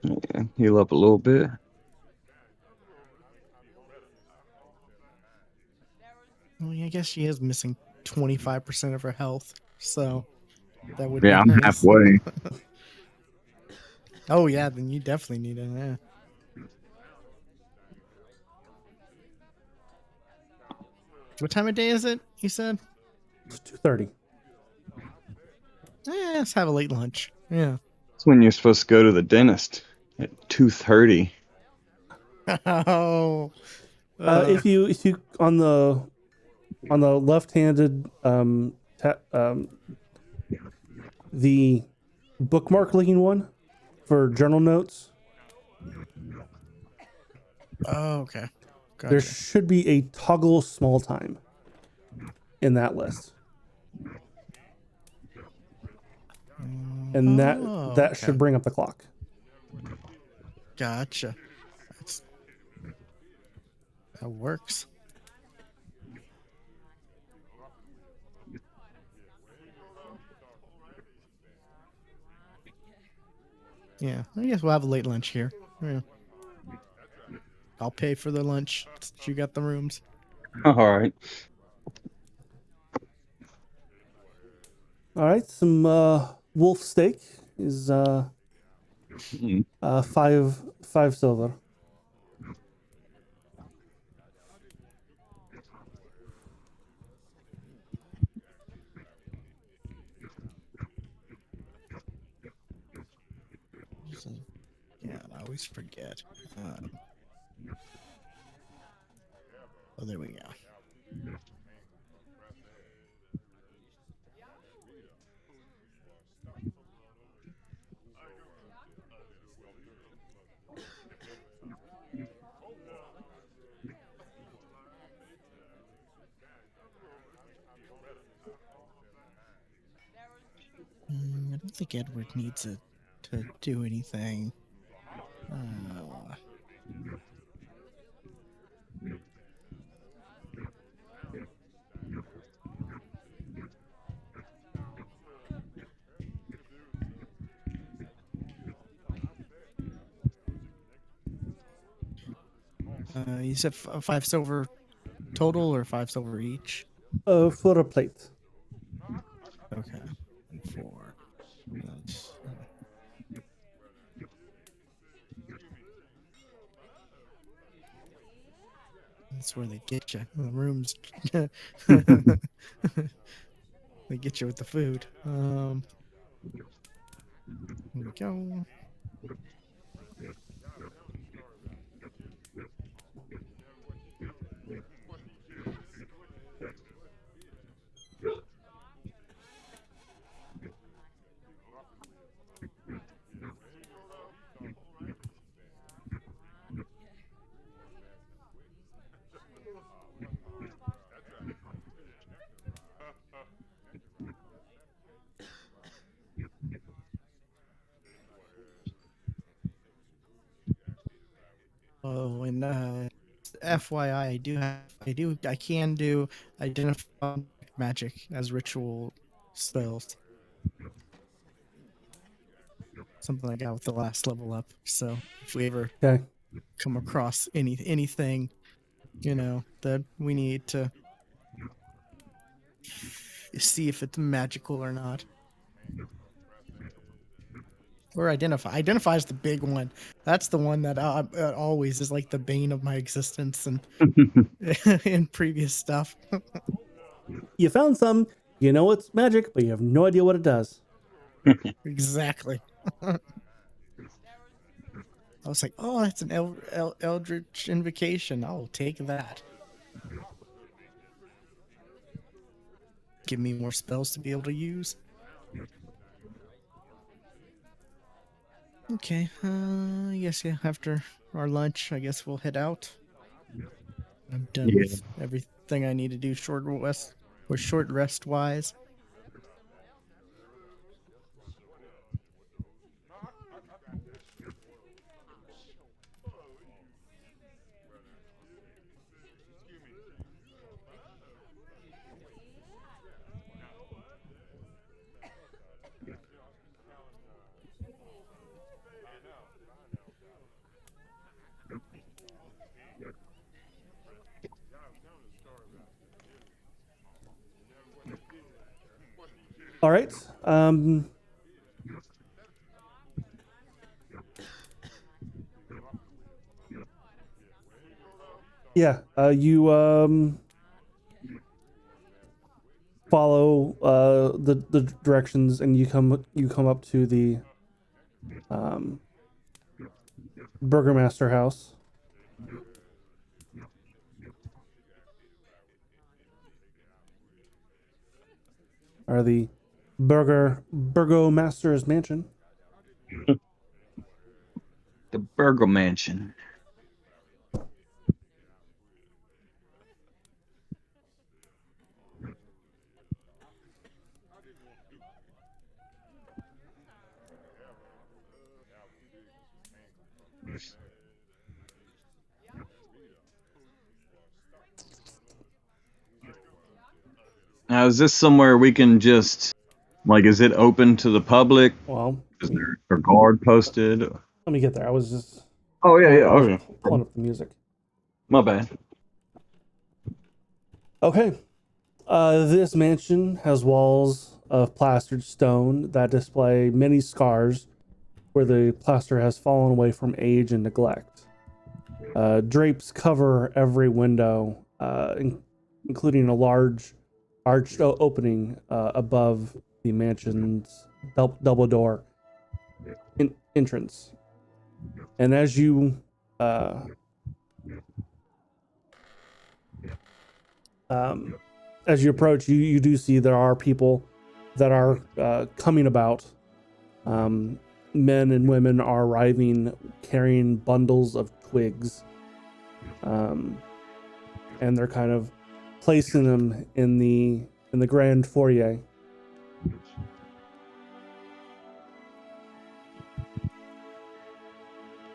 Yeah, heal up a little bit. Well, I guess she is missing 25% of her health, so that would Yeah, be I'm nice. halfway. Oh yeah, then you definitely need it. Yeah. What time of day is it? You said. It's 2:30. Let's have a late lunch. Yeah. That's when you're supposed to go to the dentist at 2:30. Oh. If you on the left-handed the bookmark looking one for journal notes. Oh, okay. Gotcha. There should be a toggle small time in that list. And that okay. should bring up the clock. Gotcha. That works. Yeah, I guess we'll have a late lunch here. Yeah. I'll pay for the lunch. You got the rooms. All right. All right, some wolf steak is Mm. five silver. Yeah, I always forget. Oh, there we go. I don't think Edward needs it to do anything. You said 5 silver total or 5 silver each? For a plate. Okay. And 4. That's where they get you. The rooms. They get you with the food. Here we go. Oh, and FYI, I can do identify magic as ritual spells. Something I got with the last level up. So if we ever Okay. come across anything, that we need to see if it's magical or not. Or identify is the big one. That's the one that always is like the bane of my existence and in previous stuff. You found some. You know it's magic, but you have no idea what it does. Exactly. I was like, oh, that's an Eldritch invocation. I'll take that. Give me more spells to be able to use. Okay, yes, yeah, after our lunch, I guess we'll head out. I'm done Yeah. with everything I need to do short rest wise. All right. Yeah. You follow the directions, and you come up to the um, burgomaster house. Or the burgomaster's mansion. The Burgle Mansion. Now, is this somewhere we can just, like, is it open to the public? Well, Is there a guard posted? let me get there. I was just Oh, yeah, yeah. I was Okay. pulling up the music. My bad. Okay. This mansion has walls of plastered stone that display many scars where the plaster has fallen away from age and neglect. Drapes cover every window, including a large arched opening above the mansion's double door entrance. And as you approach, you do see there are people that are coming about. Men and women are arriving carrying bundles of twigs, and they're kind of placing them in the grand foyer.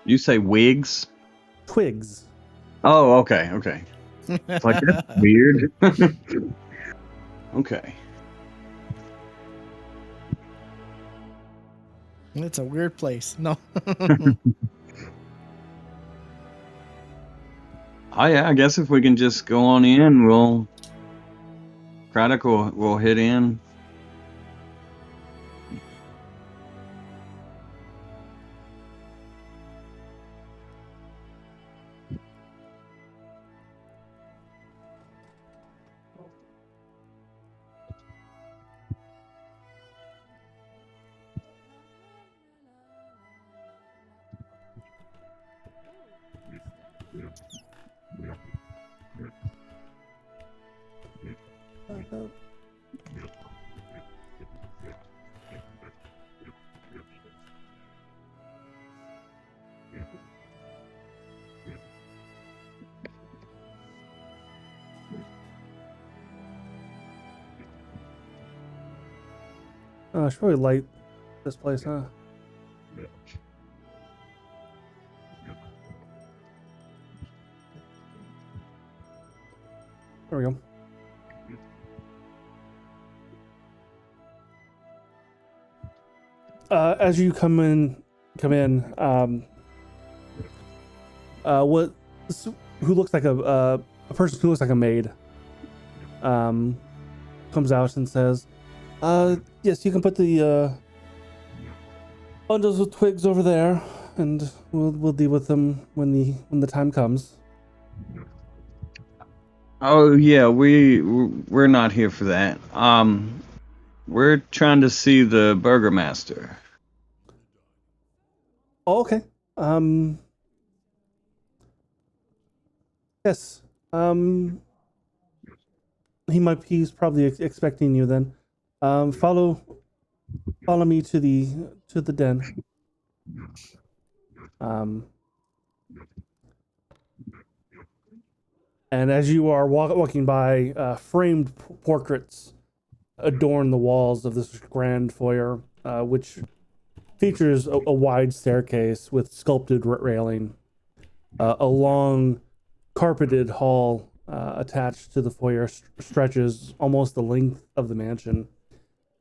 You say wigs? Twigs. Oh, okay, okay. It's like, that's weird. Okay. It's a weird place. No. Oh, yeah, I guess if we can just go on in, Craddock will hit in. Oh, I should really light this place, huh? There we go. As you come in, who looks like a person who looks like a maid, comes out and says, "Yes, you can put the bundles of twigs over there, and we'll deal with them when the time comes." Oh, yeah, we're not here for that. We're trying to see the burgomaster. Oh, okay. Yes. He's probably expecting you then. Follow me to the den. And as you are walking by, framed portraits adorn the walls of this grand foyer, which features a wide staircase with sculpted railing, a long carpeted hall attached to the foyer stretches almost the length of the mansion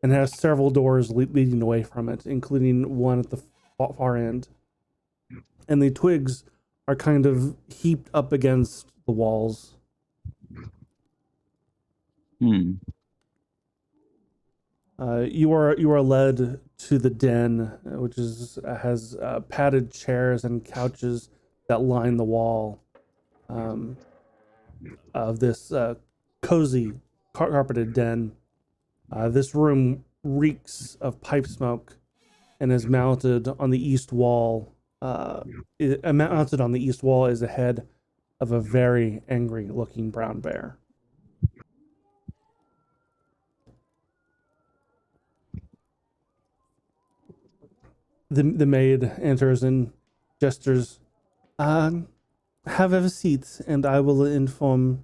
and has several doors leading away from it, including one at the far end. And the twigs are kind of heaped up against the walls. You are led to the den, which has padded chairs and couches that line the wall of this cozy carpeted den. This room reeks of pipe smoke and is mounted on the east wall. Mounted on the east wall is the head of a very angry-looking brown bear. The maid enters and gestures. Have a seat, and I will inform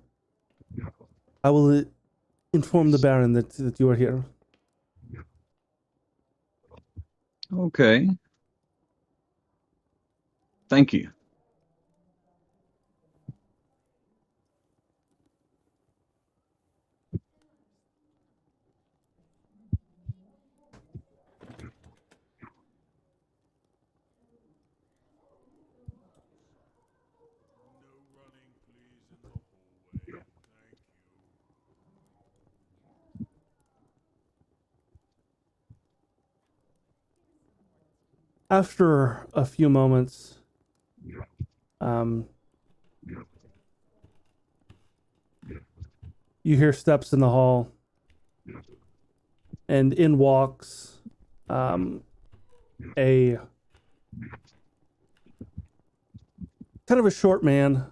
the Baron that you are here. Okay. Thank you. After a few moments, you hear steps in the hall, and in walks a kind of a short man.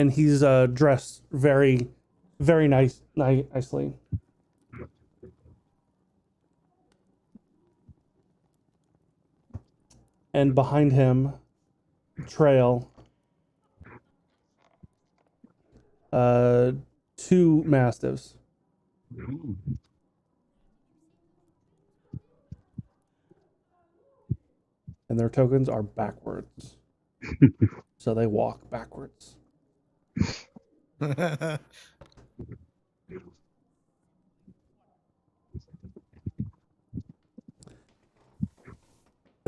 And he's dressed very, very nicely. And behind him, trail two mastiffs. And their tokens are backwards. So they walk backwards. Uh,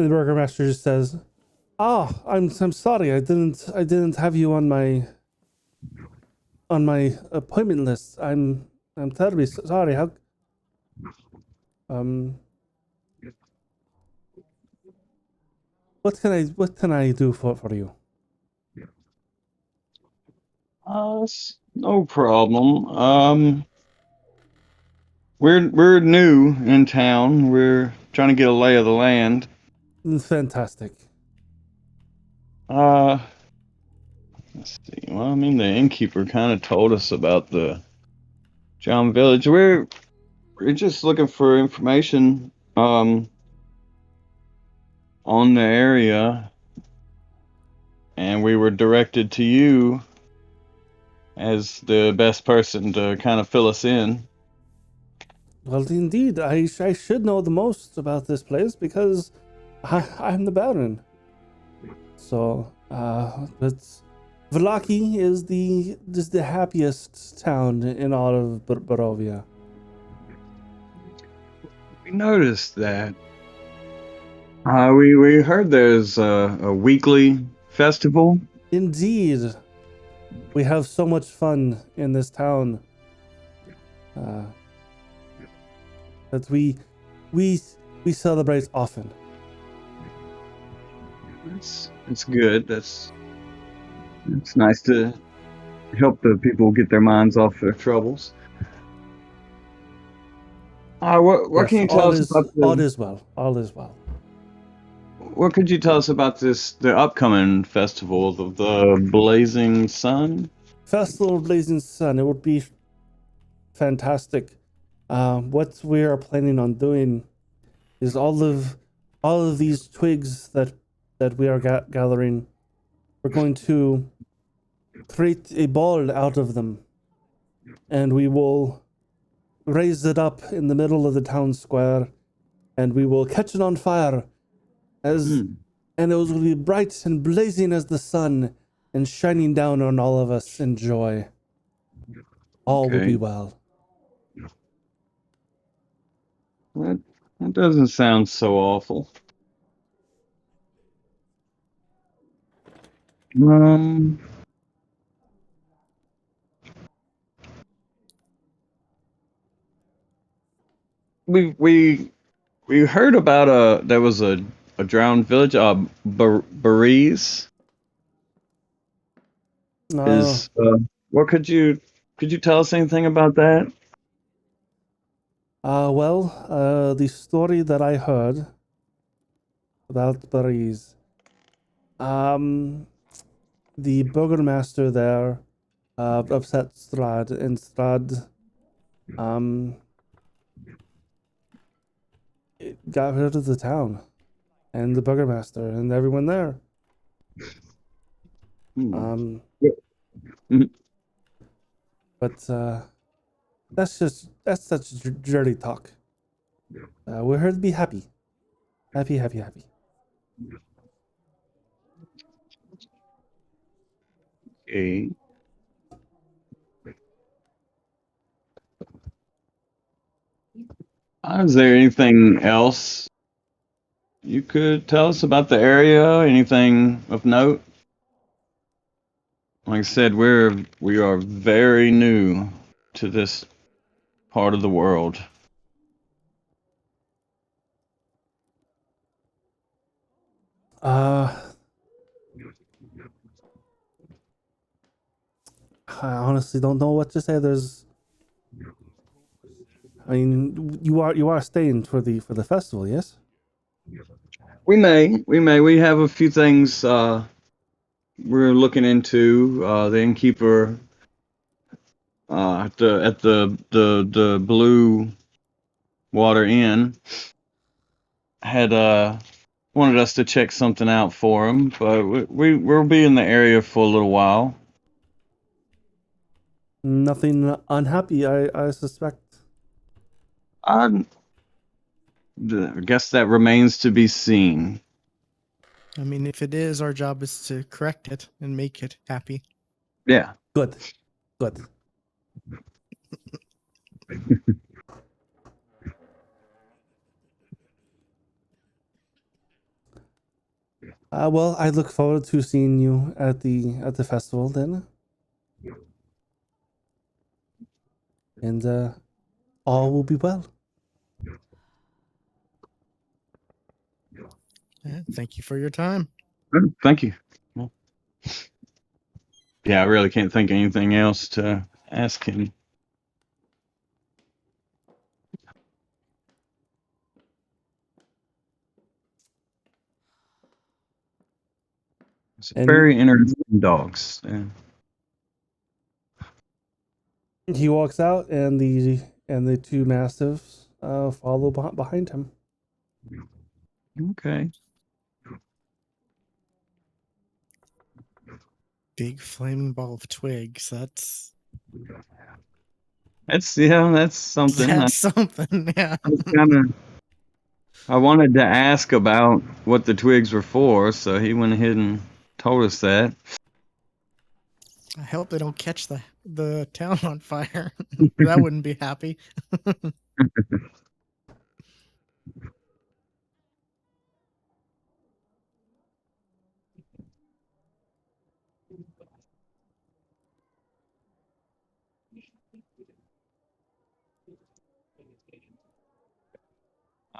And the burgomaster just says, I'm sorry, I didn't have you on my appointment list. I'm terribly sorry. How what can I do for you? No problem. We're new in town. We're trying to get a lay of the land. Fantastic. Let's see. Well, I mean, the innkeeper kind of told us about the John Village. We're just looking for information on the area, and we were directed to you as the best person to kind of fill us in. Well, indeed, I should know the most about this place because I'm the Baron. So, but Vallaki is the happiest town in all of Barovia. We noticed that. We heard there's a weekly festival. Indeed, we have so much fun in this town. That we celebrate often. It's good. It's nice to help the people get their minds off their troubles. What Yes, can you tell us about all is well. All is well. What could you tell us about the upcoming festival of the Blazing Sun? Festival of Blazing Sun. It would be fantastic. What we are planning on doing is all of these twigs that we are gathering. We're going to create a ball out of them, and we will raise it up in the middle of the town square, and we will catch it on fire, and it will be bright and blazing as the sun, and shining down on all of us in joy. All will be well. That doesn't sound so awful. We heard about there was a drowned village, Bariz. What could you tell us anything about that? Well, the story that I heard about Bariz, the burgomaster there upset Strahd, and Strahd got rid of the town and the burgomaster and everyone there. But that's such dirty talk. We're here to be happy. Happy, happy, happy. Okay. Is there anything else you could tell us about the area? Anything of note? Like I said, we are very new to this part of the world. I honestly don't know what to say. I mean, you are staying for the festival, yes? We have a few things we're looking into. The innkeeper at the Bluewater Inn had wanted us to check something out for him, but we'll be in the area for a little while. Nothing unhappy, I suspect. I guess that remains to be seen. I mean, if it is, our job is to correct it and make it happy. Yeah. Good. Good. Well, I look forward to seeing you at the festival then. And all will be well. Yeah, thank you for your time. Thank you. Well, yeah, I really can't think of anything else to ask him. It's And very interesting dogs. Yeah. he walks out, and the two mastiffs follow behind him. Okay. Big flaming ball of twigs. That's That's something. that's something. Yeah. I wanted to ask about what the twigs were for, so he went ahead and told us that. I hope they don't catch the town on fire. That wouldn't be happy.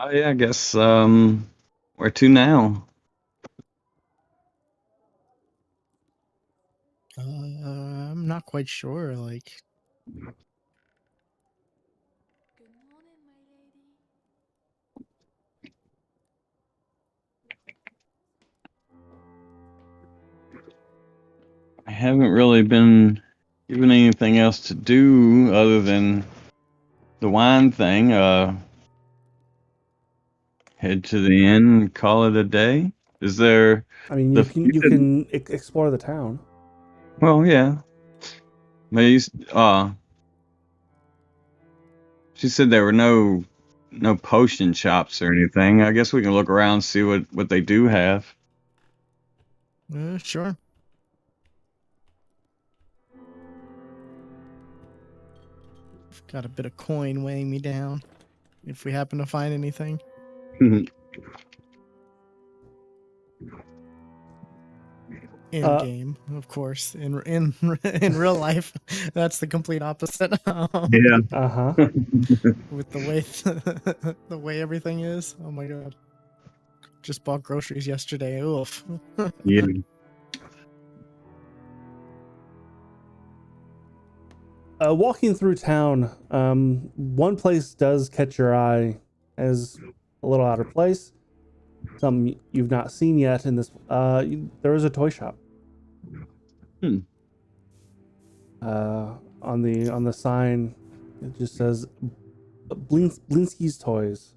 Oh yeah, I guess where to now? I'm not quite sure. Like, Good morning, my lady. I haven't really been given anything else to do other than the wine thing. Head to the inn and call it a day. Is there I mean, the you can explore the town. well, yeah. Maybe she said there were no potion shops or anything. I guess we can look around and see what they do have. sure. I've got a bit of coin weighing me down. If we happen to find anything. In game, of course. In real life, that's the complete opposite. Yeah. Uh-huh. With the way the way everything is. Oh my god! Just bought groceries yesterday. Oof. Yeah. Walking through town, one place does catch your eye as a little out of place. Something you've not seen yet in this. There is a toy shop. Hmm. On the sign, it just says Blinsky's Toys.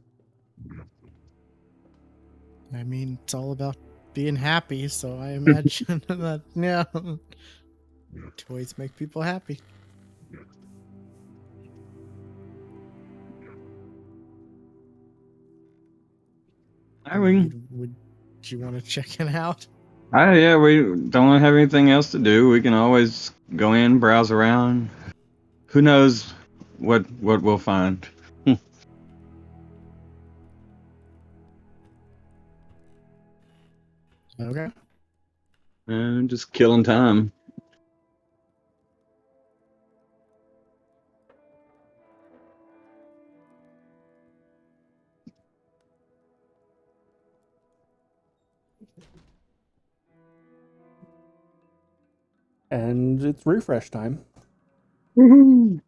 I mean, it's all about being happy, so I imagine that, yeah. Toys make people happy. I mean, Would you want to check it out? yeah, we don't have anything else to do. We can always go in, browse around. Who knows what we'll find? Okay. And just killing time. And it's refresh time. Woohoo!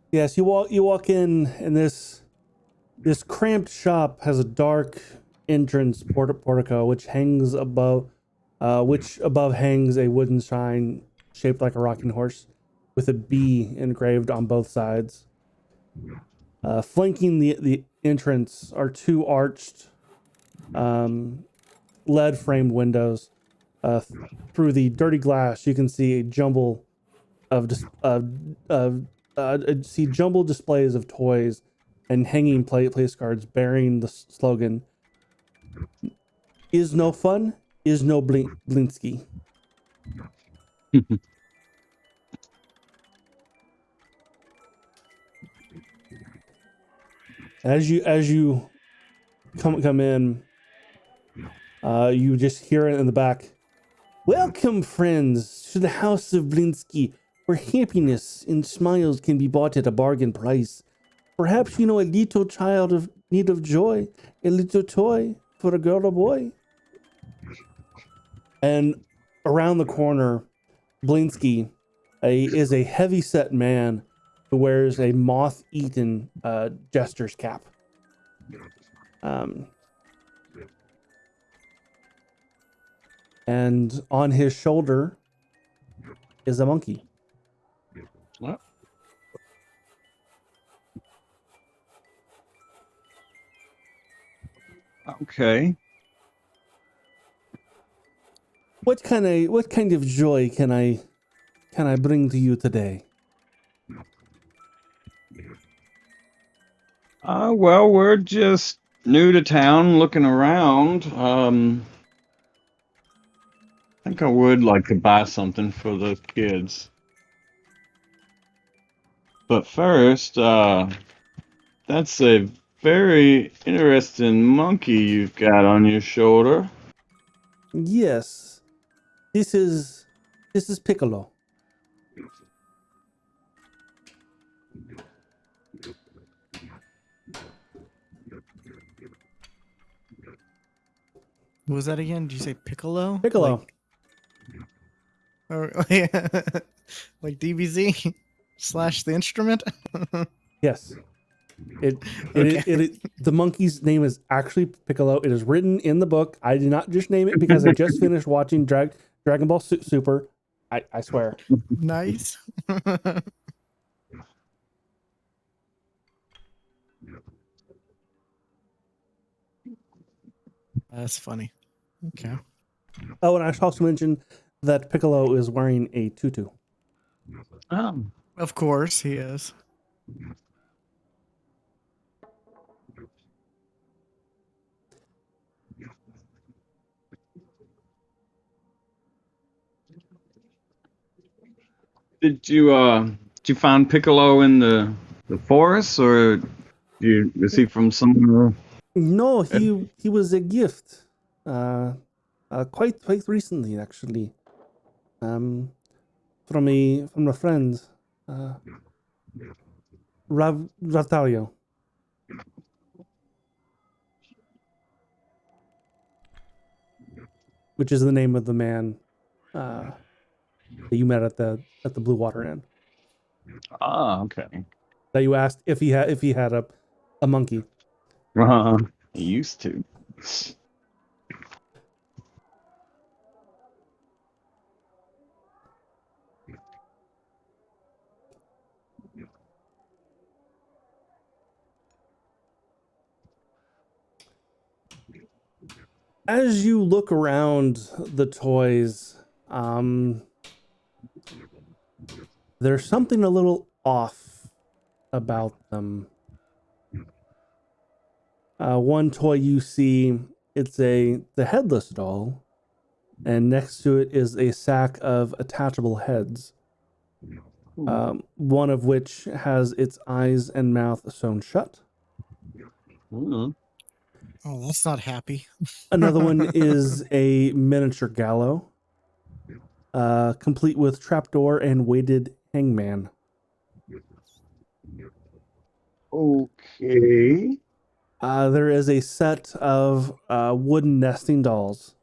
Yes, you walk in, and this cramped shop has a dark entrance portico which above hangs a wooden sign shaped like a rocking horse with a B engraved on both sides. Flanking the entrance are two arched lead framed windows. Through the dirty glass, you can see a jumble of see jumbled displays of toys and hanging place cards bearing the slogan "Is no fun, is no Blinsky." As you come in, you just hear it in the back. Welcome, friends, to the House of Blinsky, where happiness and smiles can be bought at a bargain price. Perhaps you know a little child of need of joy, a little toy for a girl or boy. And around the corner, Blinsky is a heavy-set man who wears a moth-eaten jester's cap. And on his shoulder is a monkey. What? Okay. What kind of joy can I bring to you today? Well, we're just new to town, looking around. I think I would like to buy something for the kids. But first, that's a very interesting monkey you've got on your shoulder. Yes, this is Piccolo. What was that again? Did you say piccolo? Piccolo. Or like DBZ slash the instrument? Yes. Okay. The monkey's name is actually Piccolo. It is written in the book. I did not just name it because I just finished watching Dragon Ball Super. I swear. Nice. That's funny. Okay. Oh, and I should also mention that Piccolo is wearing a tutu. Of course he is. Did you find Piccolo in the forest, or is he from somewhere? No, he was a gift. Quite recently actually. From a friend. Ravtario. Which is the name of the man that you met at the Bluewater Inn. Ah, okay. that you asked if he had a monkey. He used to. As you look around the toys, there's something a little off about them. One toy you see, it's the Headless Doll, and next to it is a sack of attachable heads. One of which has its eyes and mouth sewn shut. Mm-hmm. Oh, that's not happy. Another one is a miniature gallows, complete with trapdoor and weighted hangman. Okay. There is a set of wooden nesting dolls.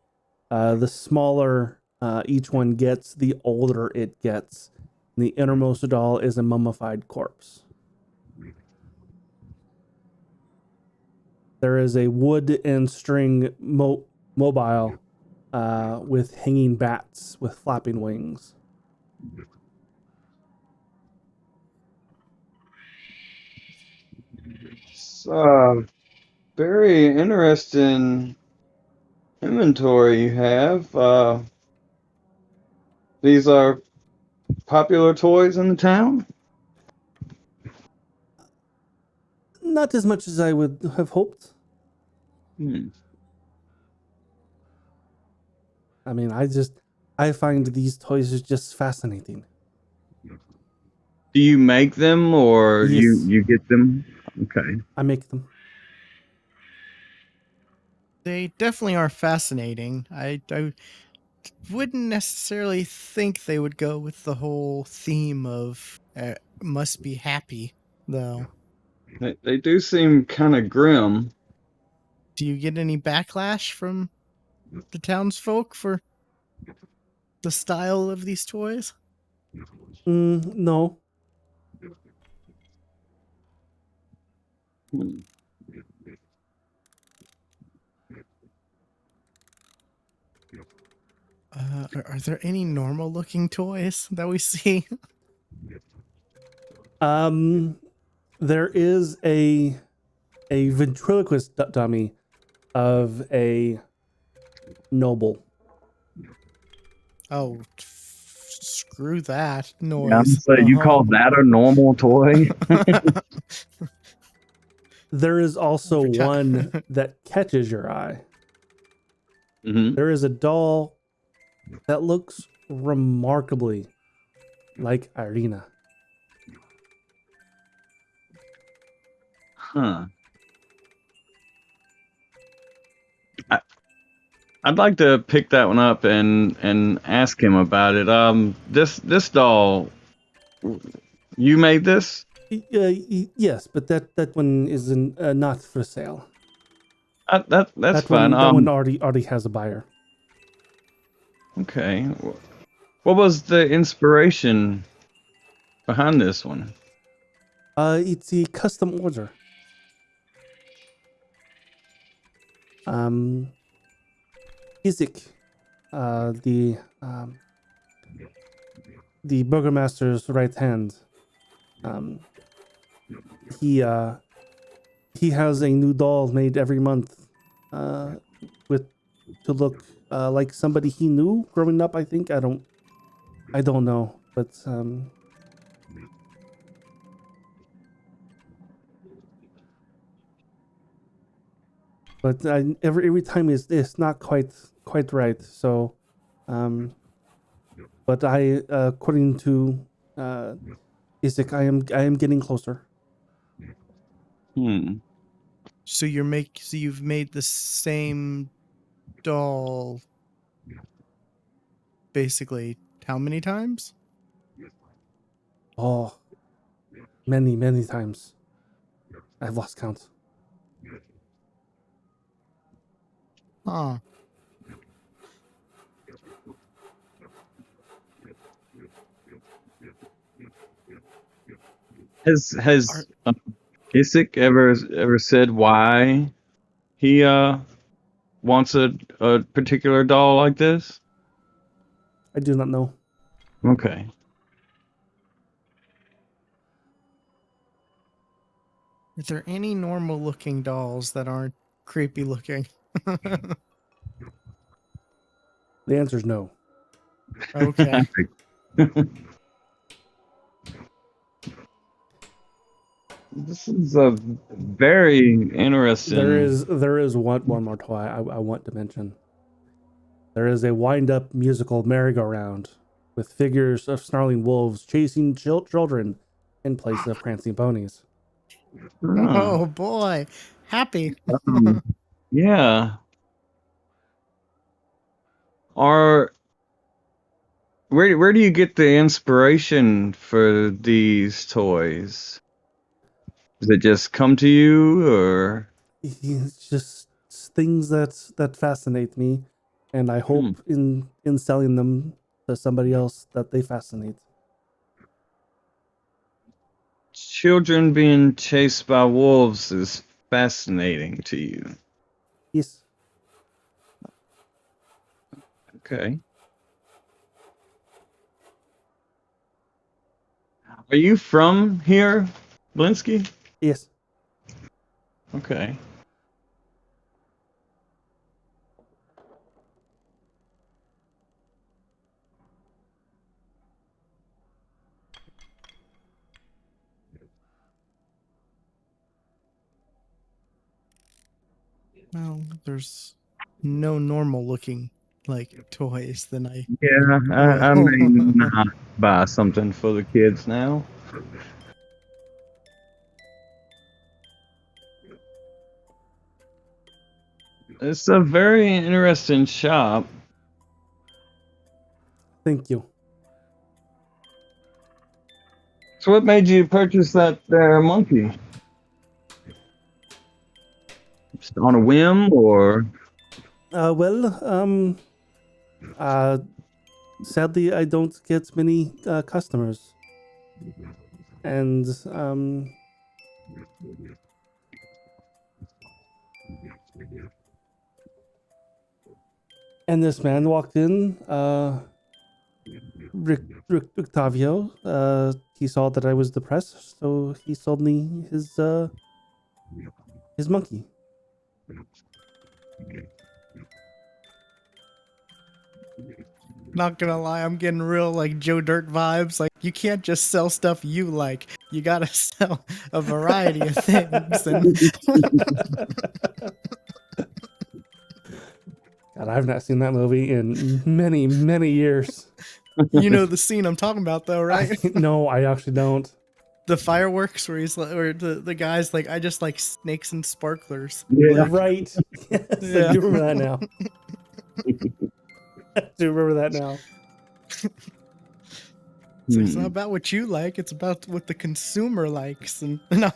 The smaller each one gets, the older it gets. The innermost doll is a mummified corpse. There is a wood and string mobile with hanging bats with flapping wings. It's very interesting inventory you have. These are popular toys in the town? Not as much as I would have hoped. Hmm. I mean, I find these toys just fascinating. Do you make them or Yes. you get them? Okay. I make them. They definitely are fascinating. I wouldn't necessarily think they would go with the whole theme of must be happy, though. They do seem kind of grim. Do you get any backlash from the townsfolk for the style of these toys? No. Hmm. Are there any normal looking toys that we see? There is a ventriloquist dummy of a noble. Oh, screw that Yeah, noise. so you call that a normal toy? There is also Every time. one that catches your eye. Mm-hmm. There is a doll that looks remarkably like Irina. Huh. I'd like to pick that one up and ask him about it. This doll, you made this? Yes, but that one is not for sale. That's That fine. one already has a buyer. Okay. What was the inspiration behind this one? It's a custom order. Isaac, uh, the um, the burgomaster's right hand. Um, he has a new doll made every month, with to look like somebody he knew growing up. I think I don't know, but every time it's not quite right. So, but I according to Isaac, I am getting closer. Hmm. So you've made the same doll basically how many times? Oh, many times. I've lost count. Huh. Has Isaac ever said why he wants a particular doll like this? I do not know. Okay. Are there any normal looking dolls that aren't creepy looking? The answer is no. Okay. This is a very interesting. There is one more toy I want to mention. There is a wind-up musical merry-go-round with figures of snarling wolves chasing children in place of prancing ponies. Oh boy. Happy. Yeah. Where do you get the inspiration for these toys? Does it just come to you, or? It's just things that fascinate me, and I hope in selling them to somebody else that they fascinate. Children being chased by wolves is fascinating to you. Yes. Okay. Are you from here, Blinsky? Yes. Okay. Well, there's no normal looking like toys than I Yeah, I will. may not buy something for the kids now. It's a very interesting shop. Thank you. So what made you purchase that monkey? Just on a whim, or? Sadly, I don't get many customers, and this man walked in, Octavio. He saw that I was depressed, so he sold me his monkey. Not gonna lie, I'm getting real like Joe Dirt vibes. Like you can't just sell stuff you like. You gotta sell a variety of things. And God, I've not seen that movie in many, many years. you know the scene I'm talking about, though, right? No, I actually don't. The fireworks where he's like, or the guy's like, I just like snakes and sparklers. Yeah. Like, Right. Yes, Yeah. I do remember that now. I do remember that now. So it's not about what you like; it's about what the consumer likes. And no.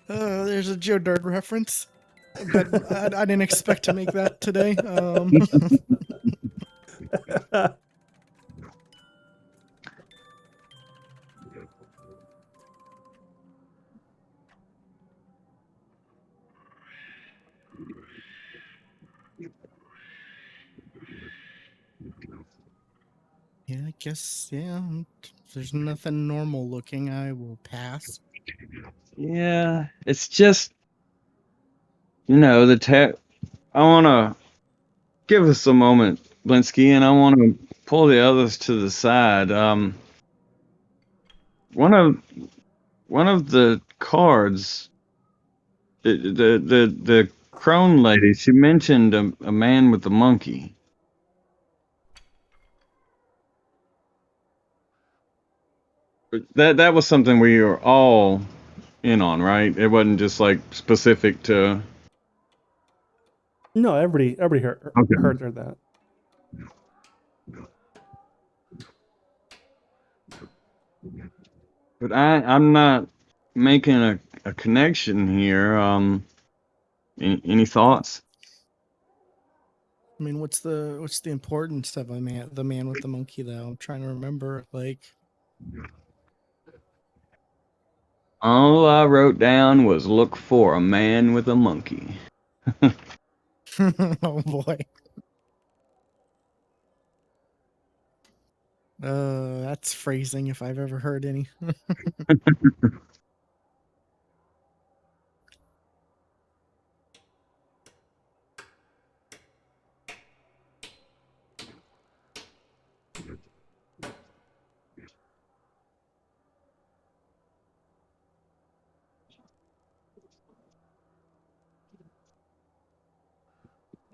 There's a Joe Dirt reference. But I didn't expect to make that today. Yeah, I guess, yeah. If there's nothing normal looking, I will pass. Yeah, it's just, I want to give us a moment, Blinsky, and I want to pull the others to the side. One of the cards, the crone lady, she mentioned a man with a monkey. That was something we were all in on, right? It wasn't just like specific to. No, everybody heard that. But I'm not making a connection here. Any thoughts? I mean, what's the importance of the man with the monkey though? I'm trying to remember. Like, All I wrote down was look for a man with a monkey. oh boy. That's phrasing if I've ever heard any.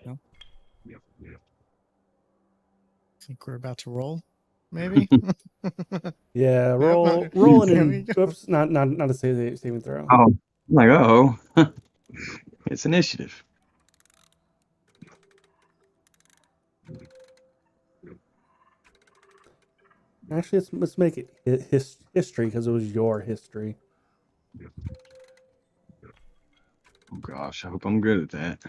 No, think we're about to roll. Maybe. Yeah, Nope, rolling there we and go. oops, not a saving throw. Oh, I'm like, oh, it's initiative. Actually, let's make it history because it was your history. Oh gosh, I hope I'm good at that.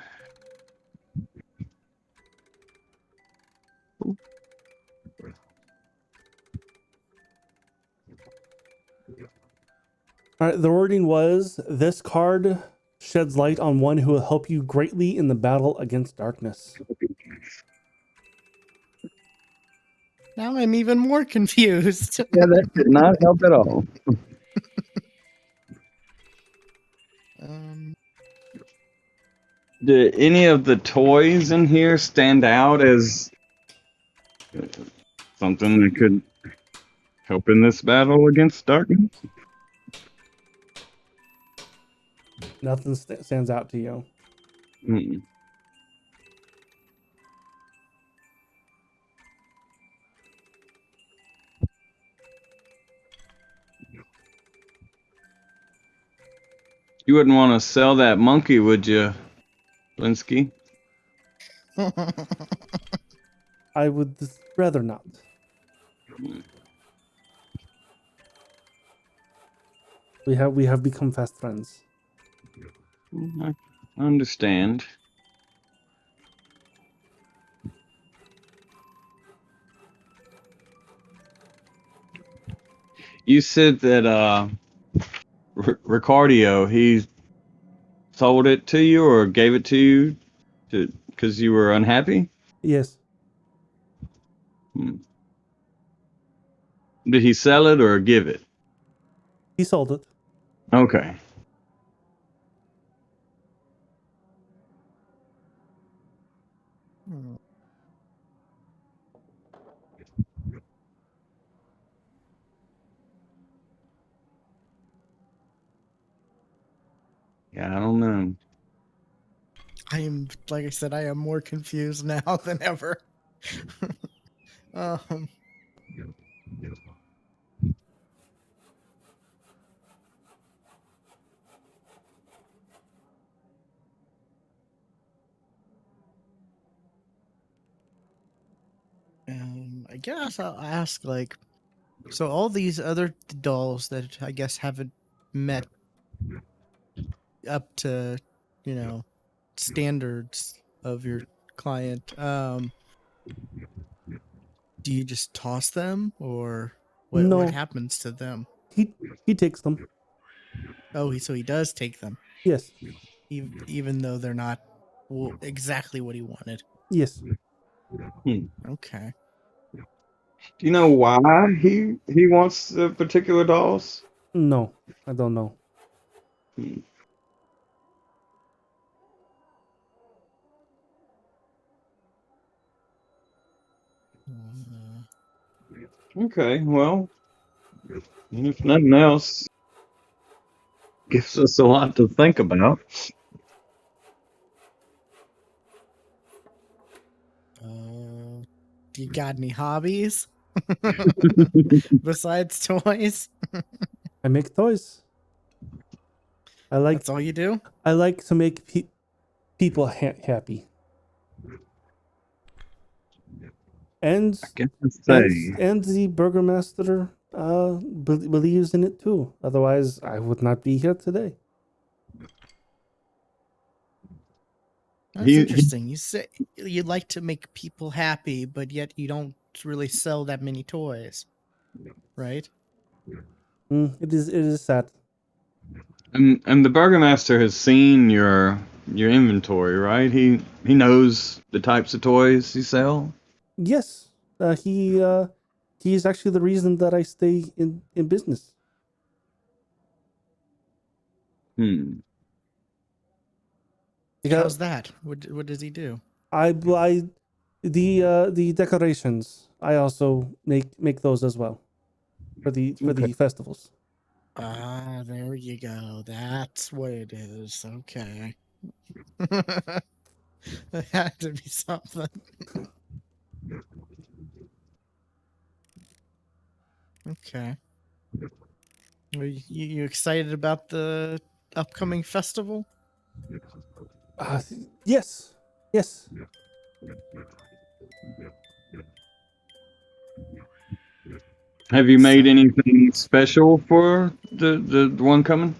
All right, the wording was this card sheds light on one who will help you greatly in the battle against darkness. Now I'm even more confused. Yeah, that did not help at all. um, Do any of the toys in here stand out as something that could help in this battle against darkness? Nothing stands out to you. Hmm. You wouldn't want to sell that monkey, would you, Blinsky? I would rather not. We have become fast friends. I understand. You said that Ricardio, he sold it to you or gave it to you because you were unhappy? Yes, Hmm. Did he sell it or give it? he sold it. Okay. Yeah, I don't know. I am, like I said, I am more confused now than ever. um, I guess I'll ask, like, so all these other dolls that I guess haven't met up to, you know, standards of your client, do you just toss them or what No, happens to them? he takes them. Oh, so he does take them, Yes, even though they're not exactly what he wanted. yes. Hmm. Okay. Do you know why he wants the particular dolls? No, I don't know. Hmm. Okay, well, if nothing else, gives us a lot to think about. Do you got any hobbies besides toys? I make toys. I like That's all you do? to make people happy. And I guess I'd say, and the burgermaster believes in it too. Otherwise, I would not be here today. That's He interesting. You say you'd like to make people happy, but yet you don't really sell that many toys, right? It is sad. and the burgomaster has seen your inventory, right? He knows the types of toys you sell. Yes, he is actually the reason that I stay in business. Hmm. Because How's that? What does he do? I buy the decorations. I also make those as well for Okay. the festivals. Ah, there you go. That's what it is. Okay. That had to be something. Okay. Are you excited about the upcoming festival? Uh, yes, yes. Have you made So, anything special for the one coming?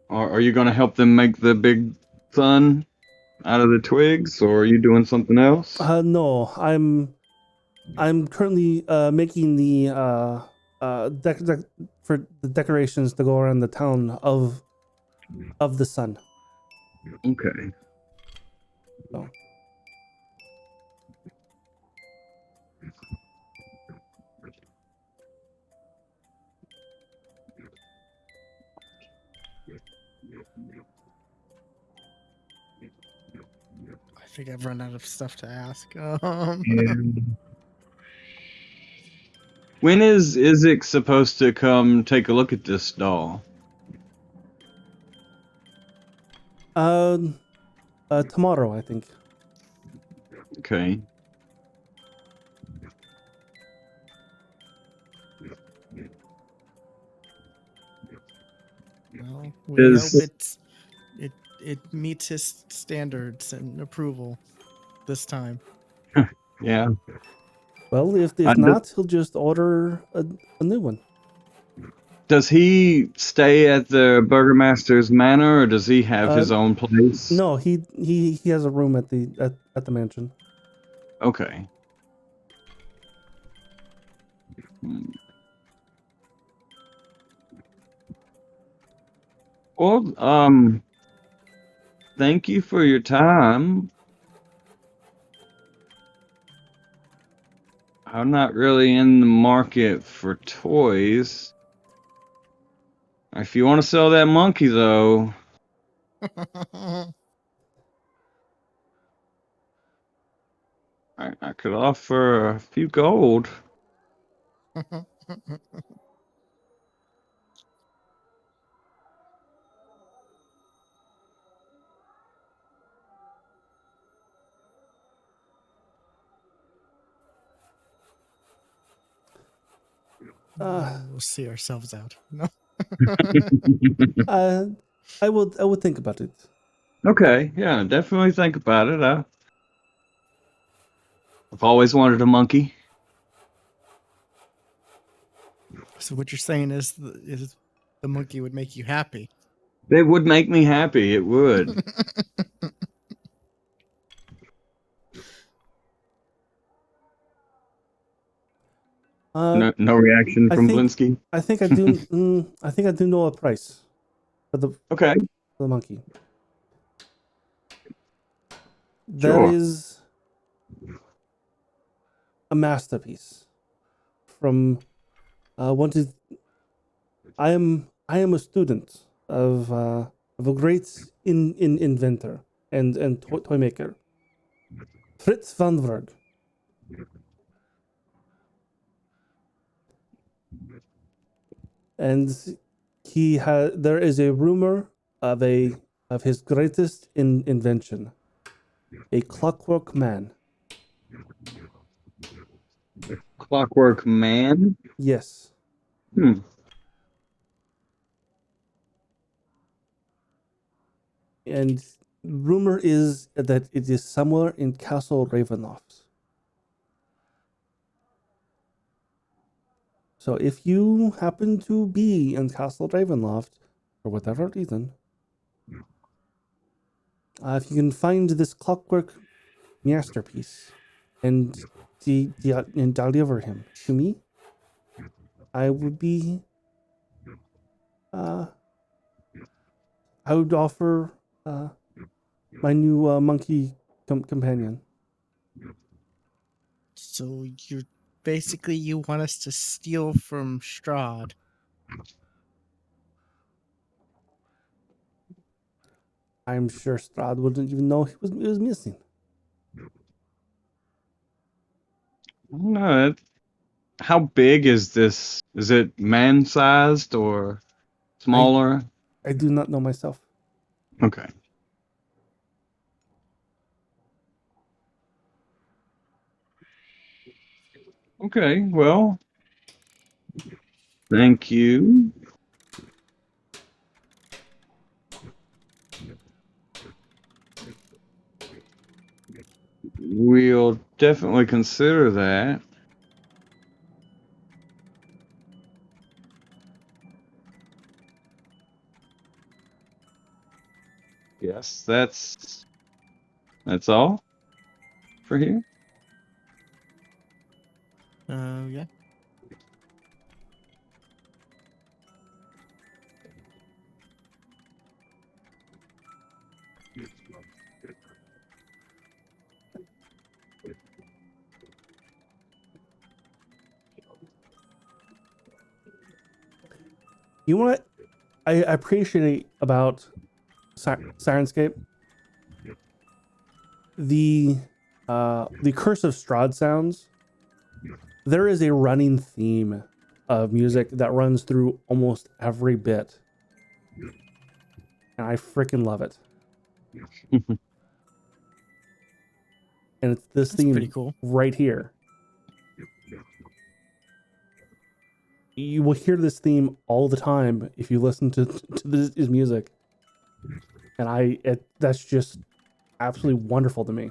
Or are you going to help them make the big sun out of the twigs, or are you doing something else? No, I'm currently making the for the decorations to go around the town of the sun. Okay. So I think I've run out of stuff to ask. And when is Isaac supposed to come take a look at this doll? uh, tomorrow I think. Okay. Well, we hope Does it meets his standards and approval this time. yeah? Well, Uh, if d- not, he'll just order a new one. does he stay at the Burgermaster's Manor, or does he have Uh, his own place? no, he has a room at the mansion. Okay. Hmm. Well, thank you for your time. I'm not really in the market for toys. If you want to sell that monkey, though, I could offer a few gold. We'll see ourselves out. No. Uh, I would think about it. Okay, yeah, definitely think about it. I've always wanted a monkey. So what you're saying is the monkey would make you happy. It would make me happy. It would. Uh, No reaction I from think Blinsky. I think I do. I think I do know a price for Okay, the monkey. That sure. is a masterpiece from one to. I am a student of a great inventor and toy maker, Fritz van Werg. And there is a rumor of a of his greatest invention, a clockwork man. Clockwork Man. Yes, Hmm. and rumor is that it is somewhere in Castle Ravenloft. So if you happen to be in Castle Ravenloft for whatever reason, If you can find this clockwork masterpiece and and deliver him to me, I would be. I would offer my new monkey companion. So you're basically you want us to steal from Strahd. I'm sure Strahd wouldn't even know he was missing. I don't know. How big is this? Is it man-sized or smaller? I do not know myself. Okay. Okay, well, thank you. We'll definitely consider that. Yes, that's all for here. Yeah. You know what I appreciate about Sirenscape? The Curse of Strahd sounds. There is a running theme of music that runs through almost every bit, and I freaking love it. And it's this That's theme pretty cool. right here. You will hear this theme all the time if you listen to his music, and that's just absolutely wonderful to me.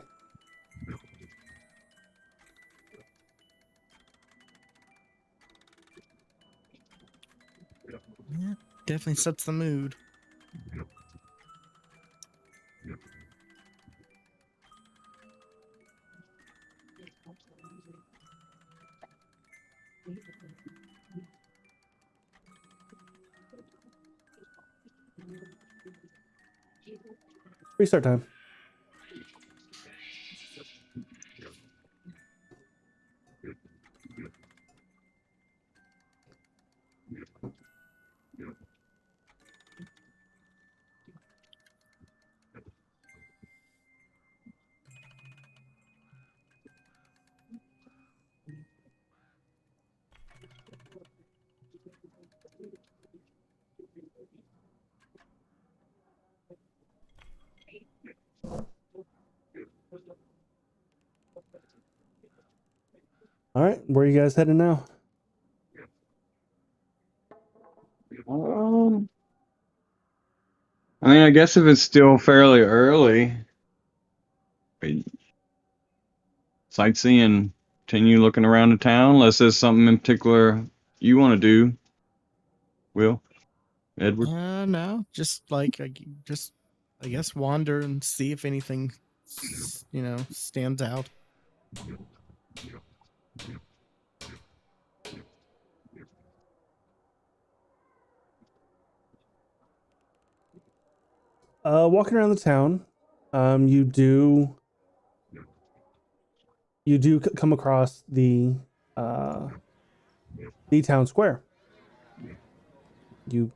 Yeah, definitely sets the mood. Restart time. All right, where are you guys heading now? I mean, I guess if it's still fairly early, sightseeing, continue looking around the town, unless there's something in particular you want to do. Will, Edward? No, just like I guess wander and see if anything, stands out. Walking around the town, you do come across the town square. You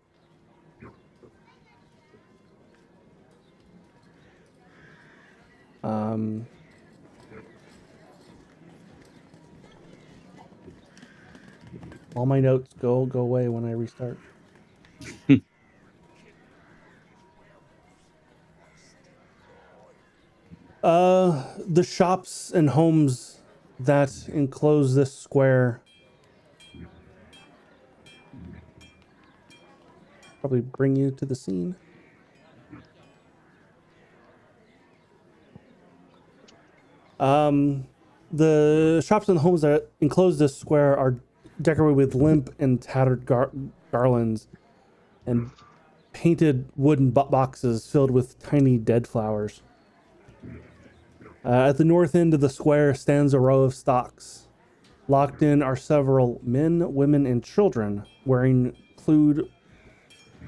all my notes go away when I restart. The shops and homes that enclose this square probably bring you to the scene. The shops and homes that enclose this square are decorated with limp and tattered garlands and painted wooden boxes filled with tiny dead flowers. At the north end of the square stands a row of stocks. Locked in are several men, women, and children wearing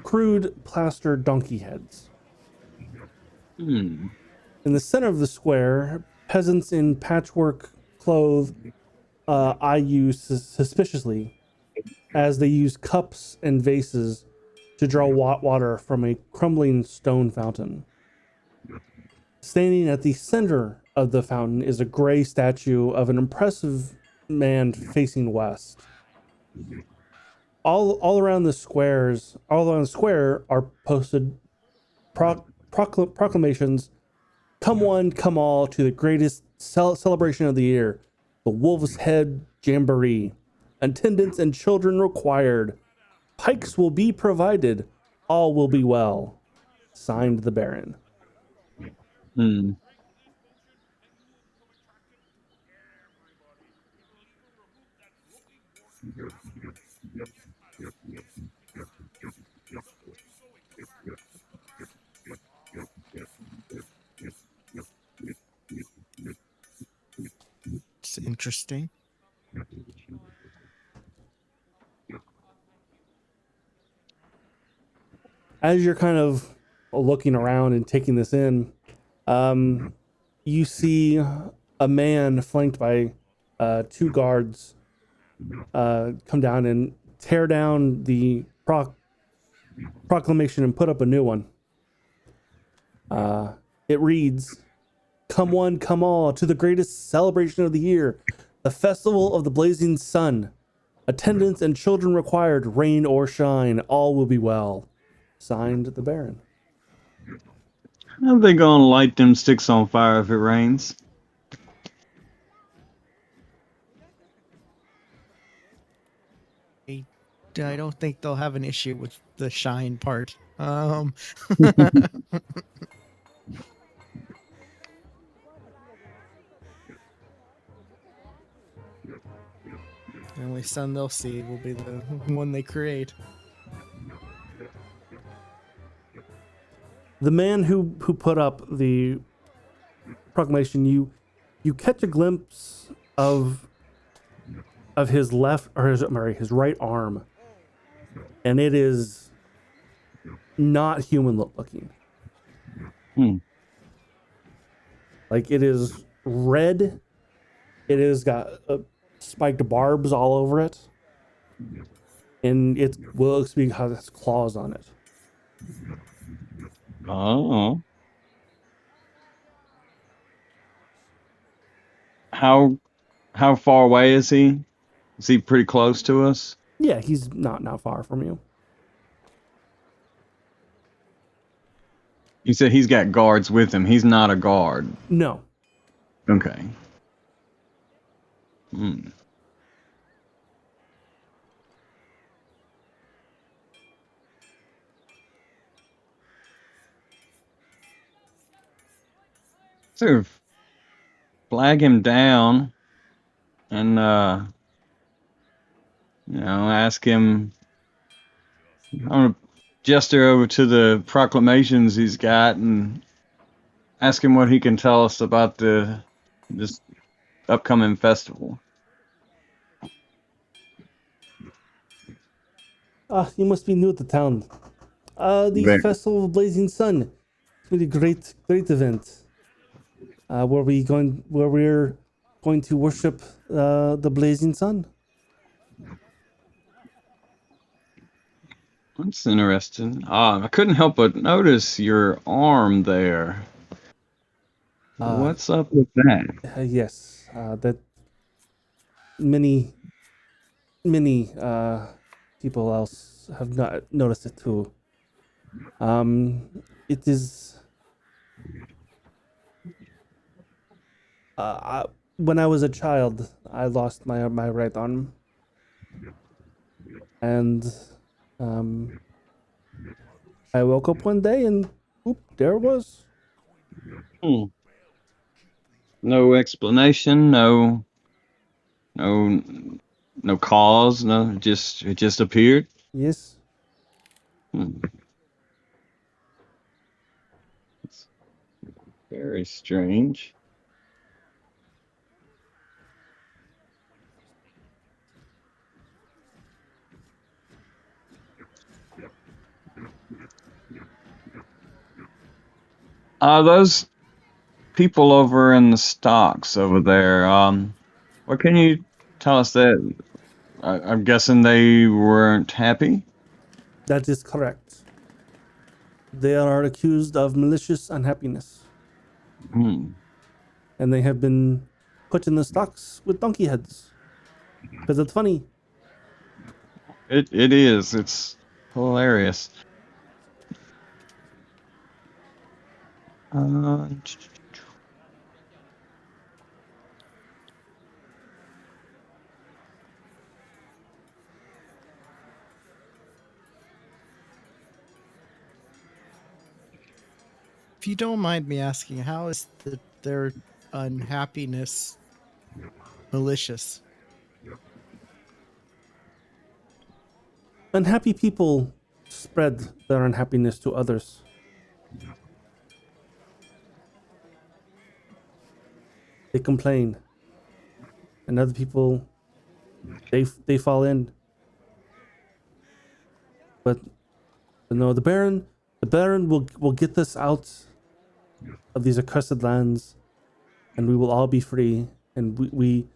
crude plaster donkey heads. Hmm. In the center of the square, peasants in patchwork clothes eye you suspiciously as they use cups and vases to draw water from a crumbling stone fountain. Standing at the center of the fountain is a gray statue of an impressive man facing west. All around the square are posted proclamations. Come one, come all to the greatest celebration of the year, the Wolf's Head Jamboree. Attendants and children required. Pikes will be provided. All will be well. Signed, the Baron. Hmm. It's interesting. As you're kind of looking around and taking this in, you see a man flanked by two guards come down and tear down the proclamation and put up a new one. It reads, "Come one, come all, to the greatest celebration of the year, the festival of the blazing sun. Attendants and children required, rain or shine, all will be well. Signed, the Baron." How they gonna light them sticks on fire if it rains? I don't think they'll have an issue with the shine part. The only sun they'll see will be the one they create. The man who put up the proclamation, you catch a glimpse of his left or his right arm, and it is not human looking. Hmm. Like, it is red. It has got spiked barbs all over it, and it looks to has claws on it. Oh. How far away is he? Is he pretty close to us? Yeah, he's not far from you. You said he's got guards with him. He's not a guard. No. Okay. Hmm. So flag him down and ask him. I'm gonna gesture over to the proclamations he's got and ask him what he can tell us about this upcoming festival. You must be new to town. The Very. Festival of Blazing Sun. It's really great event. Where we're going to worship the blazing sun. That's interesting. I couldn't help but notice your arm there. What's up with that? Yes, that many people else have not noticed it too. It is. When I was a child, I lost my right arm, and I woke up one day and oop, there it was. Hmm. No explanation, no cause, no, it just appeared. Yes. Hmm. Very strange. Those people over in the stocks over there, what can you tell us that? I'm guessing they weren't happy? That is correct. They are accused of malicious unhappiness, Hmm. and they have been put in the stocks with donkey heads. Because it's funny. It is. It's hilarious. Uh, If you don't mind me asking, how is their unhappiness malicious? Unhappy people spread their unhappiness to others. They complain, and other people they fall in. But no, the Baron will get this out of these accursed lands, and we will all be free, and we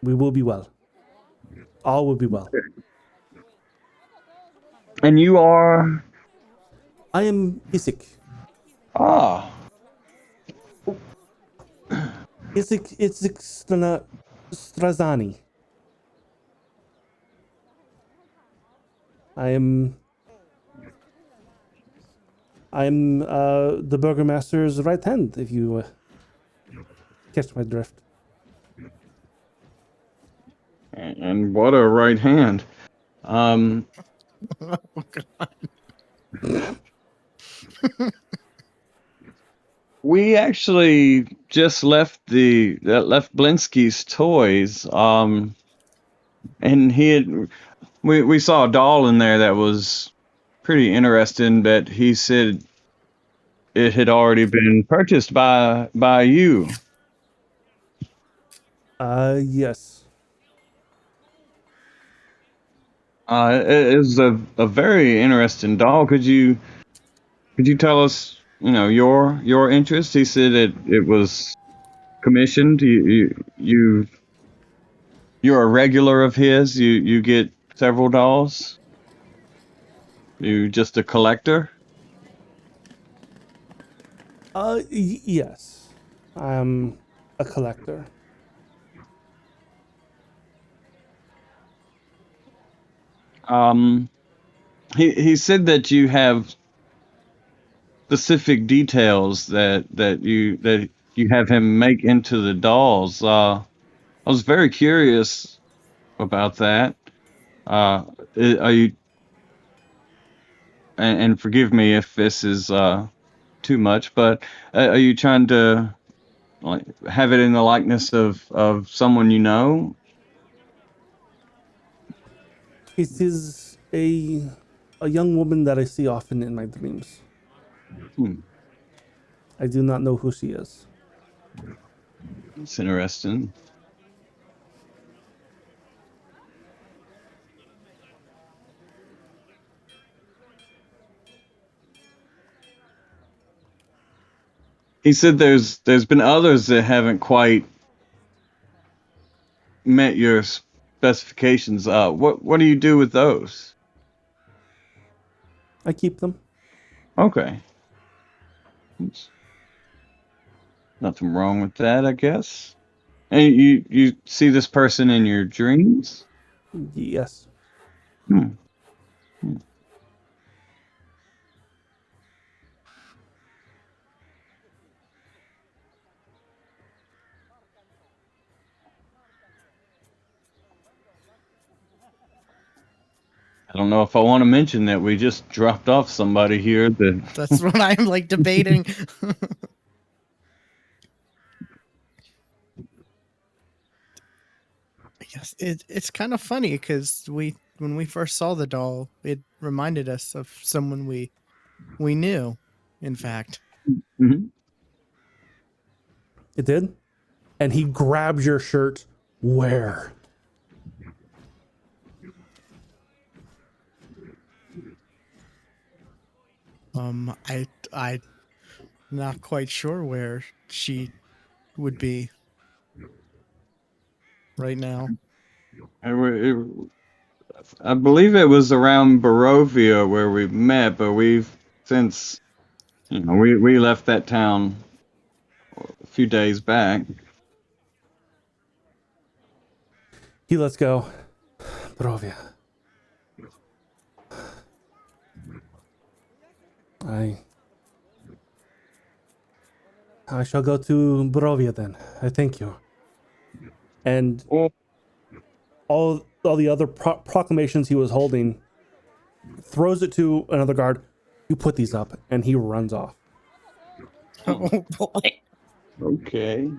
will be well. All will be well. and you are. I am Isik. Ah. Isik Strazani. I'm the burgomaster's right hand, if you catch my drift. And what a right hand. Oh, God. We actually just left Blinsky's toys. And we saw a doll in there that was pretty interesting, but he said it had already been purchased by you. Yes. It is a very interesting doll. Could you tell us, your interest? He said it was commissioned. You're a regular of his. You get several dolls. You just a collector. Yes. I'm a collector. Um, he said that you have specific details that you have him make into the dolls. I was very curious about that. Are you and forgive me if this is too much, but are you trying to like have it in the likeness of someone you know? It is a young woman that I see often in my dreams. Hmm, I do not know who she is. that's interesting. He said there's been others that haven't quite met your specifications. What do you do with those? I keep them. Okay, there's nothing wrong with that, I guess. And you see this person in your dreams? Yes. Hmm. Hmm. I don't know if I want to mention that we just dropped off somebody here that That's what I'm like debating. Yes, it's kind of funny because when we first saw the doll, it reminded us of someone we we knew, in fact. Mm-hmm. It did? And he grabs your shirt. Where? I not quite sure where she would be right now. I believe it was around Barovia where we met, but we've since we left that town a few days back. He lets go. Barovia. I shall go to Barovia then. I thank you. And Oh, all the other proclamations he was holding, throws it to another guard. You put these up, and he runs off. Oh boy. okay.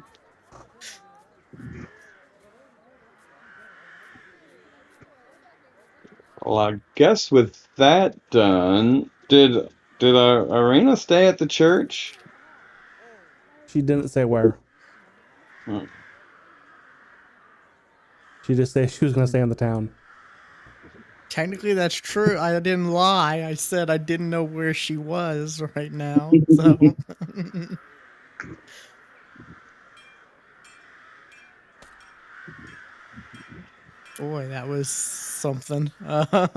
Well, I guess with that done, did Arena stay at the church? She didn't say where. Hmm. She just said she was going to stay in the town. Technically, that's true. I didn't lie. I said I didn't know where she was right now. So, boy, that was something. I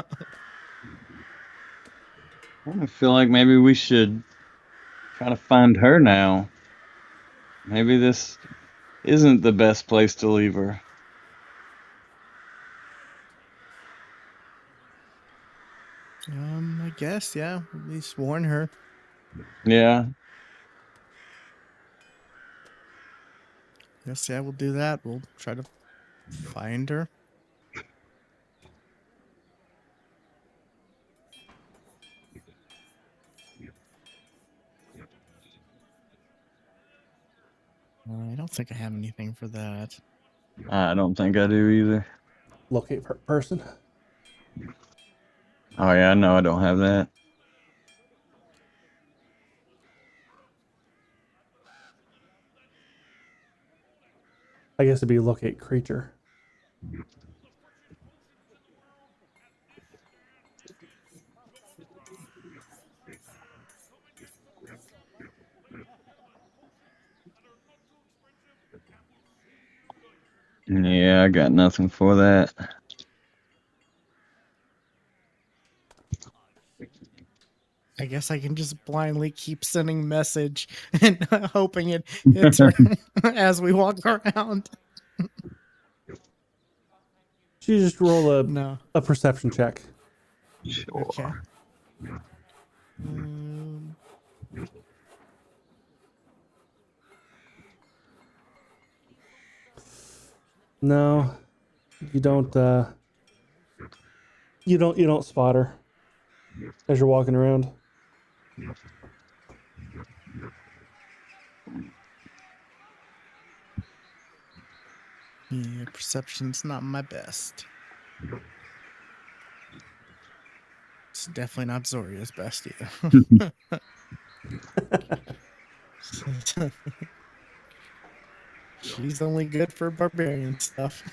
feel like maybe we should try to find her now. Maybe this isn't the best place to leave her. I guess, yeah. At least warn her. Yeah. Yes, yeah, we'll do that. We'll try to find her. I don't think I have anything for that. I don't think I do either. Locate person. Oh yeah, no, I don't have that. I guess it'd be locate creature. Yeah, I got nothing for that. I guess I can just blindly keep sending message and hoping it hits her as we walk around. She just roll No. a perception check. Sure. Okay. Um, No, you don't. You don't spot her as you're walking around. yeah, perception's not my best. It's definitely not Zoria's best either. She's only good for barbarian stuff.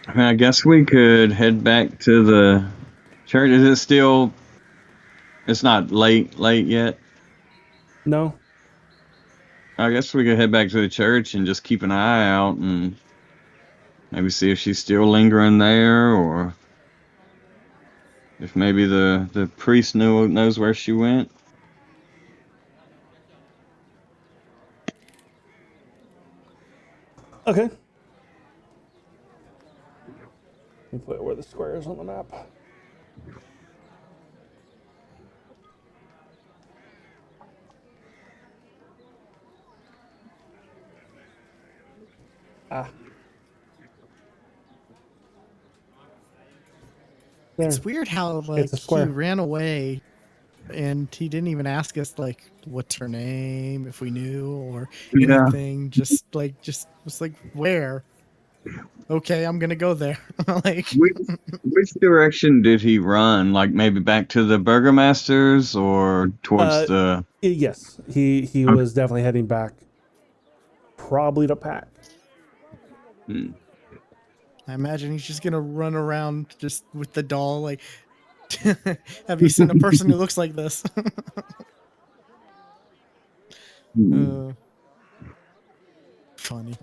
I mean, I guess we could head back to the church. Is it still? It's not late yet. No, I guess we could head back to the church and just keep an eye out and maybe see if she's still lingering there, or if maybe the priest knows where she went. okay. Let me put where the square is on the map. Ah, there. It's weird how It's a he square. ran away And he didn't even ask us like what's her name, if we knew or Yeah. anything. Just was like, where? Okay, I'm gonna go there. Like, Which direction did he run? Like maybe back to the Burgermasters or towards the? Yes, he Okay. was definitely heading back, probably to Pat. Hmm. I imagine he's just gonna run around just with the doll. Like, have you seen a person who looks like this? Hmm. Funny.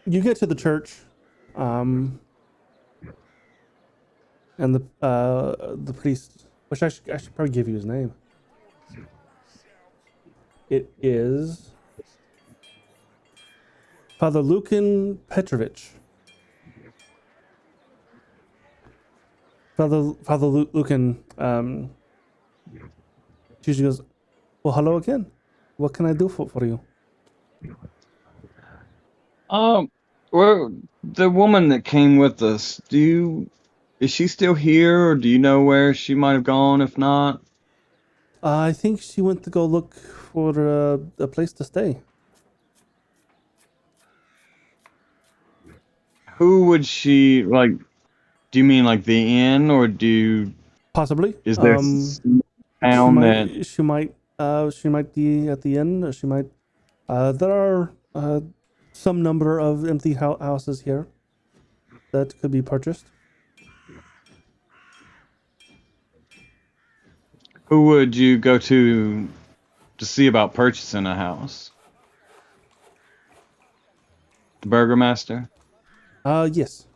You get to the church, and the priest, which I should probably give you his name. It is Father Lukin Petrovich. Father Lukin, she goes, well, hello again. What can I do for you? Well, the woman that came with us, is she still here, or do you know where she might have gone? If not, I think she went to go look for a place to stay. who would she like? Do you mean like the inn, or Possibly. is there some town that? She might be at the end. Or she might. There are some number of empty houses here that could be purchased. Who would you go to see about purchasing a house? The Burgermaster? Yes.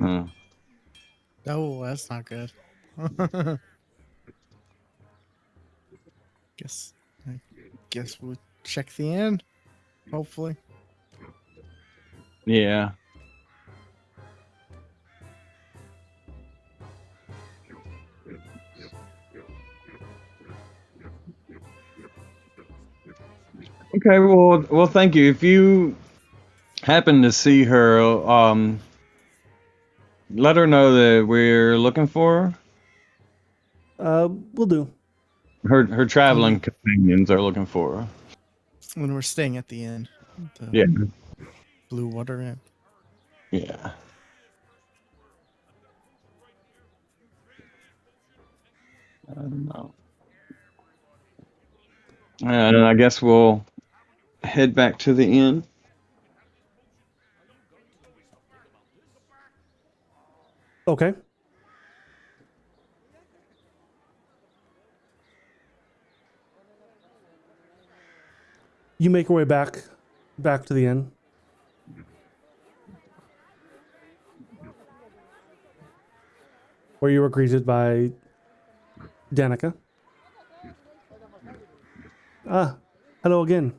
Huh. Oh, that's not good. guess I guess we'll check the end. Hopefully. Yeah. Okay. Well, thank you. If you happen to see her, let her know that we're looking for We'll do. her. Her traveling companions are looking for her. When we're staying at the inn, the Yeah. Bluewater Inn. Yeah. I don't know. And I guess we'll head back to the inn. Okay. You make your way back to the inn. Where you were greeted by Danica. Hello again.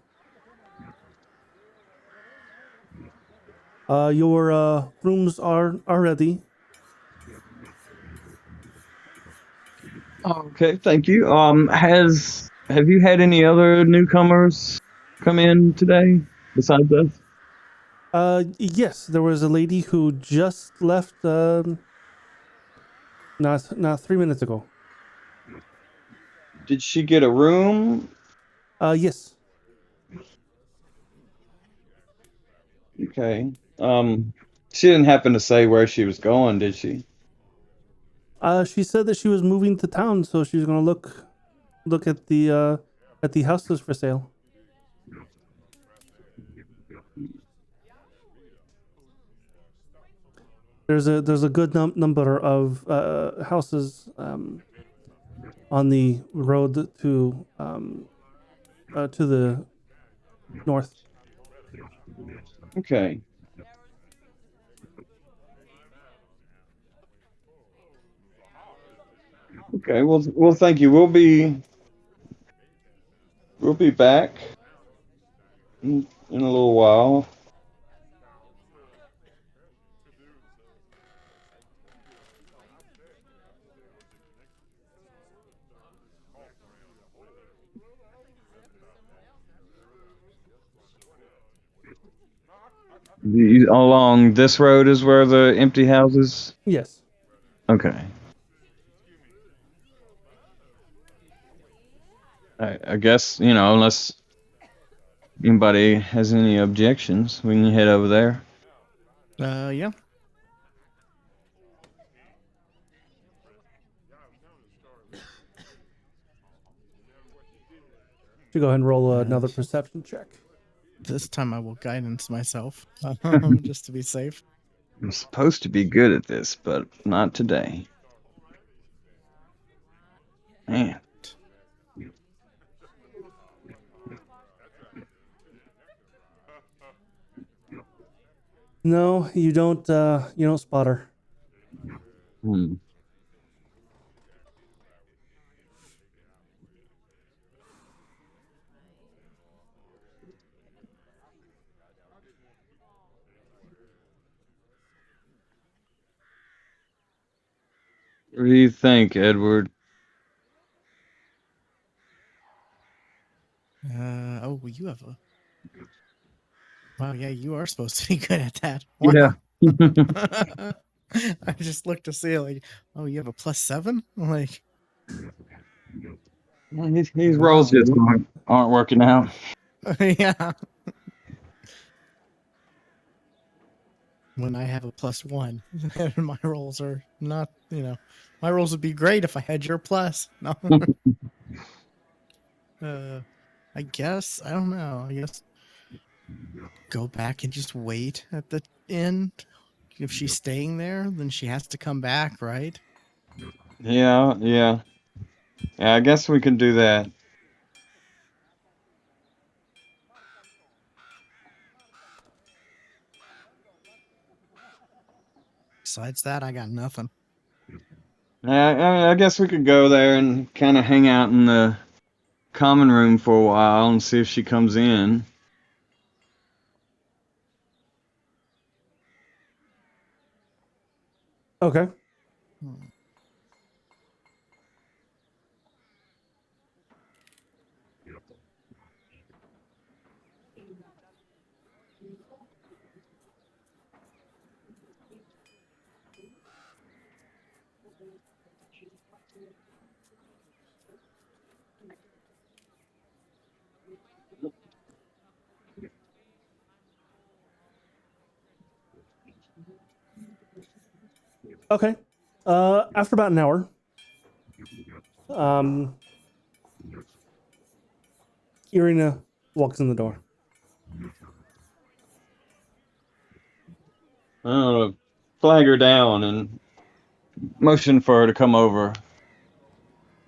Your rooms are ready. Okay, thank you. Have you had any other newcomers come in today besides us? Yes, there was a lady who just left not 3 minutes ago. Did she get a room? Yes. Okay. She didn't happen to say where she was going, did she? She said that she was moving to town, so she's gonna look at the houses for sale. There's a good number of houses on the road to the north. Okay. Okay. Well, thank you. We'll be back in a little while. Along this road is where the empty houses. Yes. Okay. I guess unless anybody has any objections, we can head over there. Yeah. You go ahead and roll another perception check. This time I will guidance myself, just to be safe. I'm supposed to be good at this, but not today. Man. No, you don't. You don't spot her. Hmm. What do you think, Edward? Oh, well, you have a. Wow, yeah, you are supposed to be good at that. Yeah. Wow. I just looked to see, like, oh, you have a +7? Like, These rolls Wow. just aren't working out. yeah. When I have a +1, my rolls are not, my rolls would be great if I had your plus. No. I guess, I don't know. I guess go back and just wait at the inn. If she's staying there, then she has to come back, right? Yeah. I guess we could do that. Besides that, I got nothing. I guess we could go there and kind of hang out in the common room for a while and see if she comes in. Okay. Okay. After about an hour, Irina walks in the door. Flag her down and motion for her to come over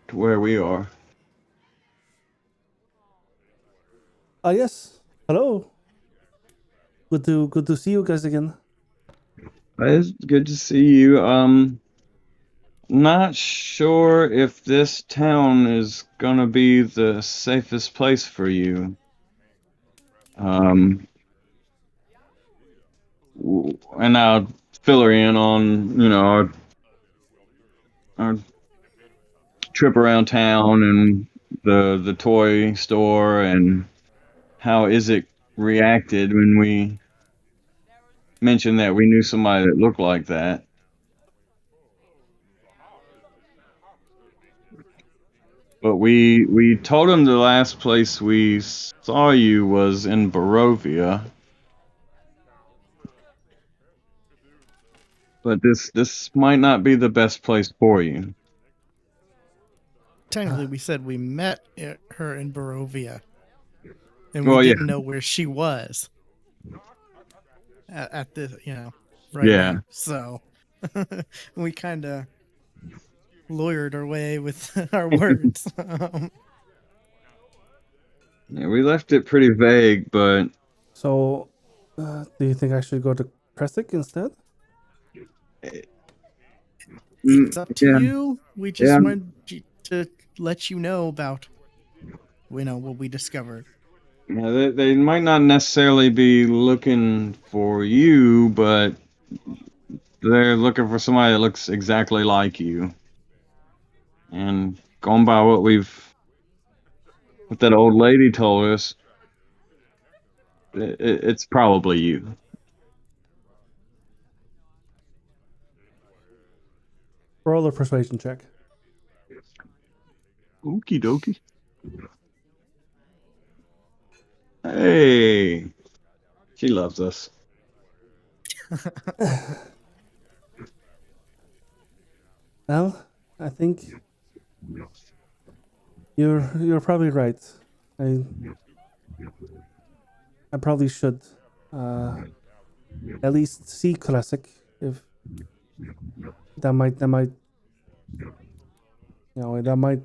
to where we are. Yes. Hello. Good to see you guys again. It's good to see you. Not sure if this town is gonna be the safest place for you. And I'll fill her in on, our trip around town and the toy store and how Isaac reacted when we mentioned that we knew somebody that looked like that. But we told him the last place we saw you was in Barovia. But this might not be the best place for you. Technically, we said we met her in Barovia, and we Well, yeah. didn't know where she was at this, right Yeah. now. So we kind of lawyered our way with our words. Yeah, we left it pretty vague, but So, do you think I should go to Kresik instead? It's up to yeah. you. We just wanted to let you know about, what we discovered. Yeah, they might not necessarily be looking for you, but they're looking for somebody that looks exactly like you. And going by what that old lady told us, It's probably you. Roll a persuasion check. Okie dokie. Hey, she loves us. Well, I think you're probably right. I probably should at least see Classic if that might that might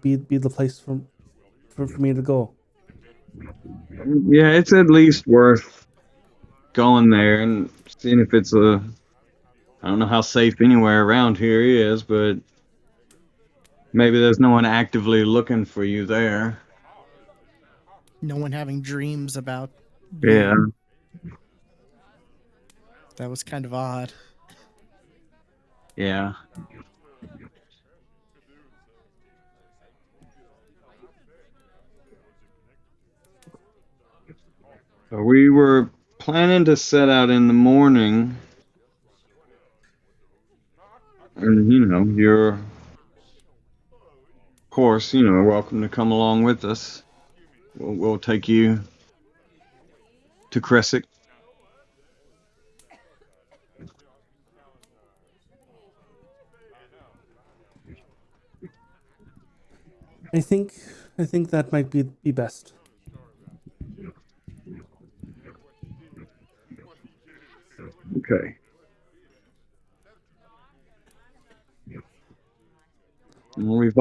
be the place for me to go. Yeah, it's at least worth going there and seeing if it's a. I don't know how safe anywhere around here is, but maybe there's no one actively looking for you there. No one having dreams about Yeah. you. That was kind of odd. Yeah. So we were planning to set out in the morning. And, you're, of course, welcome to come along with us. We'll take you to Cressick. I think that might be best. Okay. Well, we've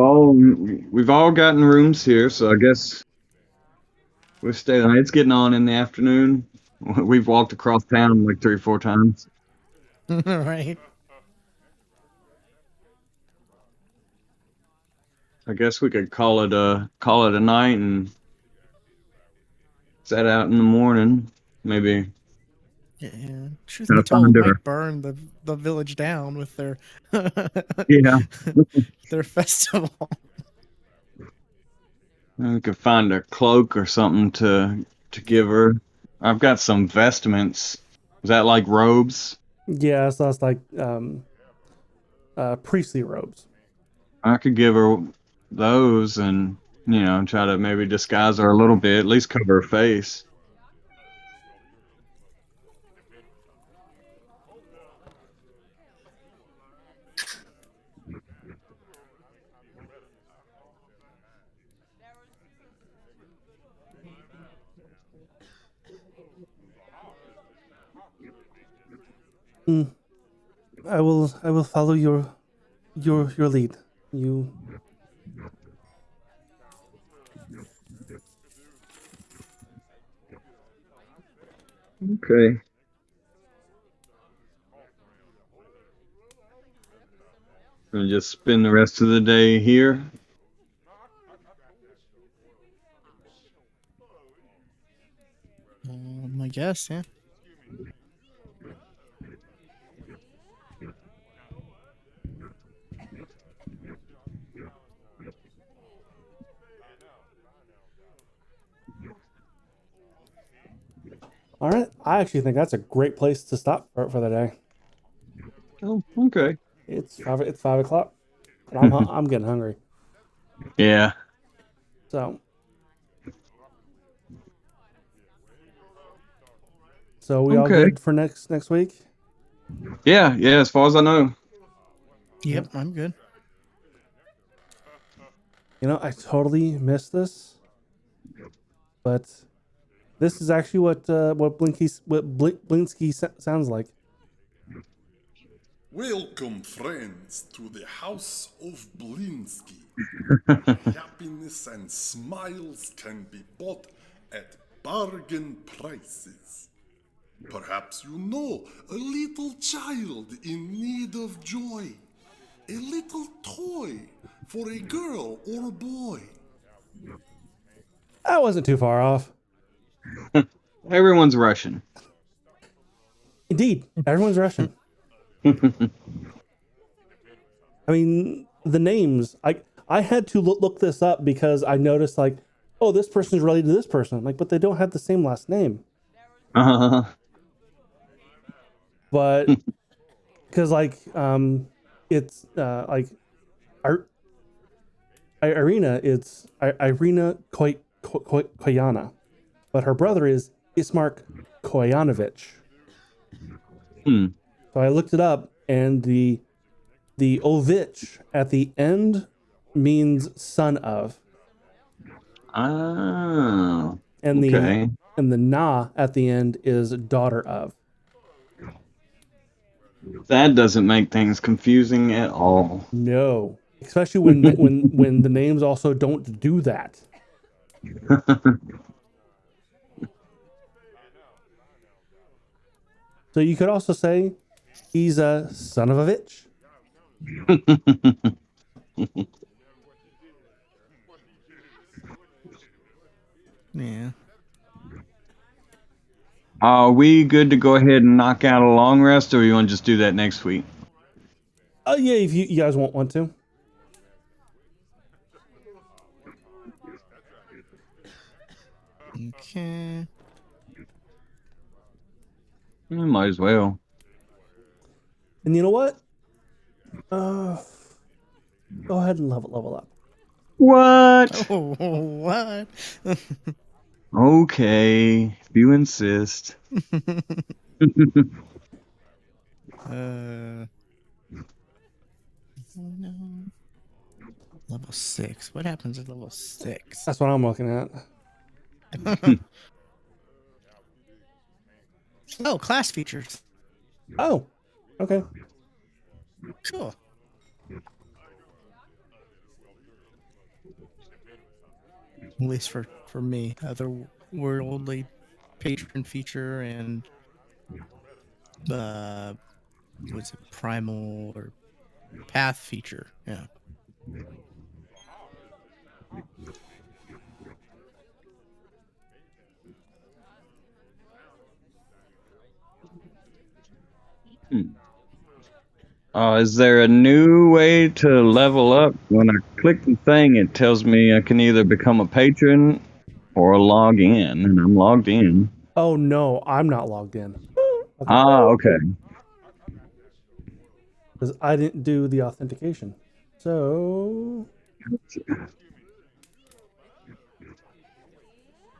all gotten rooms here, so I guess we'll stay the night. It's getting on in the afternoon. We've walked across town like 3 or 4 times. Right. I guess we could call it a night and set out in the morning. Maybe. Yeah. Truth Gotta be told, find her. might burn the village down with their Yeah. their festival. We could find a cloak or something to give her. I've got some vestments. Is that like robes? Yeah, so that's like priestly robes. I could give her those and, try to maybe disguise her a little bit, at least cover her face. I will follow your lead. You Okay. And just spend the rest of the day here. I guess, yeah. all right? I actually think that's a great place to stop for the day. Oh, okay. It's 5 o'clock, and I'm getting hungry. Yeah. So we all Okay. good for next week? Yeah, as far as I know. Yep, I'm good. I totally missed this, but this is actually what Blinsky sounds like. Welcome, friends, to the House of Blinsky. Happiness and smiles can be bought at bargain prices. Perhaps you know a little child in need of joy, a little toy for a girl or a boy. That wasn't too far off. Everyone's rushing. Indeed, everyone's Russian. I mean, the names. I had to look this up because I noticed, like, oh, this person's related to this person. I'm like, but they don't have the same last name. Uh, But because it's like Ir- Irina, it's Irina Koyana, but her brother is Ismark Koyanovich. hmm. So I looked it up, and the ovich at the end means son of, Ah, and okay. the na at the end is daughter of. That doesn't make things confusing at all. No, especially when the names also don't do that. So you could also say he's a son of a bitch. Yeah. Are we good to go ahead and knock out a long rest, or you want to just do that next week? Oh yeah, if you guys want to. Okay. Might as well. And you know what? Go ahead and level up. What? Oh, what? Okay, if you insist. No. Level 6. What happens at level 6? That's what I'm looking at. Oh, class features. Oh, okay. Cool. At least for me, otherworldly patron feature and what's it, primal or path feature? Yeah. Is there a new way to level up? When I click the thing, it tells me I can either become a patron or log in, and I'm logged in. Oh no, I'm not logged in. Okay. Okay. Because I didn't do the authentication. So,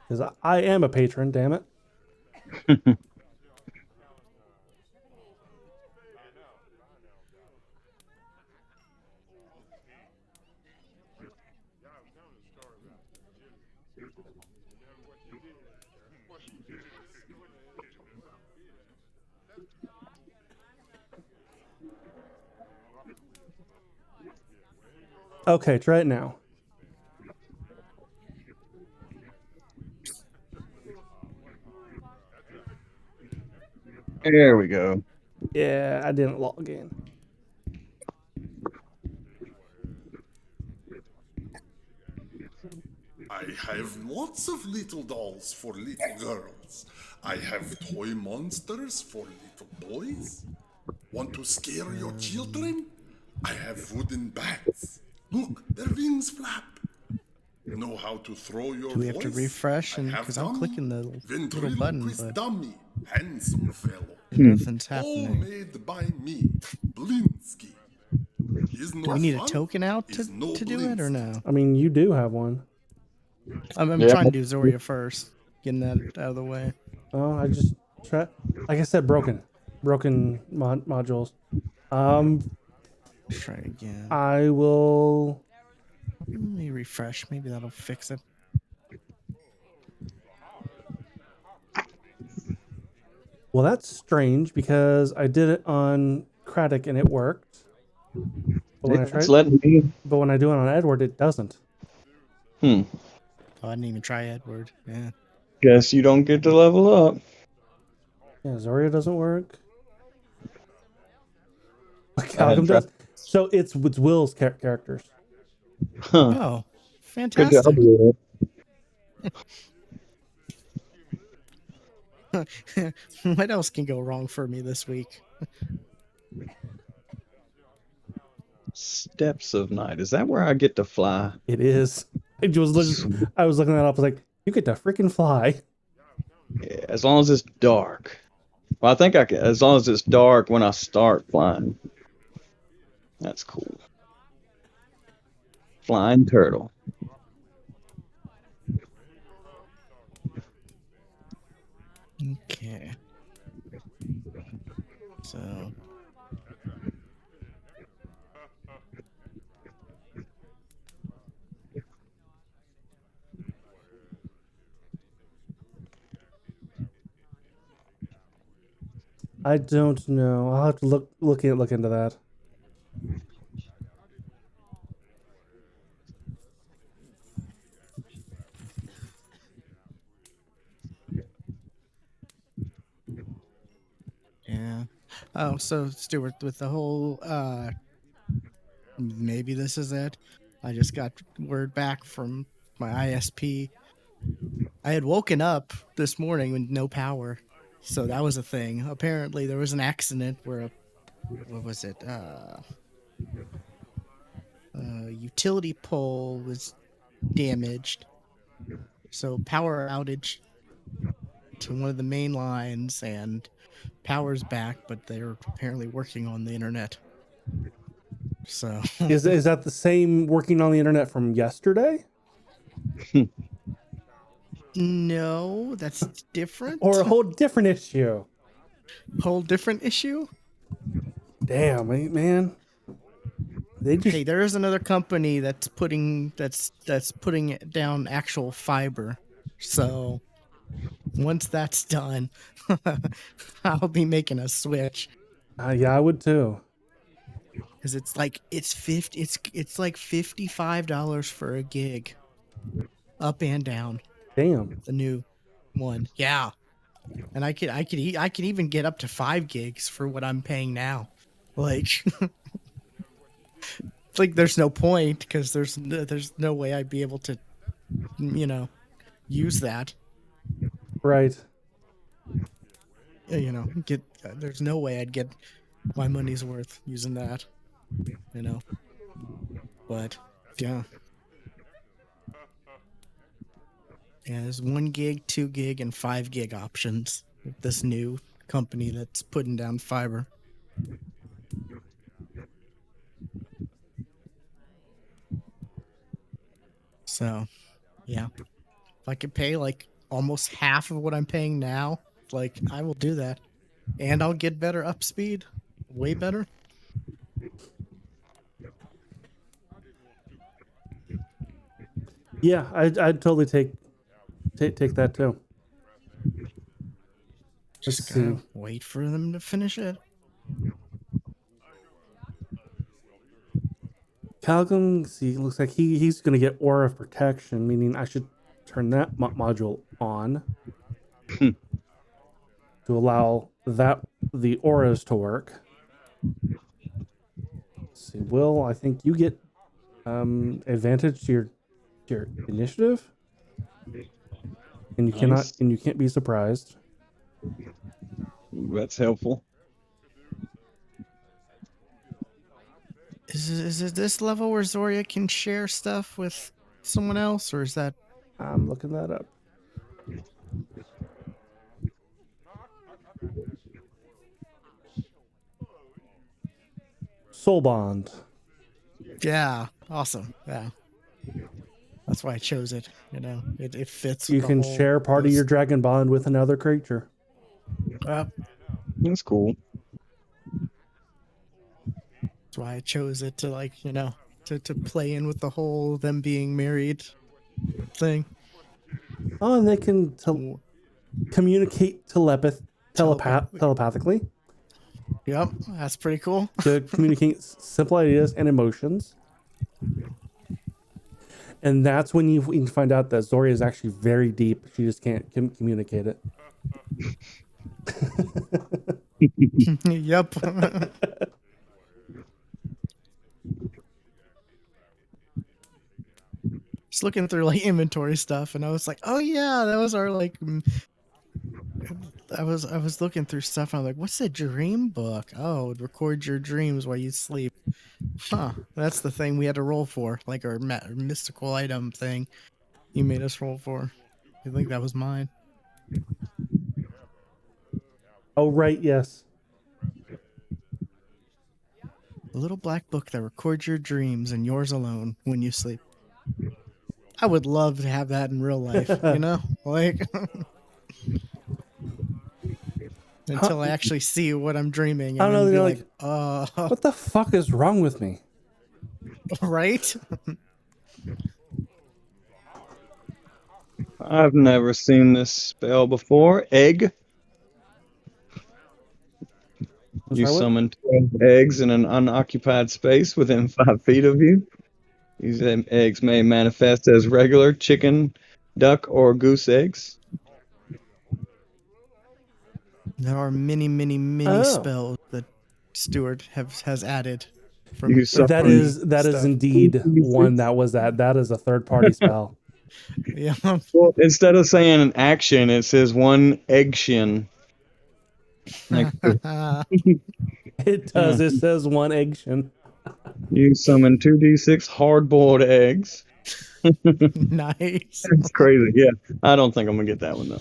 because I am a patron, damn it. Okay, try it now. There we go. Yeah, I didn't log in. I have lots of little dolls for little girls. I have toy monsters for little boys. Want to scare your children? I have wooden bats. Look, their wings flap. Know how to throw your Do we have to voice? refresh? I And have because I'm dummy. clicking the little button, Ventriloquist but dummy. Handsome fellow. nothing's All happening. made by me, Blinsky. Is no Do we need a fun, token out is no to do it or Blinsky. no? I mean, you do have one. I'm Yeah. trying to do Zoria first, getting that out of the way. Oh, I just try. Like I said, broken modules. Let's try again. I will. Let me refresh. Maybe that'll fix it. Well, that's strange because I did it on Craddock and it worked. But when I It's tried, letting me. but when I do it on Edward, it doesn't. Oh, I didn't even try Edward. Yeah. Guess you don't get to level up. Yeah, Zoria doesn't work. hadn't Calgum tried. does. So it's Will's characters. Huh. Oh, Good fantastic. job, Will. What else can go wrong for me this week? Steps of Night. Is that where I get to fly? It is. I was looking that up. I was like, you get to freaking fly. Yeah, as long as it's dark. Well, I think I can. As long as it's dark when I start flying. That's cool. Flying turtle. Okay. So I don't know. I'll have to look into that. yeah. Oh, so Stuart, with the whole maybe this is it. I just got word back from my ISP. I had woken up this morning with no power. So that was a thing. Apparently there was an accident where what was it? Utility pole was damaged. So power outage to one of the main lines and power's back, but they're apparently working on the internet. So Is that the same working on the internet from yesterday? no, that's different. Or a whole different issue? Whole different issue. Damn, man. They just Hey, there is another company that's putting down actual fiber. So once that's done, I'll be making a switch yeah, I would too. because it's like it's like $55 for a gig, up and down. Damn. The new one, yeah. And I could even get up to 5 gigs for what I'm paying now. Like, like there's no point because there's no way I'd be able to, use that. Right. Get there's no way I'd get my money's worth using that. But yeah. Yeah, there's 1 gig, 2 gig, and 5 gig options with this new company that's putting down fiber. So, yeah. If I could pay like almost half of what I'm paying now, like I will do that. And I'll get better up speed. Way better. Yeah, I'd totally take that too. Let's Just see. gotta wait for them to finish it. Calgon, see, looks like he's going to get Aura of Protection, meaning I should turn that module on to allow the auras to work. Let's see, Will, I think you get advantage to your initiative, and Nice. you can't be surprised. Ooh, that's helpful. Is it this level where Zoria can share stuff with someone else, or is that? I'm looking that up. Soul Bond. Yeah, awesome. Yeah, that's why I chose it. It fits. You with the can whole share part of your dragon bond with another creature. That's cool. That's why I chose it to to play in with the whole them being married thing. Oh, and they can communicate telepathically Yep, that's pretty cool. to communicate simple ideas and emotions. And that's when you find out that Zoria is actually very deep. She just can't communicate it. Yep. Just looking through like inventory stuff, and I was like, oh yeah, that was our like. I was looking through stuff, and I was like, what's a dream book? Oh, it records your dreams while you sleep. Huh? That's the thing we had to roll for, like our mystical item thing. You made us roll for. I think that was mine. Oh, right, yes. A little black book that records your dreams and yours alone when you sleep. I would love to have that in real life, you know? Like until I actually see what I'm dreaming I and don't know. then be You're like, like, what the fuck is wrong with me? right? I've never seen this spell before. Egg. I'm You sorry, what? summon 12 eggs in an unoccupied space within 5 feet of you. These eggs may manifest as regular chicken, duck, or goose eggs. There are many, many, many Oh, spells that Stuart has added You from that summon is that is stuff. indeed one that was that is a third party spell. Yeah. Well, instead of saying an action, it says one egg shin. Next to It yeah. does. It says one action. You summon 2d6 hard-boiled eggs. Nice. That's crazy. Yeah, I don't think I'm gonna get that one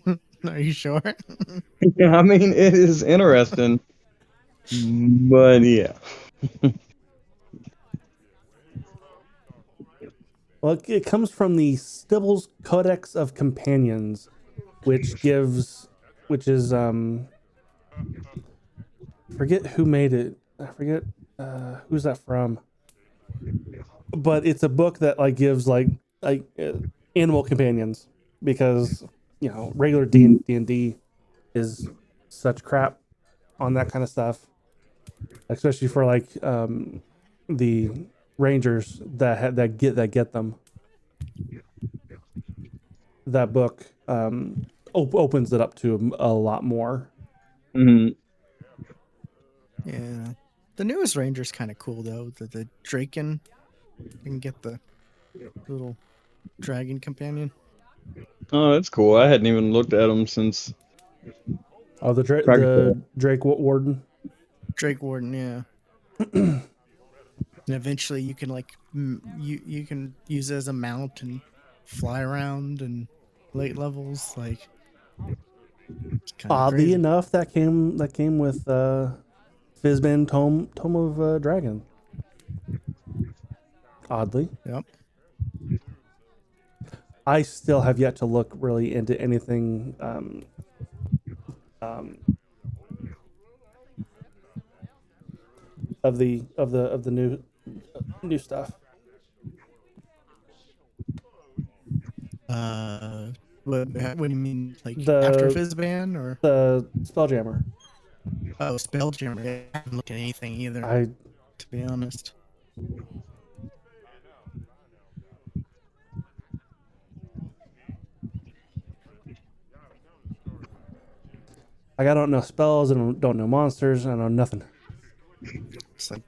though. Are you sure? Yeah, I mean it is interesting, but yeah. Well, it comes from the Stibble's Codex of Companions, which is forget who made it. I forget who's that from. But it's a book that like gives animal companions because regular D&D is such crap on that kind of stuff, especially for like the rangers that get them. That book opens it up to a lot more. hmm Yeah. The newest Ranger's kind of cool though. The Draken. You can get the little dragon companion. Oh, that's cool. I hadn't even looked at them since Oh, the Dragonfall. Drake Warden. Drake Warden, yeah. And eventually you can like you can use it as a mount and fly around and late levels like it's kind of Oddly crazy. enough, that came with Fizban Tome of Dragon. Oddly, Yep. I still have yet to look really into anything of the new stuff. What do you mean? Like after The Fizzban or Spelljammer. Spelljammer? I haven't looked at anything either, I to be honest. I don't know spells and don't know monsters. I know nothing. It's like,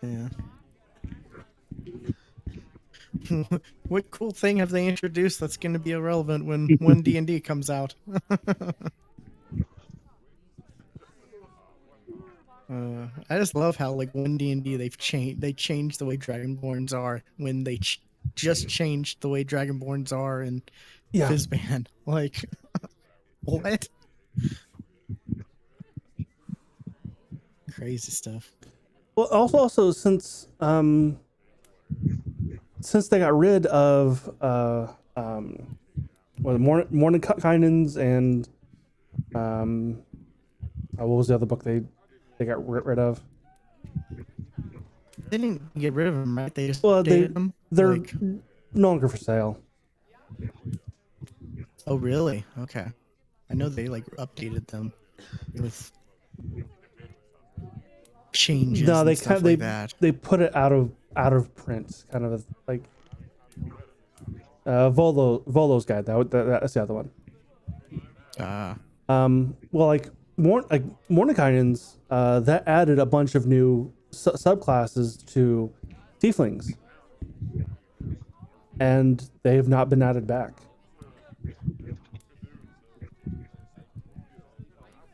yeah. What cool thing have they introduced that's going to be irrelevant when D&D comes out? I just love how like when D&D they changed the way Dragonborns are when they just changed the way Dragonborns are in Yeah. Fizzban. Like, what? Crazy stuff. Well, also since they got rid of Morning Kindens and what was the other book they got rid of? They didn't get rid of them, right? They just Well, updated them. they're Like, no longer for sale. oh, really? Okay. I know they like updated them with changes No, and they stuff they like that. they put it out of print, kind of like Volo's Guide. That's the other one. Well, like Mordenkainen's, that added a bunch of new subclasses to tieflings, and they have not been added back.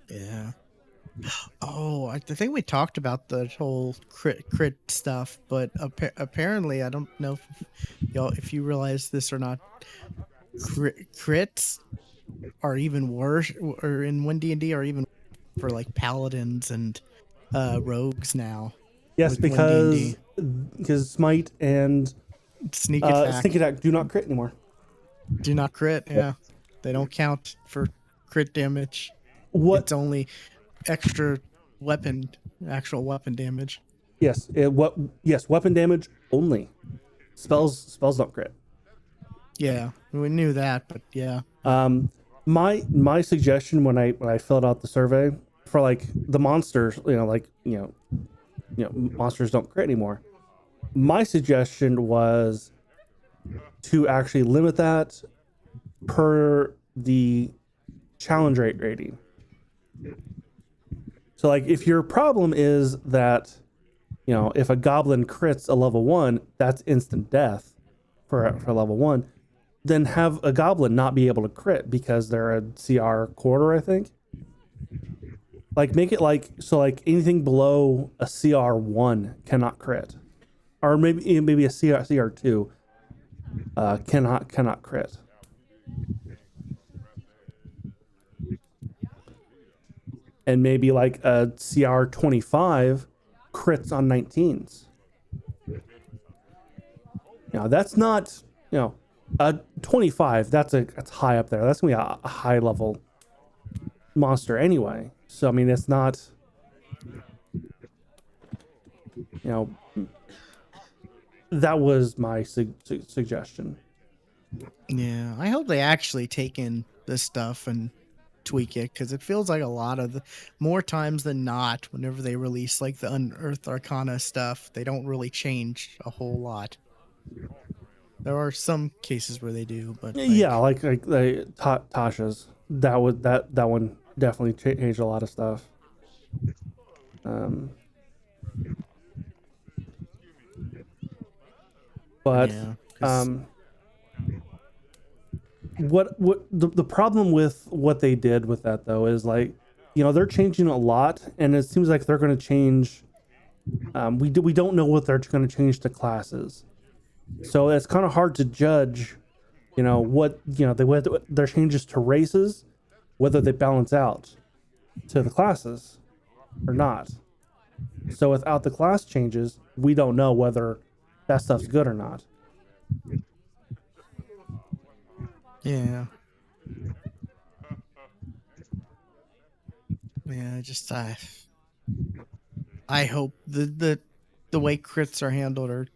Yeah. Oh, I think we talked about the whole crit stuff, but apparently, I don't know if you realize this or not. Crits are even worse, or in 1D&D are even for like paladins and rogues now. Yes, with because 1D&D. smite and Sneak attack sneak attack do not crit anymore. do not crit. Yeah, they don't count for crit damage. What? It's only extra weapon, actual weapon damage. Yes, yes, weapon damage only. Spells don't crit. Yeah, we knew that, but yeah. My suggestion when I filled out the survey for like the monsters, monsters don't crit anymore. My suggestion was to actually limit that per the challenge rate rating. So like if your problem is that if a goblin crits a level 1, that's instant death for level 1, then have a goblin not be able to crit because they're a CR quarter, I think. Like make it like so like anything below a CR 1 cannot crit. Or maybe a CR 2 cannot crit. And maybe like a CR 25 crits on 19s. Now that's not, a 25, that's high up there. That's gonna be a high level monster anyway. So I mean it's not, that was my suggestion. Yeah, I hope they actually take in this stuff and tweak it, because it feels like a lot of more times than not, whenever they release like the Unearthed Arcana stuff, they don't really change a whole lot. There are some cases where they do, but Yeah, like Tasha's, that one definitely changed a lot of stuff. But yeah, what the problem with what they did with that though is like, they're changing a lot, and it seems like they're going to change. We don't know what they're going to change to classes, so it's kind of hard to judge. What their changes to races, whether they balance out to the classes or not. So without the class changes, we don't know whether that stuff's good or not. yeah, just I hope the way crits are handled, or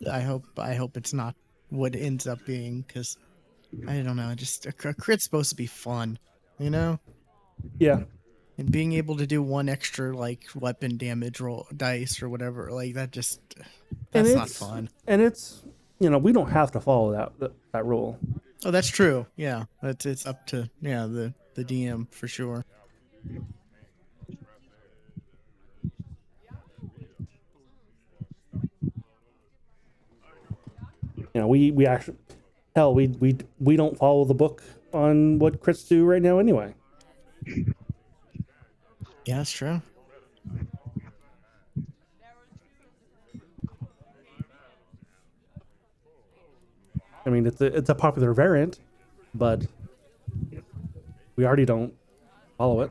I hope it's not what it ends up being, because I don't know, just a crit's supposed to be fun, you know? Yeah, And being able to do one extra like weapon damage roll dice or whatever, like that's not fun. And it's we don't have to follow that rule. Oh, that's true. Yeah, it's up to the DM for sure. We actually, hell, we don't follow the book on what crits do right now anyway. Yeah, that's true. I mean, it's a popular variant, but we already don't follow it.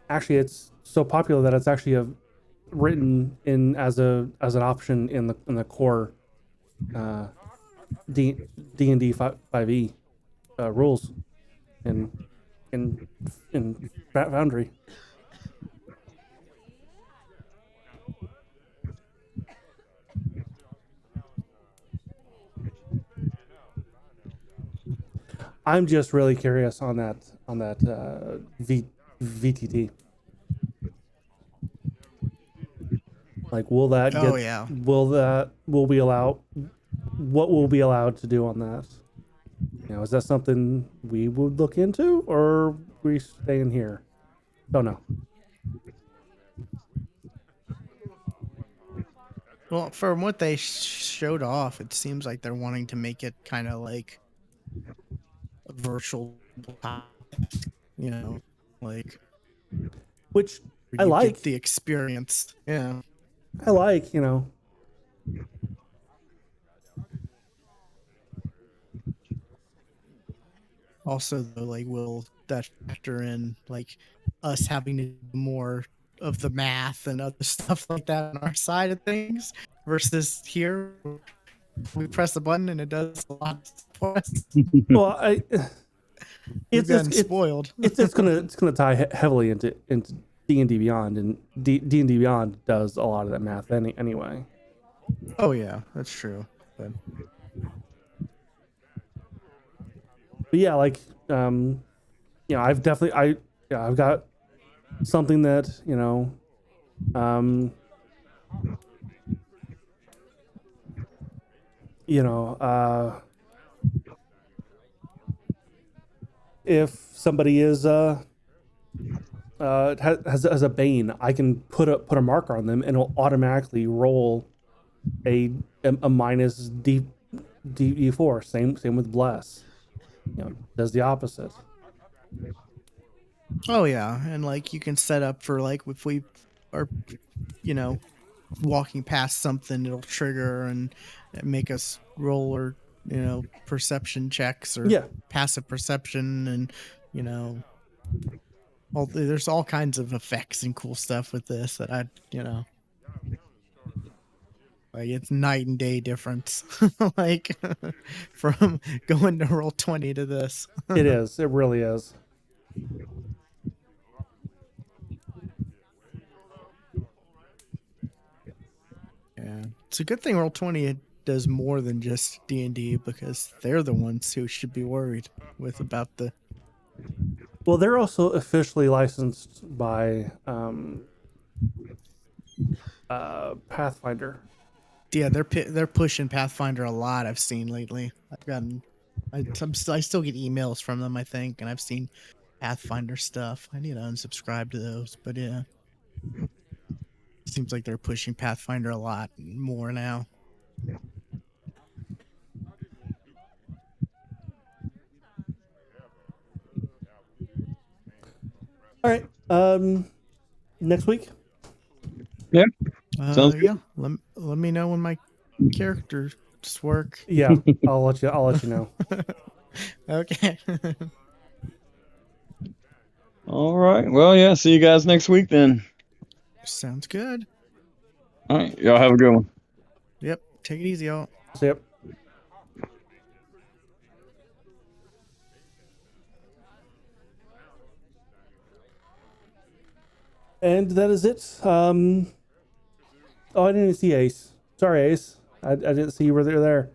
Actually, it's so popular that it's actually written in as an option in the core D&D 5e rules in Foundry. I'm just really curious on that VTT. Like, will that get? Oh yeah. Will we allow? What will be allowed to do on that? Is that something we would look into, or we stay in here? Don't know. Well, from what they showed off, it seems like they're wanting to make it kind of like a virtual, like Which I you like. get the experience. Yeah. I like, you know. Also, though, like, will that factor in like us having to do more of the math and other stuff like that on our side of things versus here we press the button and it does a lot for us. Well, We've gotten spoiled. it's gonna tie heavily into D&D Beyond, and D&D Beyond does a lot of that math anyway. Oh yeah, that's true. But yeah, like you know, I've got something that, you know, you know, if somebody is has a bane, I can put a marker on them, and it'll automatically roll a minus D4. Same with bless. You know, does the opposite. oh yeah, and like you can set up for like if we are, you know, walking past something, it'll trigger and make us roll or, you know, perception checks or Yeah, passive perception, and you know, there's all kinds of effects and cool stuff with this that I, you know, like it's night and day difference, like from going to roll 20 to this. it is. It really is. Yeah, it's a good thing roll 20 does more than just D&D because they're the ones who should be worried with about the. Well, they're also officially licensed by Pathfinder. Yeah, they're pushing Pathfinder a lot. I've seen lately. I still get emails from them, I think, and I've seen Pathfinder stuff. I need to unsubscribe to those, but yeah, seems like they're pushing Pathfinder a lot more now. All right. Next week. Yeah. Sounds good. Yeah. Let me know when my characters work. Yeah, I'll let you know. Okay. All right. Well, yeah. See you guys next week then. Sounds good. All right. Y'all have a good one. Yep. Take it easy, y'all. So, yep. And that is it. Oh, I didn't even see Ace. Sorry, Ace. I didn't see you were there.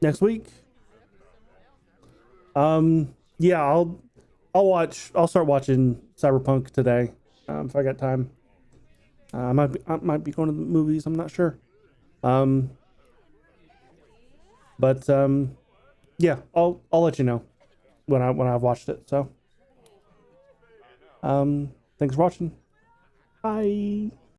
Next week. Yeah, I'll start watching Cyberpunk today. If I got time. I might be going to the movies. I'm not sure. But yeah, I'll let you know when I've watched it. So, thanks for watching. Bye.